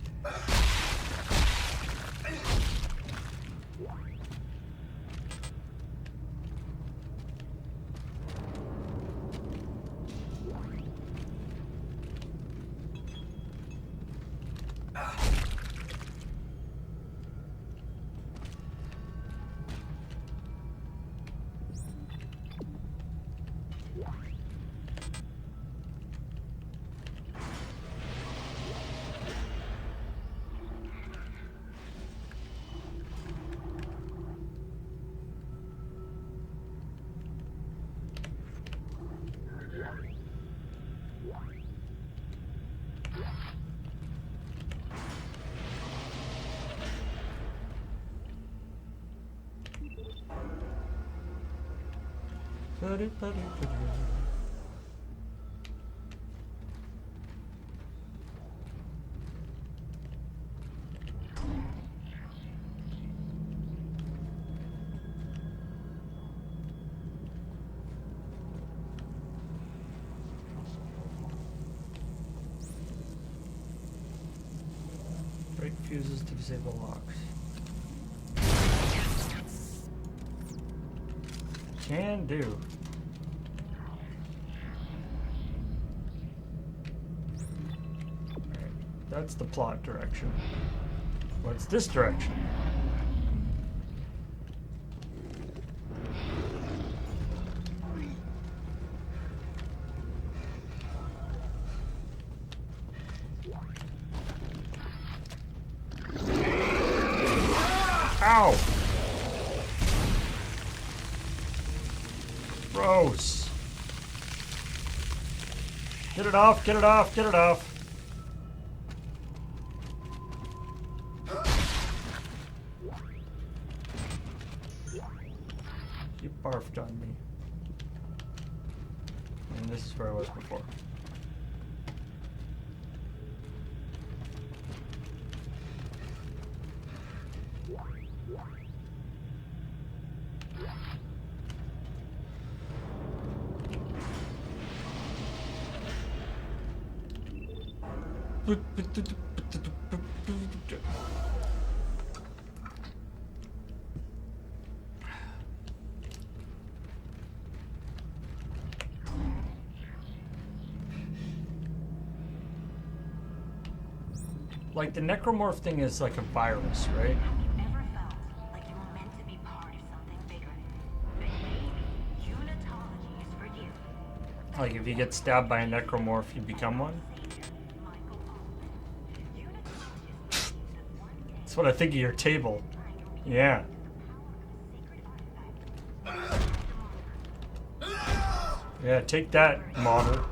Break fuses to disable locks. Can do. Alright, that's the plot direction. What's this direction? Ow! Gross. Get it off, get it off, get it off. You barfed on me. And this is where I was before. Like the necromorph thing is like a virus, right? Like if you get stabbed by a necromorph, you become one? That's what I think of your table. Yeah. Yeah, take that, modder.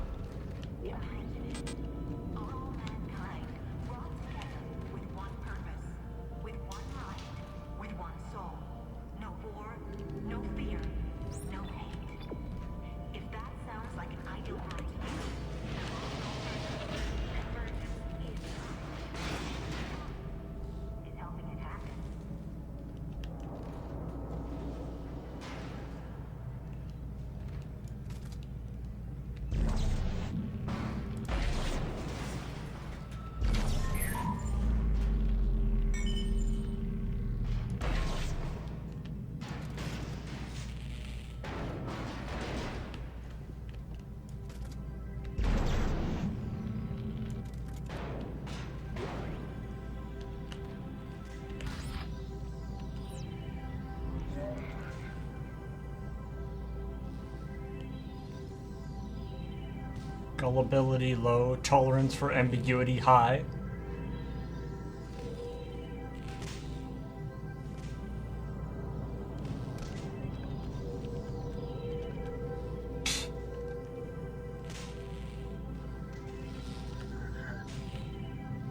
Gullibility low, tolerance for ambiguity high.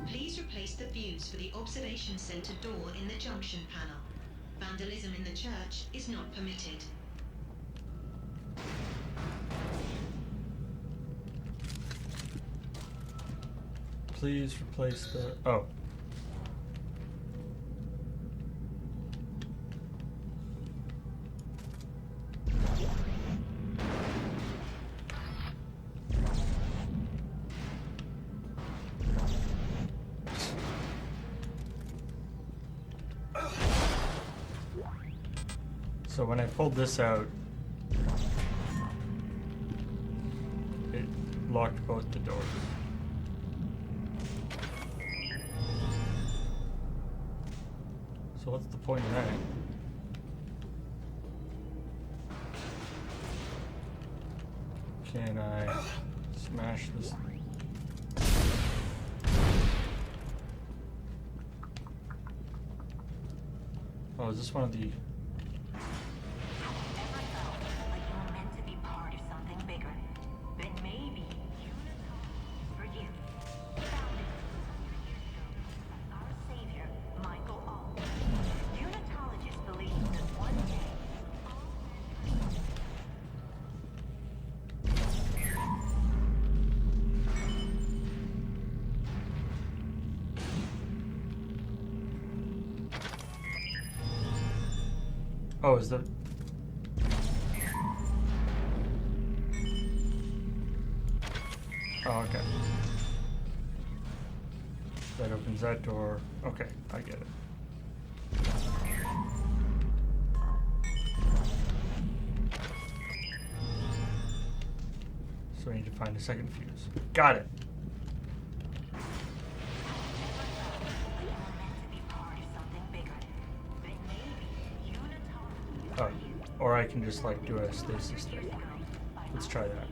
Please replace the fuse for the observation center door in the junction panel. Vandalism in the church is not permitted. Please replace the... Oh. So when I pulled this out, it locked both the doors. So what's the point of that? Can I smash this? Oh, is this one of the... Oh, is the... Oh, okay. That opens that door. Okay, I get it. So I need to find a second fuse. Got it. Oh, or I can just like do a stasis thing. Let's try that.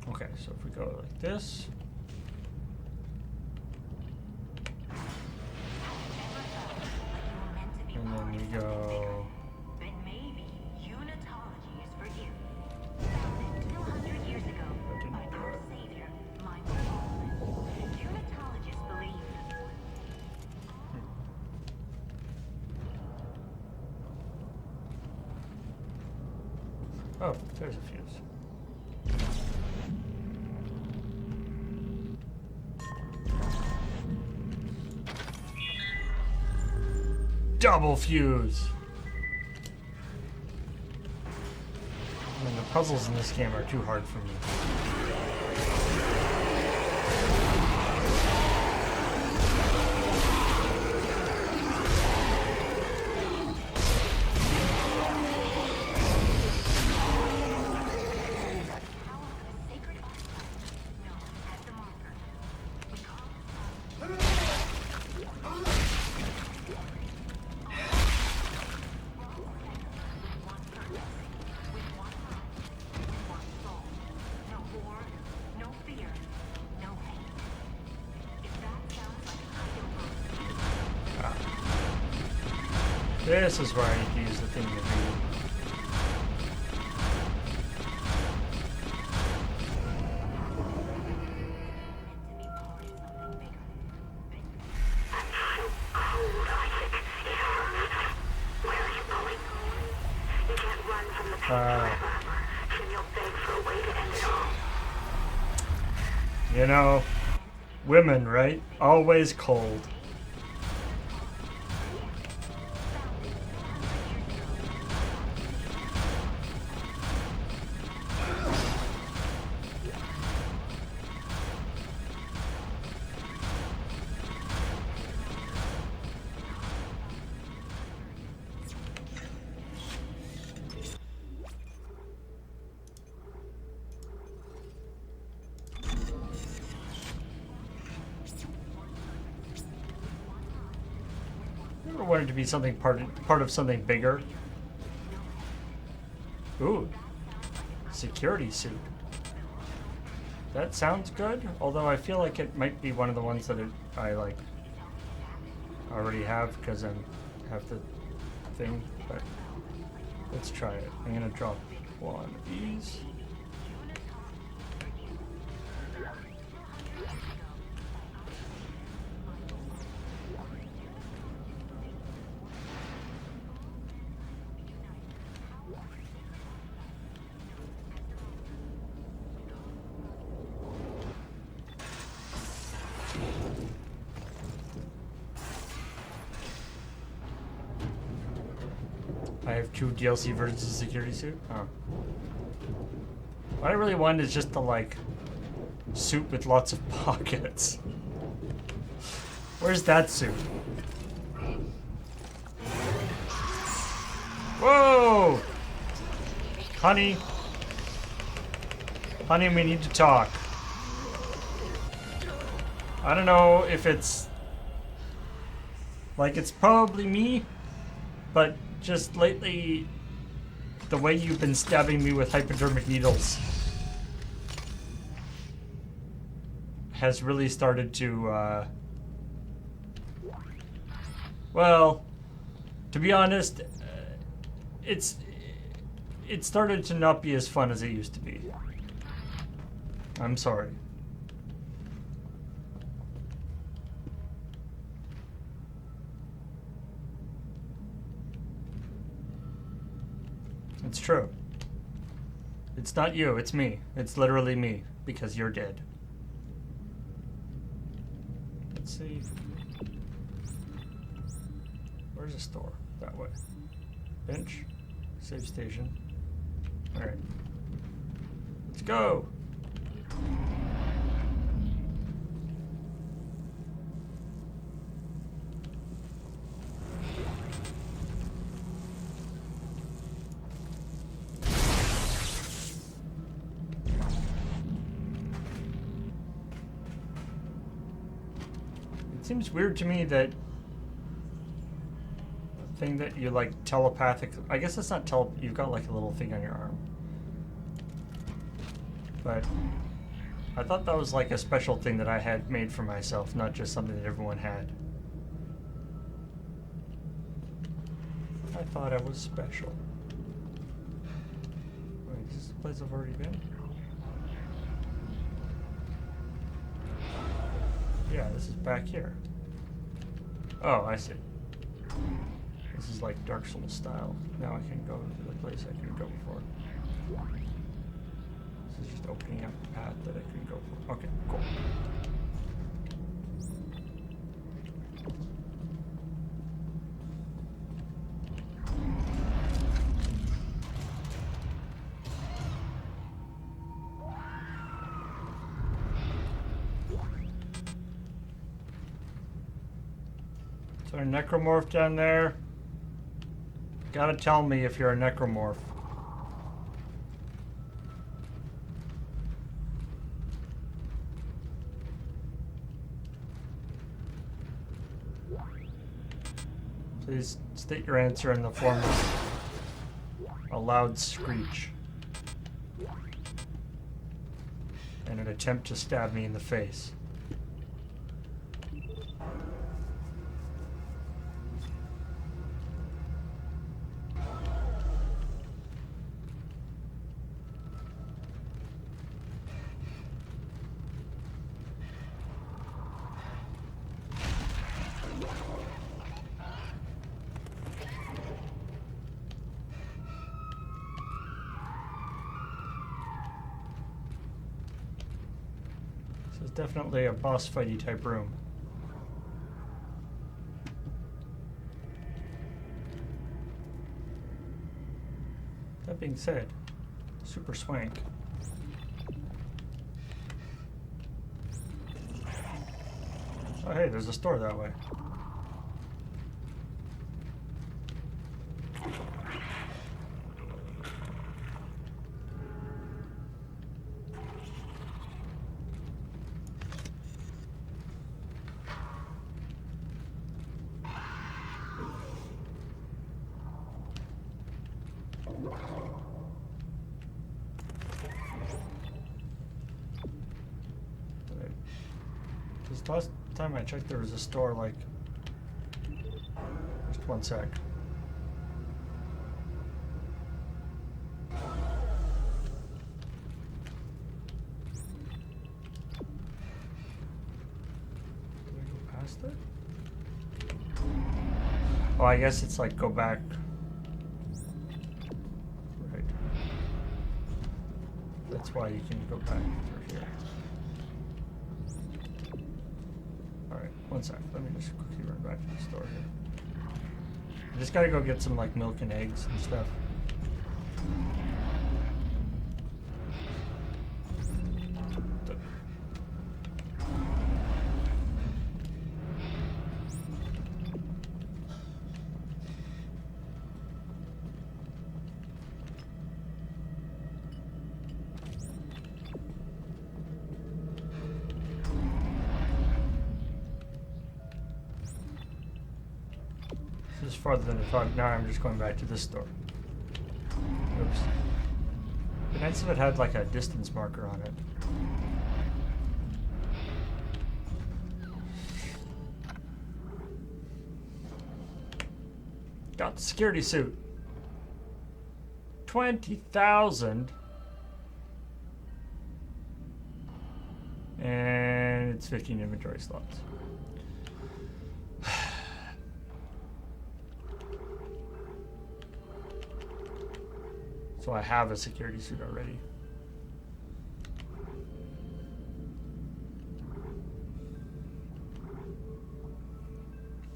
Okay, so if we go like this. you go. Then maybe unitology is for you. Founded 200 years ago by our savior, Michael. Unitologists believe. Oh, there's a fuse. Double fuse! I mean, the puzzles in this game are too hard for me. This is where I need to use the thing to do. You know, women, right? Always cold. I wanted to be something part of something bigger. Ooh, security suit. That sounds good, although I feel like it might be one of the ones that I like already have because I have the thing. But let's try it. I'm gonna drop one of these. I have two DLC versions of security suit. Oh. What I really want is just the like suit with lots of pockets. Where's that suit? Whoa! Honey. Honey, we need to talk. I don't know if it's like it's probably me, but just lately, the way you've been stabbing me with hypodermic needles has really started to, well, to be honest, it started to not be as fun as it used to be. I'm sorry. It's true. It's not you, it's me. It's literally me, because you're dead. Let's see. Where's the store? That way. Bench. Save station. Alright. Let's go! It seems weird to me that the thing that you like telepathic. I guess it's not you've got like a little thing on your arm. But I thought that was like a special thing that I had made for myself, not just something that everyone had. I thought I was special. Wait, is this the place I've already been? Yeah, this is back here. Oh, I see. This is like Dark Souls style. Now I can go to the place I couldn't go before. This is just opening up a path that I couldn't go for. Okay, cool. Is there a necromorph down there? Gotta tell me if you're a necromorph. Please state your answer in the form of a loud screech and an attempt to stab me in the face. This is definitely a boss fighty type room. That being said, super swank. Oh hey, there's a store that way. This last time I checked, there was a store like. Just one sec. Did I go past it? Oh, I guess it's like go back. Right. That's why you can go back through here. Alright, one sec. Let me just quickly run back to the store here. I just gotta go get some like milk and eggs and stuff. This is farther than I thought. Now I'm just going back to this store. Oops. It'd be nice if it had like a distance marker on it. Got the security suit. 20,000. And it's 15 inventory slots. So I have a security suit already.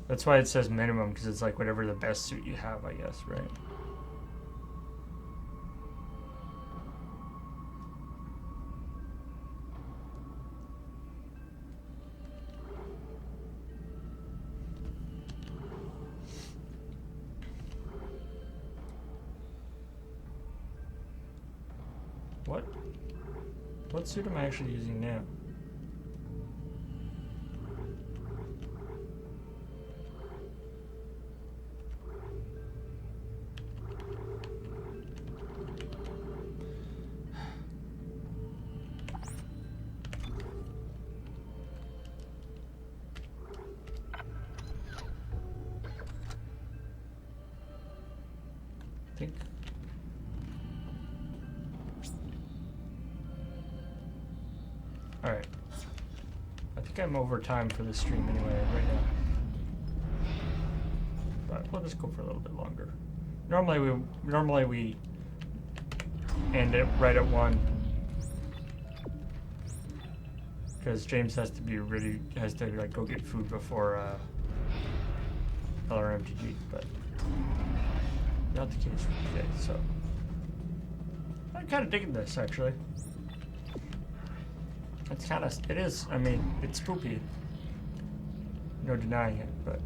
That's why it says minimum, because it's like whatever the best suit you have, I guess, right? What suit am I actually using now? think I'm over time for the stream anyway right now. But we'll just go for a little bit longer. Normally we end it right at 1. Because James has to be ready, has to like go get food before LRMTG, but not the case for today. So I'm kind of digging this actually. It's kind of, it is. I mean, it's spoopy. No denying it, but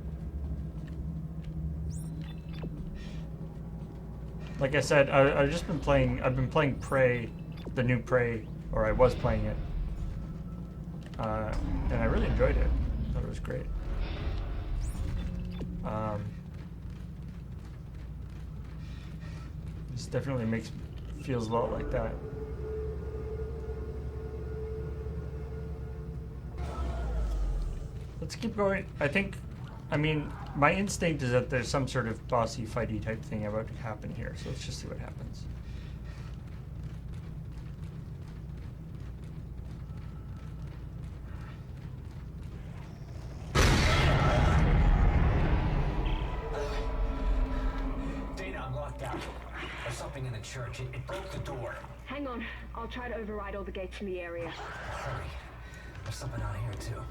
like I said, I've just been playing. I've been playing Prey, the new Prey, or I was playing it. And I really enjoyed it. I thought it was great. This definitely feels a lot like that. Let's keep going. I mean, my instinct is that there's some sort of bossy, fighty type thing about to happen here. So let's just see what happens. Something in the church. It broke the door. Hang on. I'll try to override all the gates in the area. Hurry. There's something out here, too.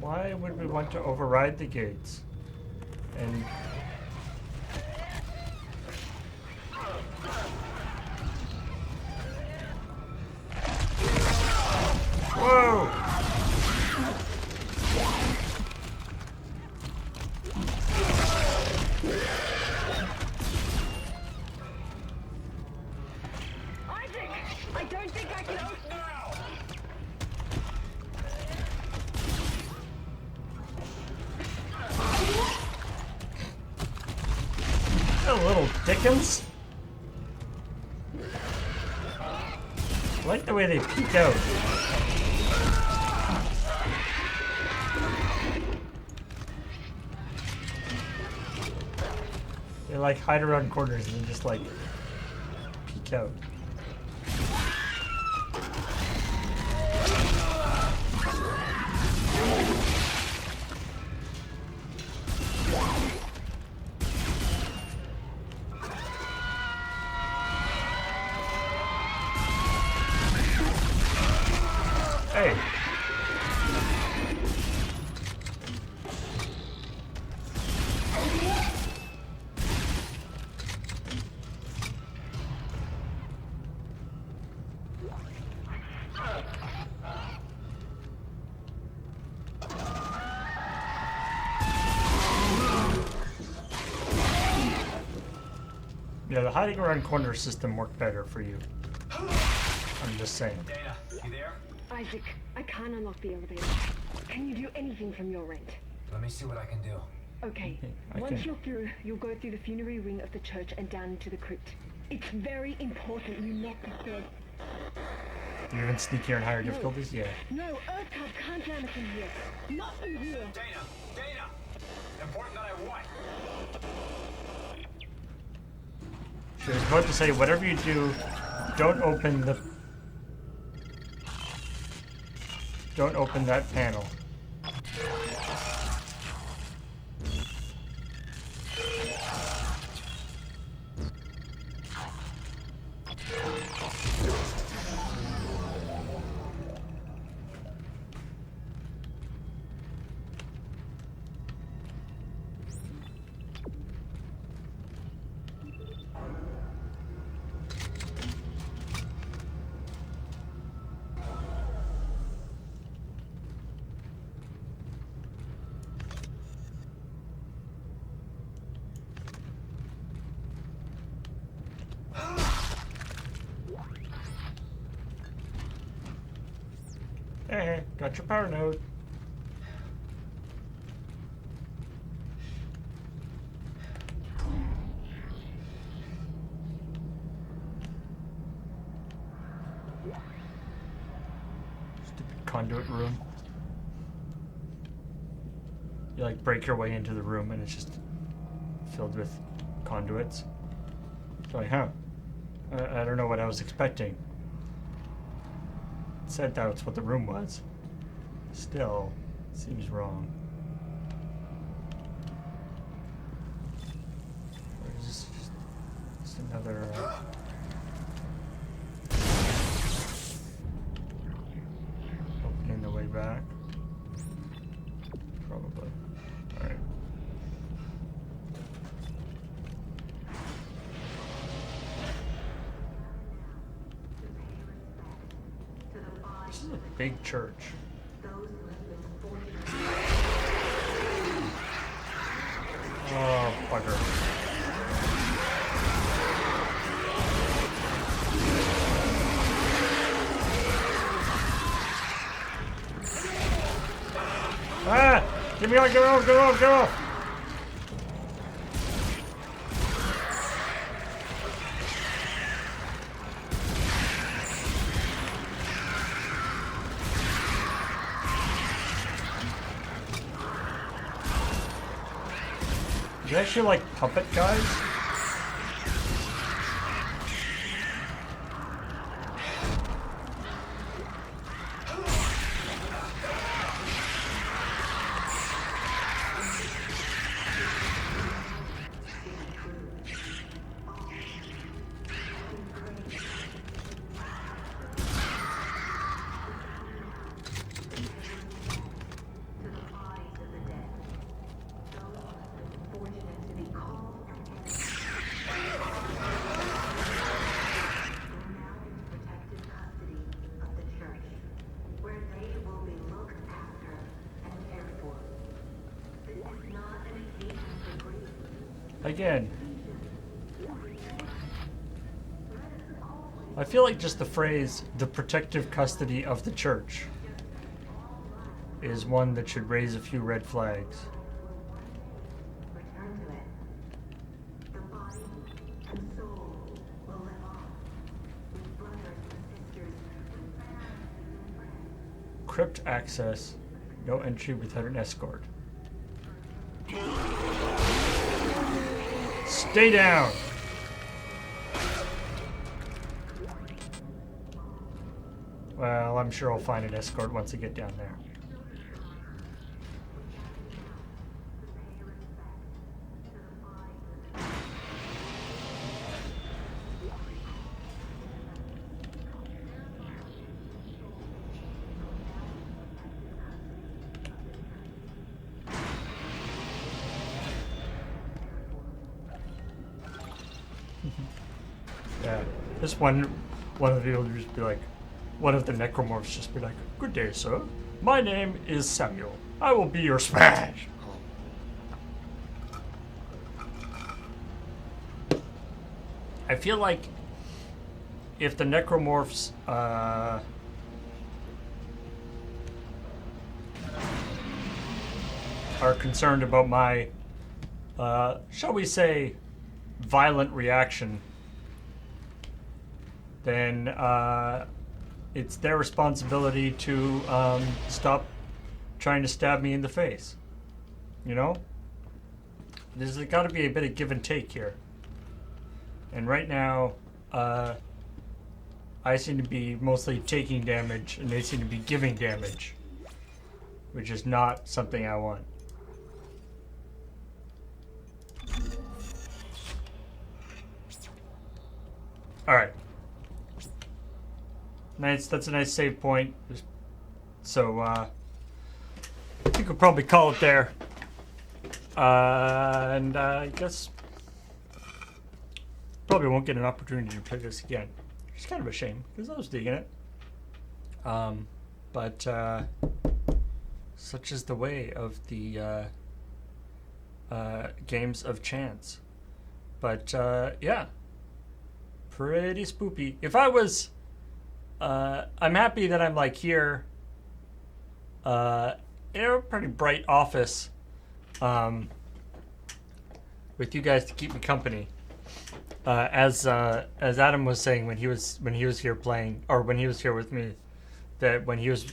Why would we want to override the gates? And whoa! Isaac! I don't think I can open now! A little Dickens. I like the way they peek out. They like hide around corners and then just like peek out. Hey. Yeah, the hiding around corner system worked better for you. I'm just saying. Dana, you there? Isaac, I can't unlock the elevator. Can you do anything from your end? Let me see what I can do. Okay. Once you're through, you'll go through the funerary wing of the church and down into the crypt. It's very important you not be dead. Do you even sneak here in higher difficulties? Yeah. No, Earthcub can't land us in here. Not in here. Dana! Important that I what? She was about to say, whatever you do, don't open that panel. Hey, got your power node. Stupid conduit room. You like break your way into the room and it's just filled with conduits. like, huh. I don't know what I was expecting. It said that's what the room was. Still, seems wrong. Or is this just another... opening the way back? Probably. Alright. This is a big church. Oh, bugger. Ah! Get me on, get off, get off, get off! Is it actually like puppet guys? Again, I feel like just the phrase, the protective custody of the church, is one that should raise a few red flags. Crypt access, no entry without an escort. Stay down! Well, I'm sure I'll find an escort once I get down there. Yeah, this one of the people would just be like, one of the necromorphs just be like, "Good day, sir. My name is Samuel. I will be your smash." I feel like if the necromorphs are concerned about my, shall we say, violent reaction, then it's their responsibility to stop trying to stab me in the face. You know? There's got to be a bit of give and take here. And right now, I seem to be mostly taking damage, and they seem to be giving damage, which is not something I want. Alright. Nice, that's a nice save point. So, I think we'll probably call it there. And I guess probably won't get an opportunity to play this again. It's kind of a shame, because I was digging it. But such is the way of the games of chance. But, yeah. Pretty spoopy. If I was... I'm happy that I'm like here in a pretty bright office with you guys to keep me company. As Adam was saying when he was here playing, or when he was here with me, that when he was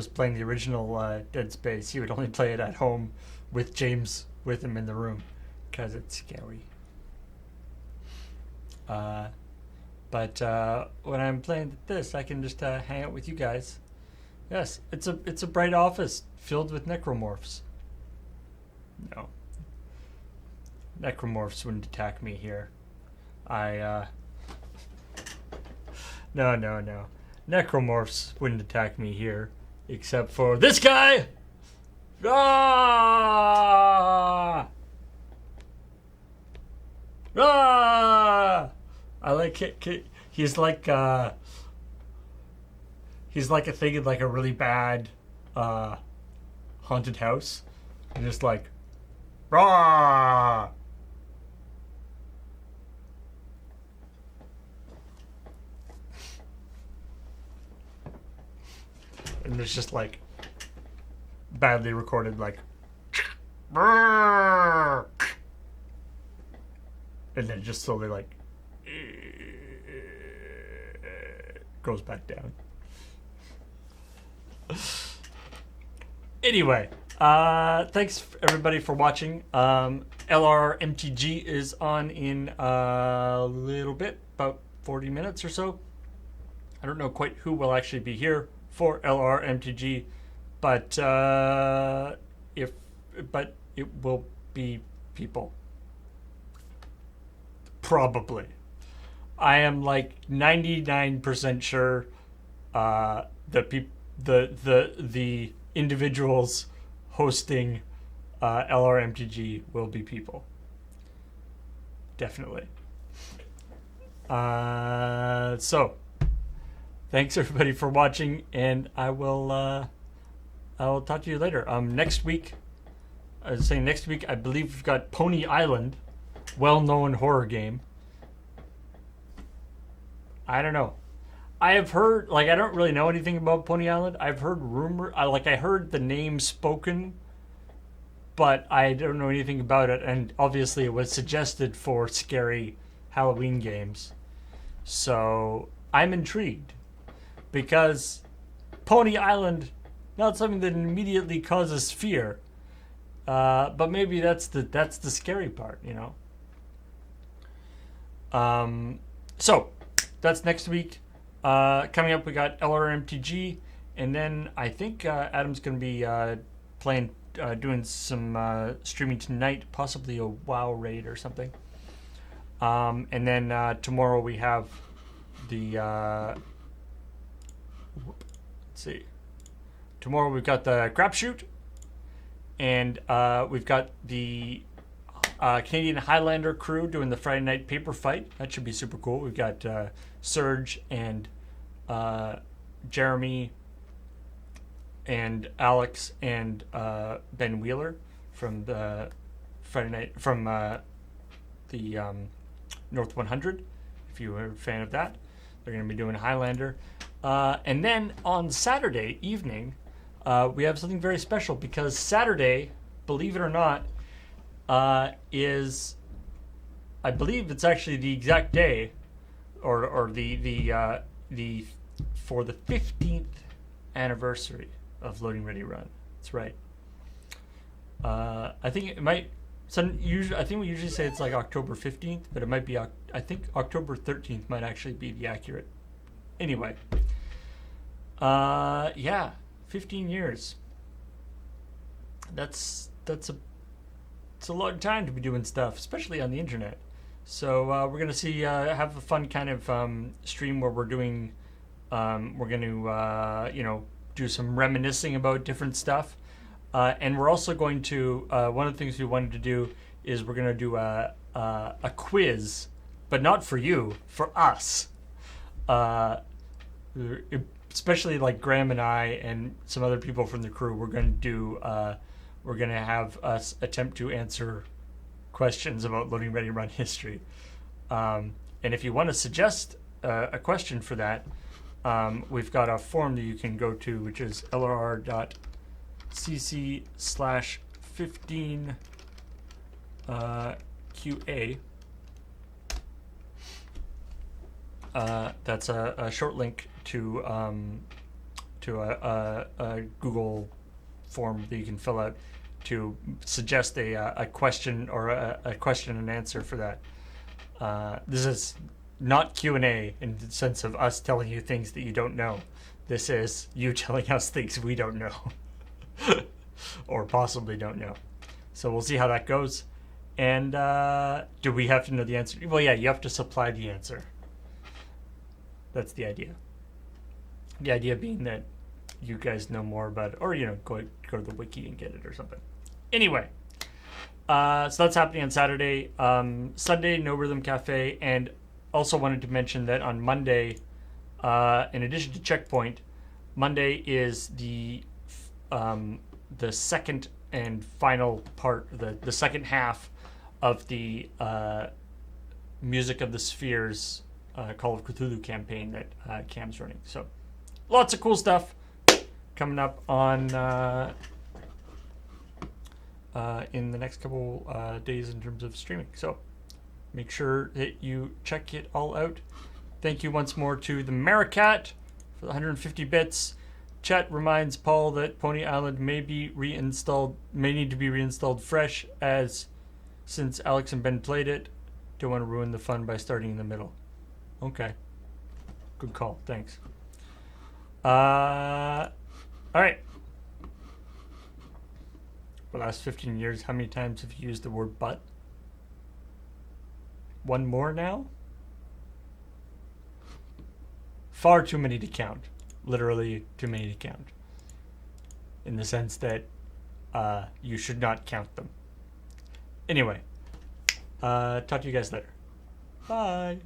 playing the original Dead Space, he would only play it at home with James with him in the room because it's scary. But when I'm playing this, I can just hang out with you guys. Yes, it's a bright office filled with necromorphs. No. Necromorphs wouldn't attack me here. No. Necromorphs wouldn't attack me here. Except for this guy! Ah! Ah! I like it. He's like a thing in like a really bad haunted house. And just like rah! And there's just like badly recorded like and then just slowly like goes back down. Anyway, thanks everybody for watching. LRMTG is on in a little bit, about 40 minutes or so. I don't know quite who will actually be here for LRMTG, but it will be people. Probably. I am like 99% sure the individuals hosting LRMTG will be people. Definitely. So thanks everybody for watching, and I will talk to you later. Next week, I was saying next week, I believe we've got Pony Island, well-known horror game. I don't know. I have heard, like, I don't really know anything about Pony Island. I've heard I heard the name spoken, but I don't know anything about it. And obviously it was suggested for scary Halloween games. So I'm intrigued because Pony Island, not something that immediately causes fear. But maybe that's the scary part, you know? So that's next week. Coming up, we got LRMTG, and then I think Adam's going to be doing some streaming tonight, possibly a WoW raid or something. And then tomorrow we have the let's see. Tomorrow we've got the crapshoot, and we've got the Canadian Highlander crew doing the Friday night paper fight. That should be super cool. We've got Serge and Jeremy and Alex and Ben Wheeler from the Friday night from the North 100. If you were a fan of that, they're going to be doing Highlander. And then on Saturday evening, we have something very special because Saturday, believe it or not, is, I believe it's actually the exact day, or the for the 15th anniversary of Loading Ready Run. That's right. I think it might. I think we usually say it's like October 15th, but it might be. I think October 13th might actually be the accurate. Anyway. Yeah, 15 years. It's a long time to be doing stuff, especially on the internet. So we're gonna have a fun kind of stream where we're doing, we're going to do some reminiscing about different stuff, and we're also going to one of the things we wanted to do is we're going to do a quiz, but not for you, for us. Especially like Graham and I and some other people from the crew, we're going to have us attempt to answer questions about Loading Ready Run history. And if you want to suggest a question for that, we've got a form that you can go to, which is lrr.cc/15 QA. That's a short link to a Google form that you can fill out to suggest a question or a question and answer for that. This is not Q&A in the sense of us telling you things that you don't know. This is you telling us things we don't know. Or possibly don't know. So we'll see how that goes. And do we have to know the answer? Well, yeah, you have to supply the answer. That's the idea. The idea being that you guys know more about it, or, you know, go to the wiki and get it or something. Anyway, so that's happening on Saturday. Sunday, No Rhythm Cafe. And also wanted to mention that on Monday, in addition to Checkpoint, Monday is the second and final part, the second half of the Music of the Spheres Call of Cthulhu campaign that Cam's running. So lots of cool stuff coming up on in the next couple days in terms of streaming. So make sure that you check it all out. Thank you once more to the Maricat for the 150 bits. Chat reminds Paul that Pony Island may need to be reinstalled fresh, since Alex and Ben played it. Don't want to ruin the fun by starting in the middle. Okay. Good call. Thanks. All right. For the last 15 years, how many times have you used the word butt? One more now? Far too many to count. Literally too many to count. In the sense that you should not count them. Anyway, talk to you guys later. Bye.